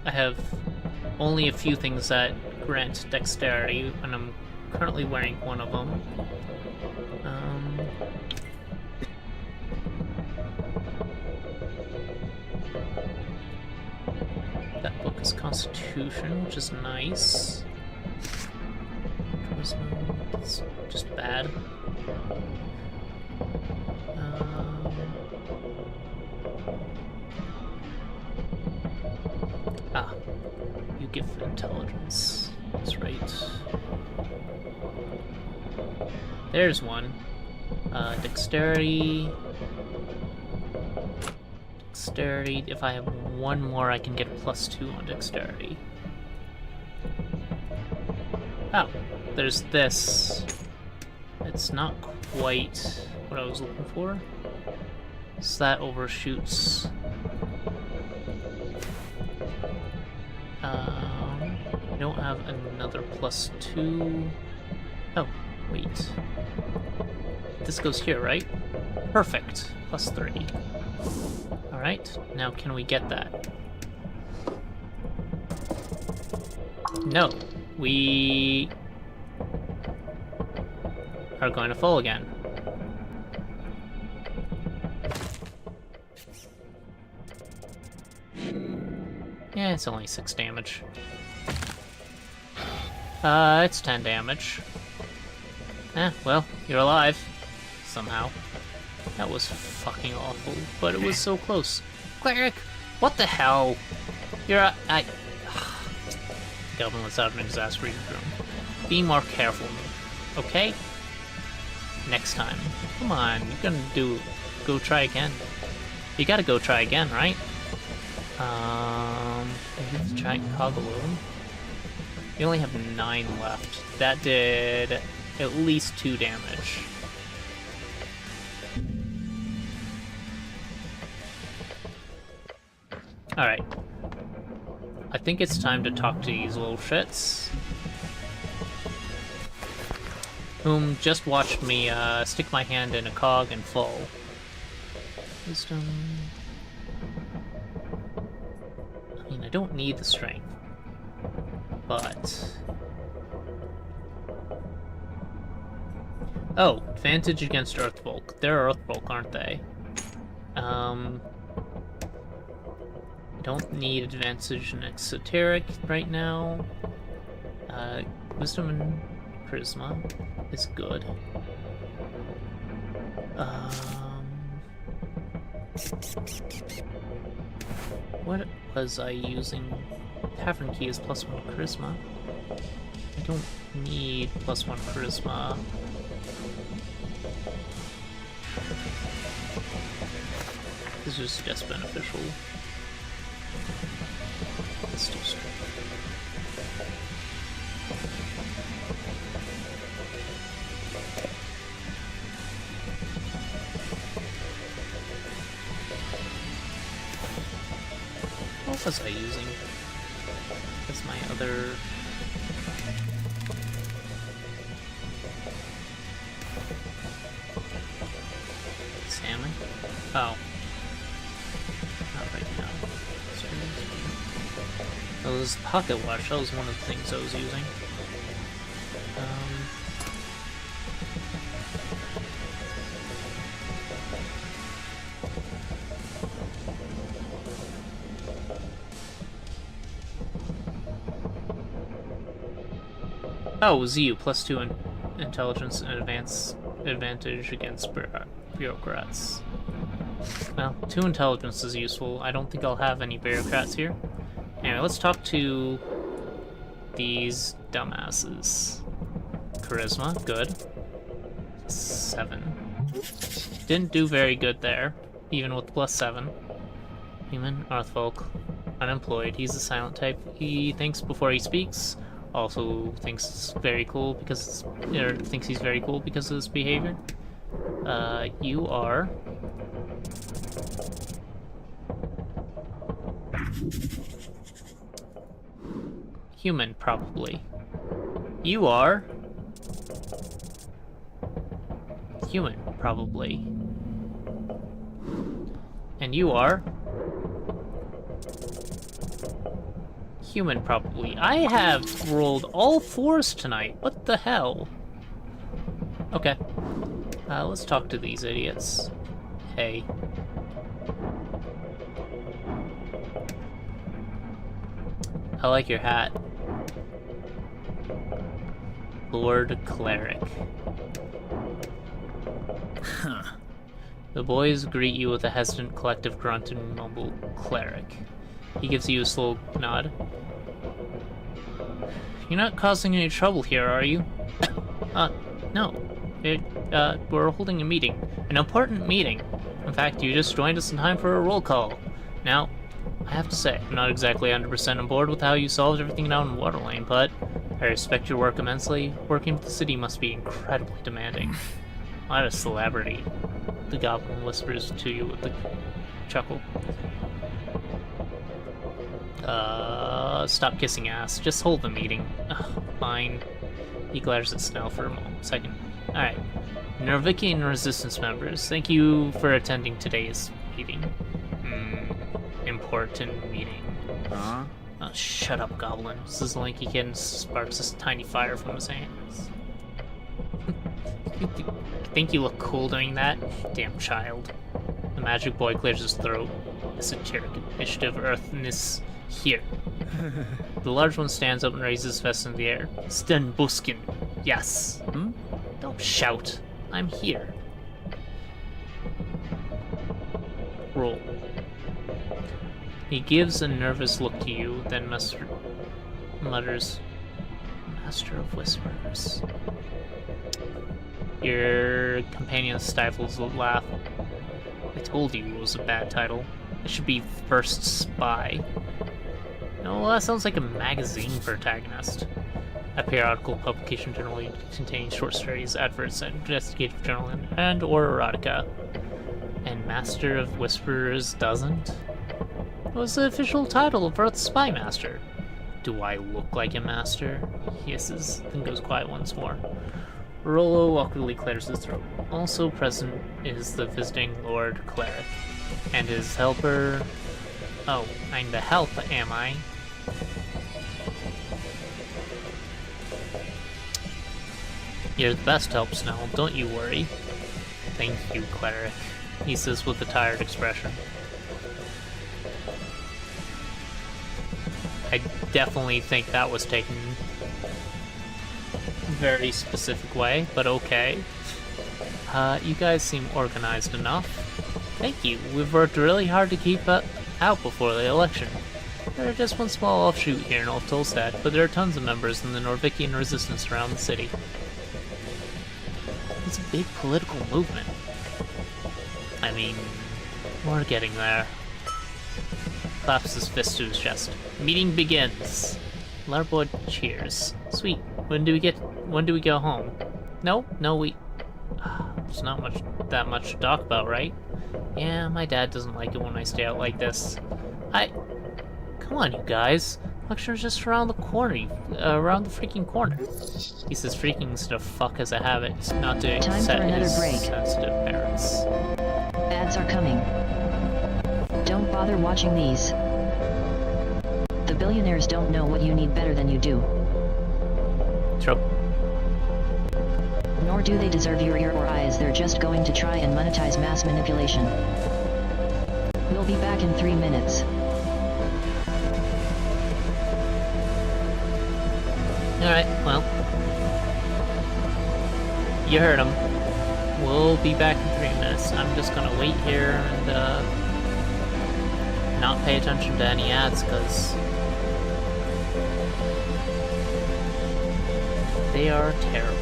I have only a few things that grant dexterity, and I'm currently wearing one of them. That book is Constitution, which is nice. It's just bad. You give intelligence. That's right. There's one. Dexterity. Dexterity. If I have one more, I can get a +2 on dexterity. Oh, there's this. That's not quite what I was looking for. So that overshoots. I don't have another +2. Oh, wait. This goes here, right? Perfect. +3. Alright, now can we get that? No. We are going to fall again. Yeah, it's only 6 damage. It's 10 damage. Well, you're alive. Somehow. That was fucking awful, but it was so close. Cleric! What the hell? You're Delvin lets out an exasperated groan. Be more careful, okay? Next time. Come on, you're gonna go try again. You gotta go try again, right? Maybe the giant cogaloon. You only have 9 left. That did at least 2 damage. Alright. I think it's time to talk to these little shits. Whom just watched me stick my hand in a cog and fall. Wisdom. I mean, I don't need the strength. But... oh, advantage against Earthfolk. They're Earthfolk, aren't they? I don't need advantage in Esoteric right now. Wisdom and Charisma is good. What was I using? Tavern Key is +1 Charisma. I don't need +1 Charisma. This is just beneficial. Let's do strength. What was I using? That's my other... salmon? Oh. Not right now. Sorry. It was Pocket Watch, that was one of the things I was using. Oh, it was you, +2 in intelligence and advantage against bureaucrats. Well, 2 intelligence is useful. I don't think I'll have any bureaucrats here. Anyway, let's talk to these dumbasses. Charisma, good. 7. Didn't do very good there, even with +7. Human, Earthfolk, unemployed. He's a silent type. He thinks before he speaks. Also thinks it's very cool because thinks he's very cool because of his behavior. You are human, probably. You are human, probably. And you are human, probably. I have rolled all 4s tonight. What the hell? Okay. Let's talk to these idiots. Hey. I like your hat. Lord Cleric. Huh. The boys greet you with a hesitant collective grunt and mumble, Cleric. He gives you a slow nod. You're not causing any trouble here, are you? No. We're holding a meeting. An important meeting. In fact, you just joined us in time for a roll call. Now, I have to say, I'm not exactly 100% on board with how you solved everything down in Waterlane, but I respect your work immensely. Working for the city must be incredibly demanding. What a celebrity, the goblin whispers to you with a chuckle. Stop kissing ass. Just hold the meeting. Ugh, fine. He glares at Snell for a second. Alright. Norvikian Resistance members, thank you for attending today's meeting. Important meeting. Huh? Oh, shut up, Goblin, says the lanky kid and sparks this tiny fire from his hands. Think you look cool doing that? Damn child. The magic boy clears his throat. Esoteric Initiative Earthness here. The large one stands up and raises his fist in the air. Sten Buskin. Yes. Don't shout. I'm here. Roll. He gives a nervous look to you, then mutters, Master of Whispers. Your companion stifles a laugh. I told you it was a bad title. It should be First Spy. No, that sounds like a magazine protagonist. A periodical publication generally contains short stories, adverts, and investigative journal and or erotica. And Master of Whisperers doesn't? It was the official title of Earth's Spy Master. Do I look like a master? He hisses, then goes quiet once more. Rollo awkwardly clears his throat. Also present is the visiting Lord Cleric. And his helper... Oh, I'm the help, am I? You're the best help, Snell, don't you worry. Thank you, Cleric, he says with a tired expression. I definitely think that was taken a very specific way, but okay. You guys seem organized enough. Thank you, we've worked really hard to keep out before the election. They're just one small offshoot here in Old Tolstad, but there are tons of members in the Norvikian resistance around the city. It's a big political movement. I mean, we're getting there. Claps his fist to his chest. Meeting begins. Larboy cheers. Sweet. When do we go home? No, there's not that much to talk about, right? Yeah, my dad doesn't like it when I stay out like this. Come on, you guys. Lecture's just around the corner, around the freaking corner. He says freaking instead of fuck as a habit, not to upset his sensitive parents. Ads are coming. Don't bother watching these. The billionaires don't know what you need better than you do. Trope. Nor do they deserve your ear or eyes, they're just going to try and monetize mass manipulation. We'll be back in 3 minutes. Alright, well. You heard him. We'll be back in 3 minutes. I'm just gonna wait here and, not pay attention to any ads, because they are terrible.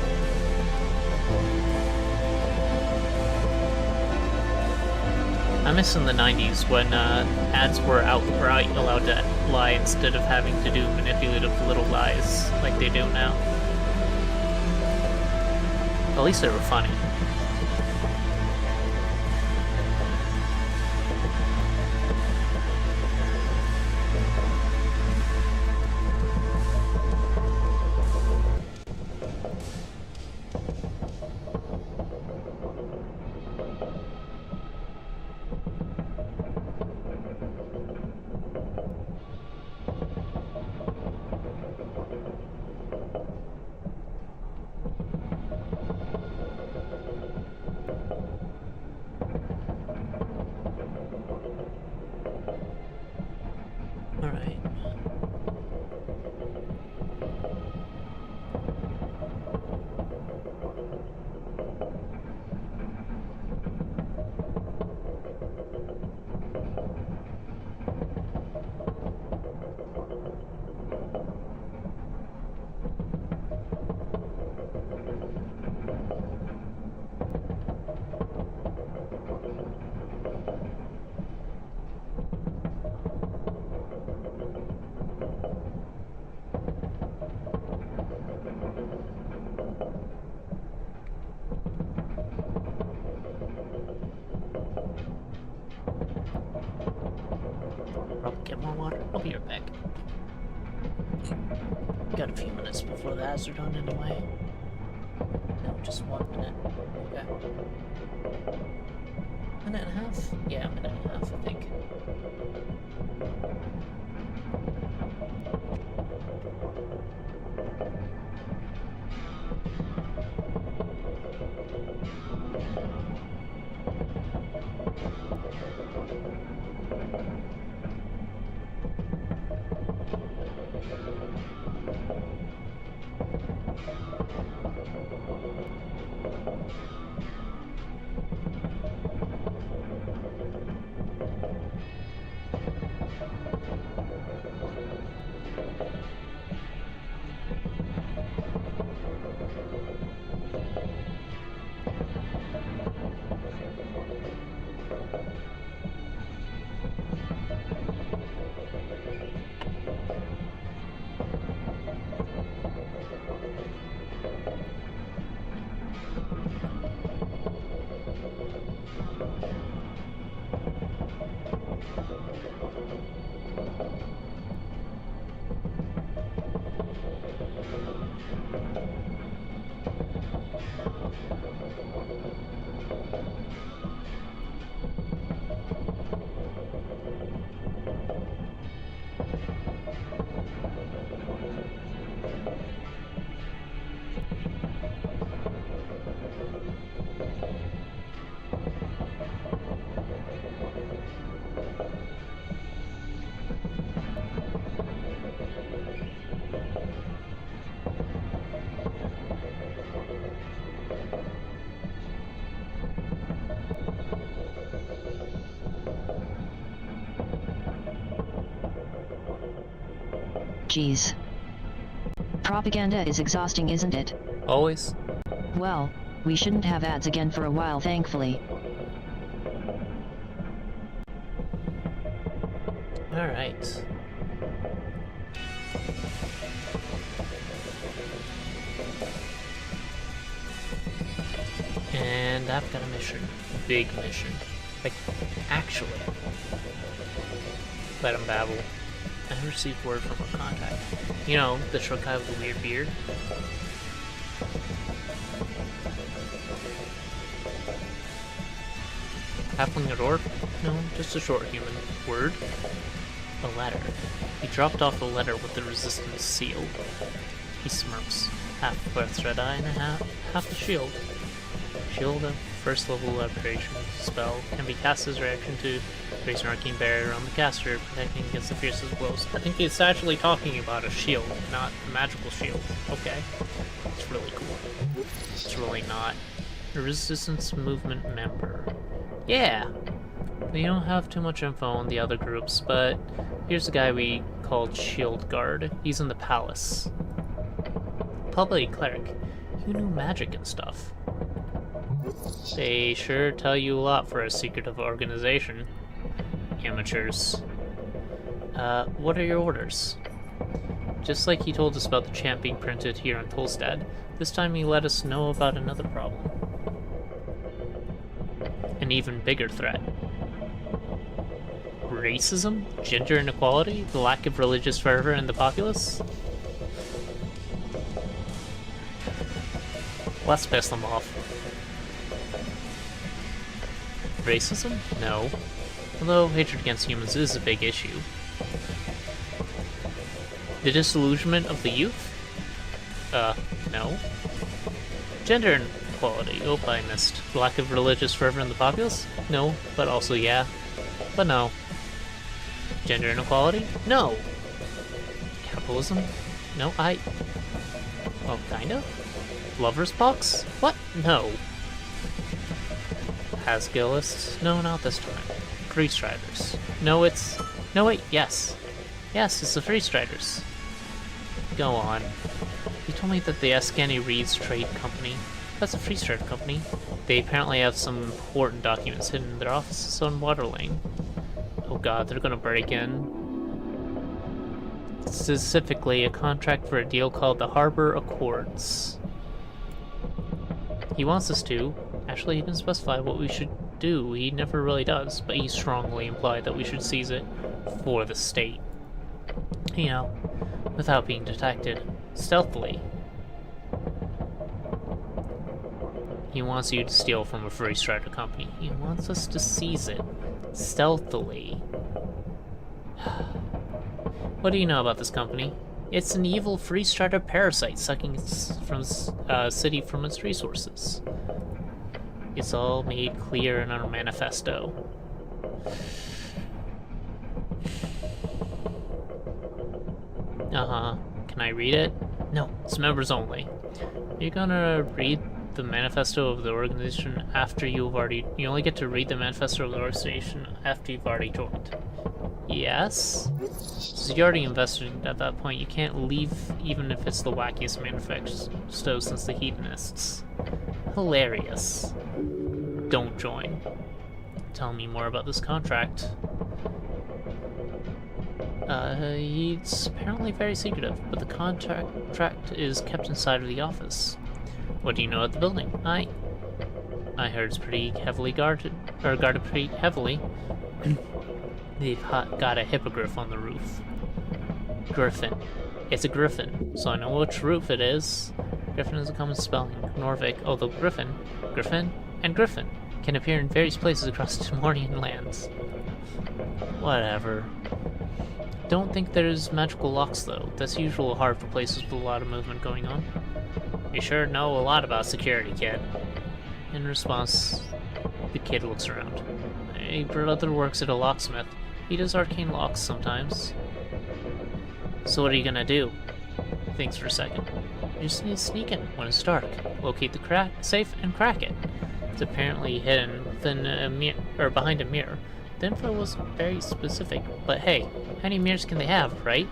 I miss in the 90s when ads were outright allowed to lie instead of having to do manipulative little lies like they do now. At least they were funny. more water? I'll be right back. Got a few minutes before the ads are done anyway. No, just 1 minute. Okay. Minute and a half? Yeah, minute and a half, I think. Geez. Propaganda is exhausting, isn't it? Always. Well, we shouldn't have ads again for a while, thankfully. Alright. And I've got a mission. Big mission. Like, actually. Let him babble. I received word from a contact. You know, the short guy with the weird beard. Halfling or orc? No, just a short human. Word? A letter. He dropped off a letter with the resistance seal. He smirks. Half a thread eye and half a shield. Shield of first level levitation spell can be cast as a reaction to raise an arcane barrier around the caster, protecting against the fiercest blows. I think it's actually talking about a shield, not a magical shield. Okay. It's really cool. It's really not. A resistance movement member. Yeah! We don't have too much info on the other groups, but here's the guy we called Shield Guard. He's in the palace. Probably a cleric. Who knew magic and stuff? They sure tell you a lot for a secretive organization. Amateurs. What are your orders? Just like he told us about the champ being printed here on Tolstad, this time he let us know about another problem. An even bigger threat. Racism? Gender inequality? The lack of religious fervor in the populace? Let's piss them off. Racism? No. Although hatred against humans is a big issue. The disillusionment of the youth? No. Gender inequality. Oh, I missed. The lack of religious fervor in the populace? No, but also yeah. But no. Gender inequality? No. Capitalism? No, oh, kind of? Lover's box? What? No. Asgilists? No, not this time. Free Striders. No, it's... No, wait, yes. Yes, it's the Free Striders. Go on. You told me that the Ascani Reed's trade company. That's a Free Strider company. They apparently have some important documents hidden in their offices on Water Lane. Oh god, they're gonna break in. Specifically, a contract for a deal called the Harbor Accords. He wants us to. Actually, he didn't specify what we should do. He never really does, but he strongly implied that we should seize it for the state. You know, without being detected, stealthily. He wants you to steal from a free strider company. He wants us to seize it stealthily. What do you know about this company? It's an evil free strider parasite sucking from city from its resources. It's all made clear in our manifesto. Can I read it? No, it's members only. You're gonna read the manifesto of the organization after you've already... You only get to read the manifesto of the organization after you've already joined. Yes? So you already invested at that point. You can't leave even if it's the wackiest manifesto since the hedonists. Hilarious. Don't join. Tell me more about this contract. It's apparently very secretive, but the contract is kept inside of the office. What do you know at the building? I heard it's pretty heavily guarded pretty heavily. They've got a hippogriff on the roof. Griffin. It's a griffin, so I know which roof it is. Griffin is a common spelling. Norvik, although Griffin, and Griffin can appear in various places across Timorian lands. Whatever. Don't think there's magical locks though. That's usually hard for places with a lot of movement going on. You sure know a lot about security, kid. In response, the kid looks around. My brother works at a locksmith. He does arcane locks sometimes. So what are you gonna do? Thinks for a second. You just need to sneak in when it's dark. Locate the safe and crack it. It's apparently hidden within a mirror, or behind a mirror. The info wasn't very specific, but hey, how many mirrors can they have, right?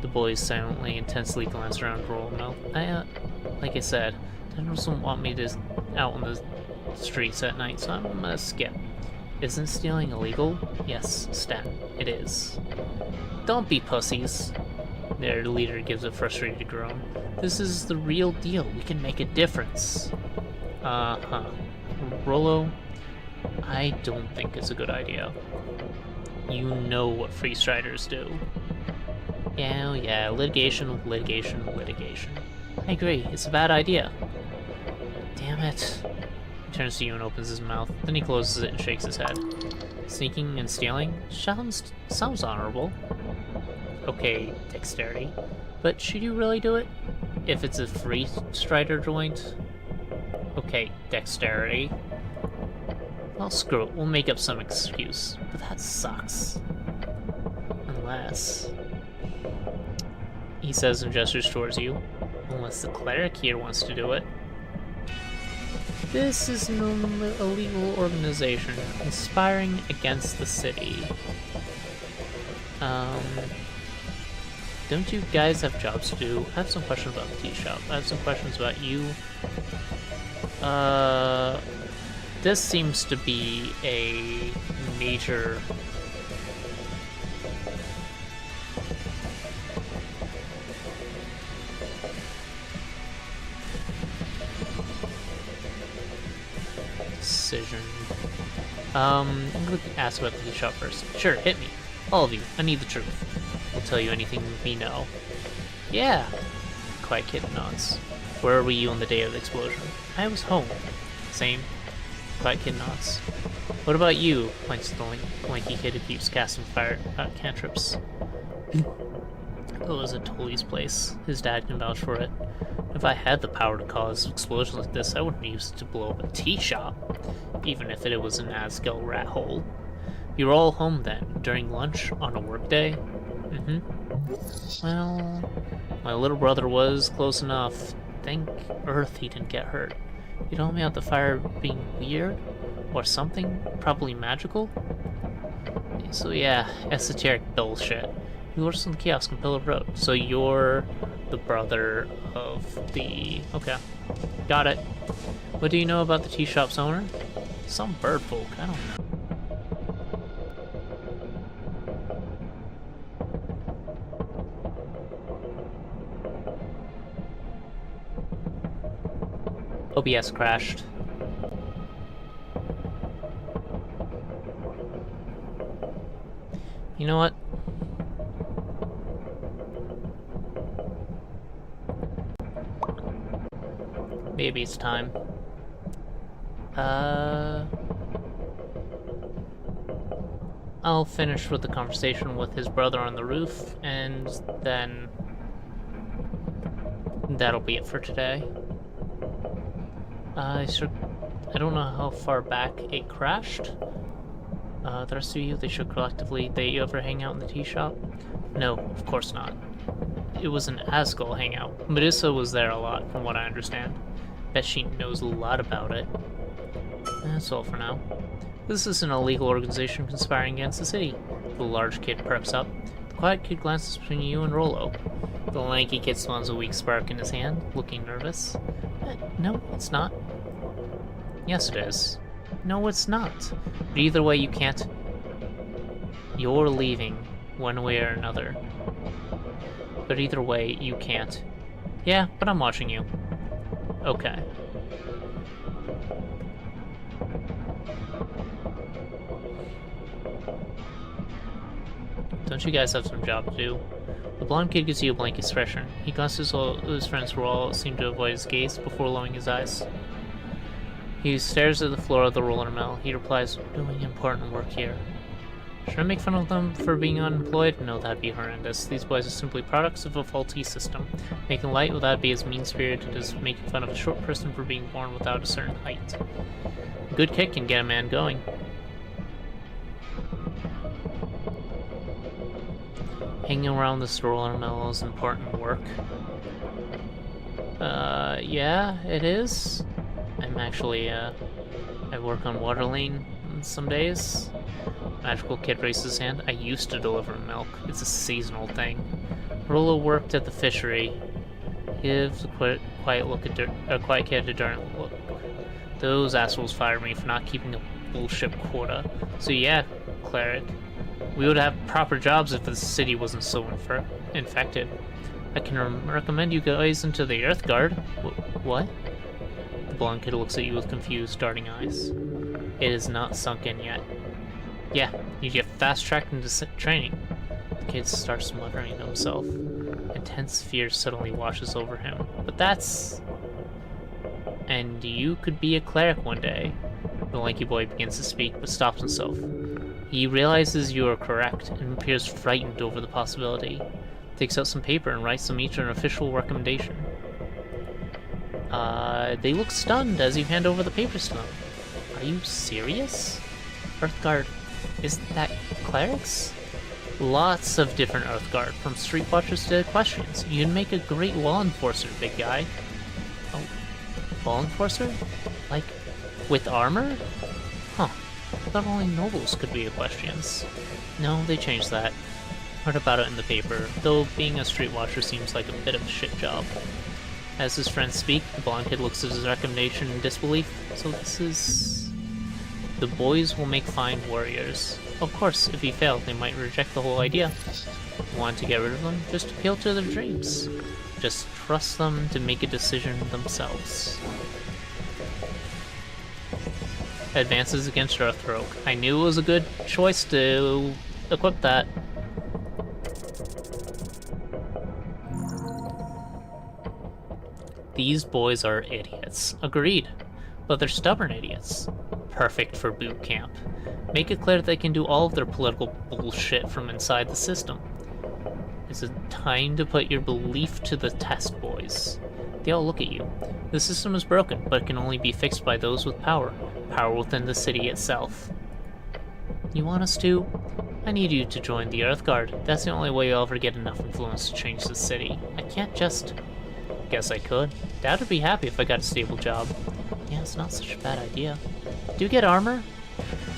The boys silently, intensely glance around Royal Mill. Like I said, Dad doesn't want me to out on the streets at night, so I'm gonna skip. Isn't stealing illegal? Yes, Stan, it is. Don't be pussies. Their leader gives a frustrated groan. This is the real deal. We can make a difference. Rollo, I don't think it's a good idea. You know what free striders do. Yeah, litigation. I agree, it's a bad idea. Damn it. He turns to you and opens his mouth, then he closes it and shakes his head. Sneaking and stealing? Sounds honorable. Okay, dexterity. But should you really do it? If it's a free strider joint? Okay, dexterity. Well, screw it, we'll make up some excuse. But that sucks. Unless... He says and gestures towards you. Unless the cleric here wants to do it. This is an illegal organization conspiring against the city. Don't you guys have jobs to do? I have some questions about the tea shop. I have some questions about you. This seems to be a major... decision. I'm gonna ask about the tea shop first. Sure, hit me. All of you. I need the truth. We'll tell you anything we know. Yeah. Quiet kid nods. Where were you on the day of the explosion? I was home. Same. Quiet kid nods. What about you? Points to the lanky kid who keeps casting fire cantrips. It was at Tully's place. His dad can vouch for it. If I had the power to cause explosions like this, I wouldn't use it to blow up a tea shop, even if it was an Asgell rat hole. You were all home then, during lunch, on a workday? Well, my little brother was close enough. Thank Earth he didn't get hurt. You told me about the fire being weird? Or something? Probably magical? So yeah, esoteric bullshit. He works on the kiosk on Pillar Road. So you're the brother of the... Okay. Got it. What do you know about the tea shop's owner? Some bird folk, I don't know. OBS crashed. You know what? Maybe it's time. I'll finish with the conversation with his brother on the roof, and then that'll be it for today. I don't know how far back it crashed. The rest of you, they should collectively. They ever hang out in the tea shop? No, of course not. It was an Asgul hangout. Medusa was there a lot, from what I understand. Bet she knows a lot about it. That's all for now. This is an illegal organization conspiring against the city. The large kid preps up. The quiet kid glances between you and Rollo. The lanky kid spawns a weak spark in his hand, looking nervous. No, it's not. Yes, it is. No, it's not. But either way, you can't. You're leaving, one way or another. But either way, you can't. Yeah, but I'm watching you. Okay. Don't you guys have some job to do? The blonde kid gives you a blank expression. He glances at his friends who all seem to avoid his gaze before lowering his eyes. He stares at the floor of the roller mill. He replies, doing important work here. Should I make fun of them for being unemployed? No, that'd be horrendous. These boys are simply products of a faulty system. Making light of that be as mean-spirited as making fun of a short person for being born without a certain height. A good kick can get a man going. Hanging around this roller mill is important work. Yeah, it is. I'm actually, I work on water lane some days. Magical kid raises his hand. I used to deliver milk. It's a seasonal thing. Rollo worked at the fishery. Gives a quiet kid a dark look. Those assholes fired me for not keeping a bullshit quota. So yeah, Cleric. We would have proper jobs if the city wasn't so infected. I can recommend you guys into the Earth Guard. What? The blonde kid looks at you with confused, darting eyes. It is not sunk in yet. Yeah, you get fast-tracked into training. The kid starts muttering to himself. Intense fear suddenly washes over him. But that's... And you could be a cleric one day. The lanky boy begins to speak, but stops himself. He realizes you are correct, and appears frightened over the possibility. Takes out some paper and writes them each an official recommendation. They look stunned as you hand over the papers to them. Are you serious? Earthguard, isn't that clerics? Lots of different Earthguard, from street watchers to equestrians. You'd make a great law enforcer, big guy. Oh, law enforcer? Like, with armor? Huh. I thought only nobles could be equestrians. No, they changed that. Heard about it in the paper, though being a street watcher seems like a bit of a shit job. As his friends speak, the blonde kid looks at his recommendation in disbelief. So this is... The boys will make fine warriors. Of course, if he failed, they might reject the whole idea. Want to get rid of them? Just appeal to their dreams. Just trust them to make a decision themselves. Advances against Earthroak. I knew it was a good choice to equip that. These boys are idiots. Agreed. But they're stubborn idiots. Perfect for boot camp. Make it clear that they can do all of their political bullshit from inside the system. It's a time to put your belief to the test, boys. They all look at you. The system is broken, but it can only be fixed by those with power. Power within the city itself. You want us to? I need you to join the Earth Guard. That's the only way you'll ever get enough influence to change the city. I can't just... Guess I could. Dad would be happy if I got a stable job. Yeah, it's not such a bad idea. Do you get armor?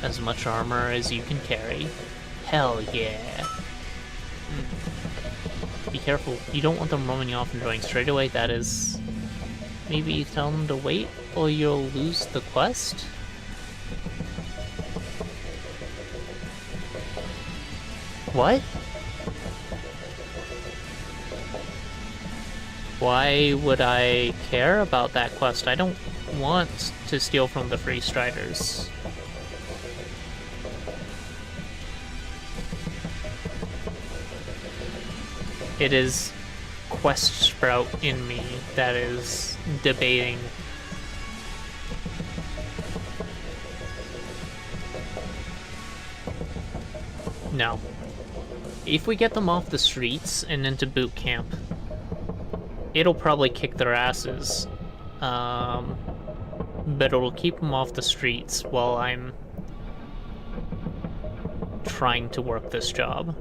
As much armor as you can carry. Hell yeah. Be careful. You don't want them roaming you off and joining straight away. That is... Maybe tell them to wait or you'll lose the quest? What? Why would I care about that quest? I don't want to steal from the Free Striders. It is Quest Sprout in me that is debating. No. If we get them off the streets and into boot camp, it'll probably kick their asses. But it'll keep them off the streets while I'm trying to work this job.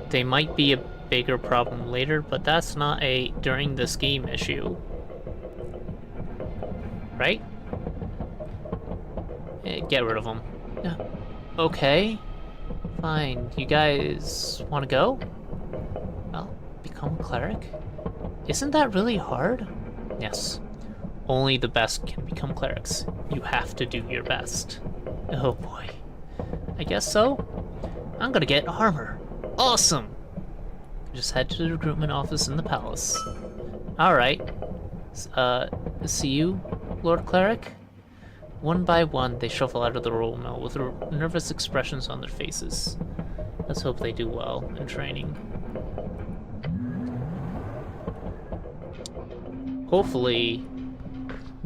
They might be a bigger problem later, but that's not a during this game issue. Right? Get rid of them. Okay. Fine. You guys want to go? Well, become a cleric? Isn't that really hard? Yes. Only the best can become clerics. You have to do your best. Oh boy. I guess so. I'm gonna get armor. Awesome! Just head to the recruitment office in the palace. Alright. See you, Lord Cleric? One by one, they shuffle out of the roll mill with nervous expressions on their faces. Let's hope they do well in training. Hopefully,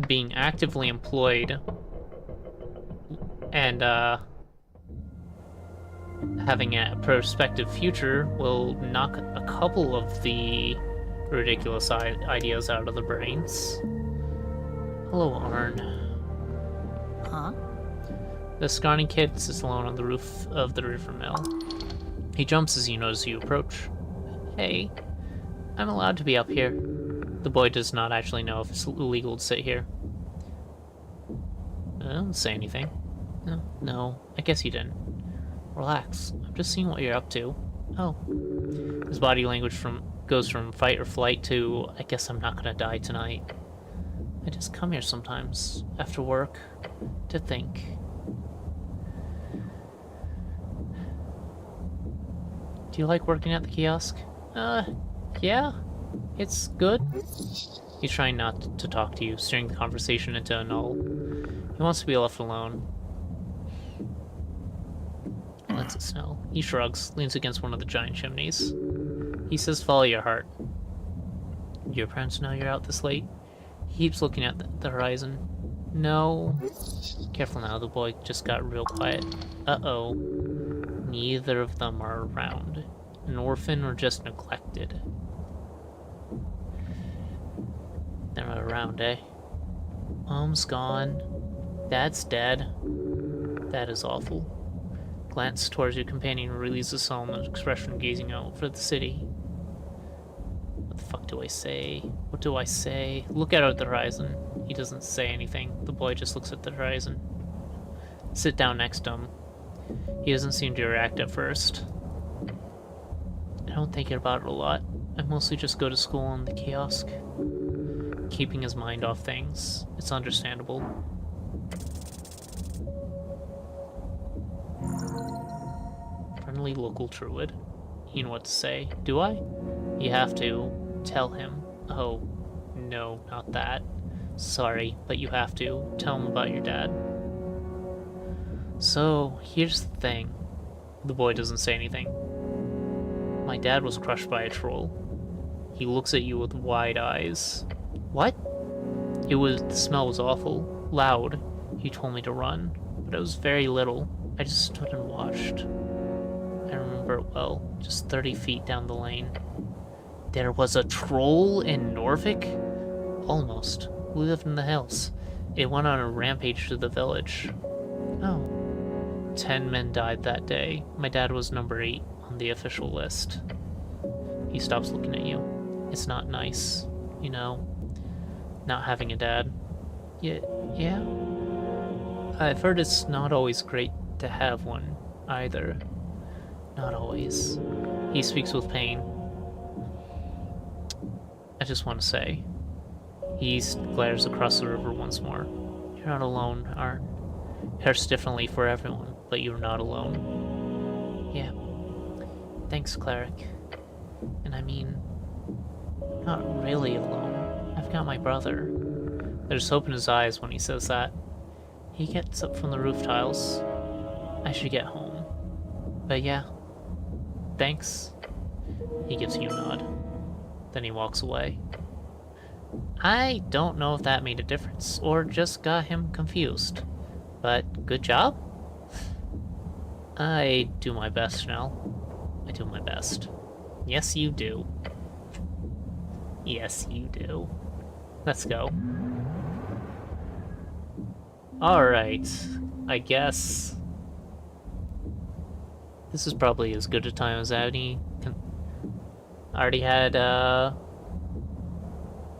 being actively employed and having a prospective future will knock a couple of the ridiculous ideas out of the brains. Hello, Arn. Huh? The scrawny kid sits alone on the roof of the river mill. He jumps as he notices you approach. Hey, I'm allowed to be up here. The boy does not actually know if it's illegal to sit here. I don't say anything. No, I guess you didn't. Relax, I'm just seeing what you're up to. Oh. His body language goes from fight or flight to, I guess I'm not gonna die tonight. I just come here sometimes, after work, to think. Do you like working at the kiosk? Yeah. It's good. He's trying not to talk to you, steering the conversation into a null. He wants to be left alone. Lets it snow. He shrugs, leans against one of the giant chimneys. He says, follow your heart. Do your parents know you're out this late? He keeps looking at the horizon. No. Careful now, the boy just got real quiet. Uh-oh. Neither of them are around. An orphan or just neglected? They're not around, eh? Mom's gone. Dad's dead. That is awful. Glance towards your companion and releases a solemn expression gazing out for the city. What the fuck do I say? What do I say? Look out at the horizon. He doesn't say anything. The boy just looks at the horizon. Sit down next to him. He doesn't seem to react at first. I don't think about it a lot. I mostly just go to school in the kiosk. Keeping his mind off things. It's understandable. Friendly local druid. You know what to say. Do I? You have to. Tell him. Oh, no, not that. Sorry, but you have to. Tell him about your dad. So, here's the thing. The boy doesn't say anything. My dad was crushed by a troll. He looks at you with wide eyes. What? The smell was awful. Loud. He told me to run, but it was very little. I just stood and watched. I remember it well, just 30 feet down the lane. There was a troll in Norvik? Almost. We lived in the hills. It went on a rampage through the village. Oh. 10 men died that day. My dad was number 8 on the official list. He stops looking at you. It's not nice, you know, not having a dad. Yeah? I've heard it's not always great to have one, either. Not always. He speaks with pain. I just want to say. He glares across the river once more. You're not alone, Arn. It hurts differently for everyone, but you're not alone. Yeah. Thanks, Cleric. And I mean, not really alone. I've got my brother. There's hope in his eyes when he says that. He gets up from the roof tiles. I should get home. But yeah, Thanks. He gives you a nod. Then he walks away. I don't know if that made a difference, or just got him confused. But good job? I do my best, Nell. I do my best. Yes, you do. Yes, you do. Let's go. Alright. I guess this is probably as good a time as any. I already had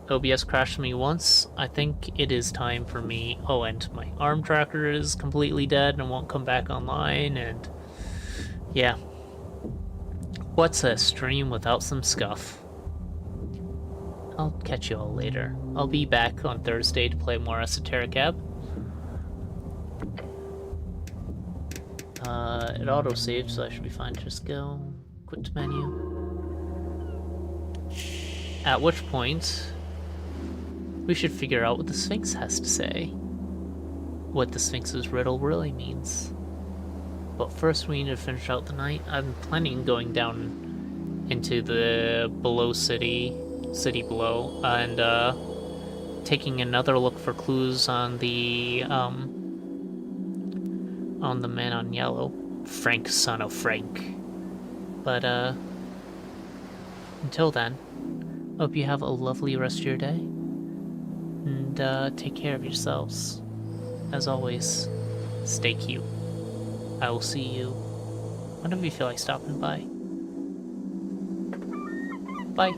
OBS crashed me once. I think it is time for me. Oh, and my arm tracker is completely dead and won't come back online, and yeah. What's a stream without some scuff? I'll catch you all later. I'll be back on Thursday to play more Esoteric Ebb. It auto-saved, so I should be fine. Just go quit menu. At which point, we should figure out what the Sphinx has to say. What the Sphinx's riddle really means. But first we need to finish out the night. I'm planning on going down into the below city below, and taking another look for clues on the man on yellow. Frank, son of Frank. But until then, hope you have a lovely rest of your day. And take care of yourselves. As always, stay cute. I will see you whenever you feel like stopping by. Bye.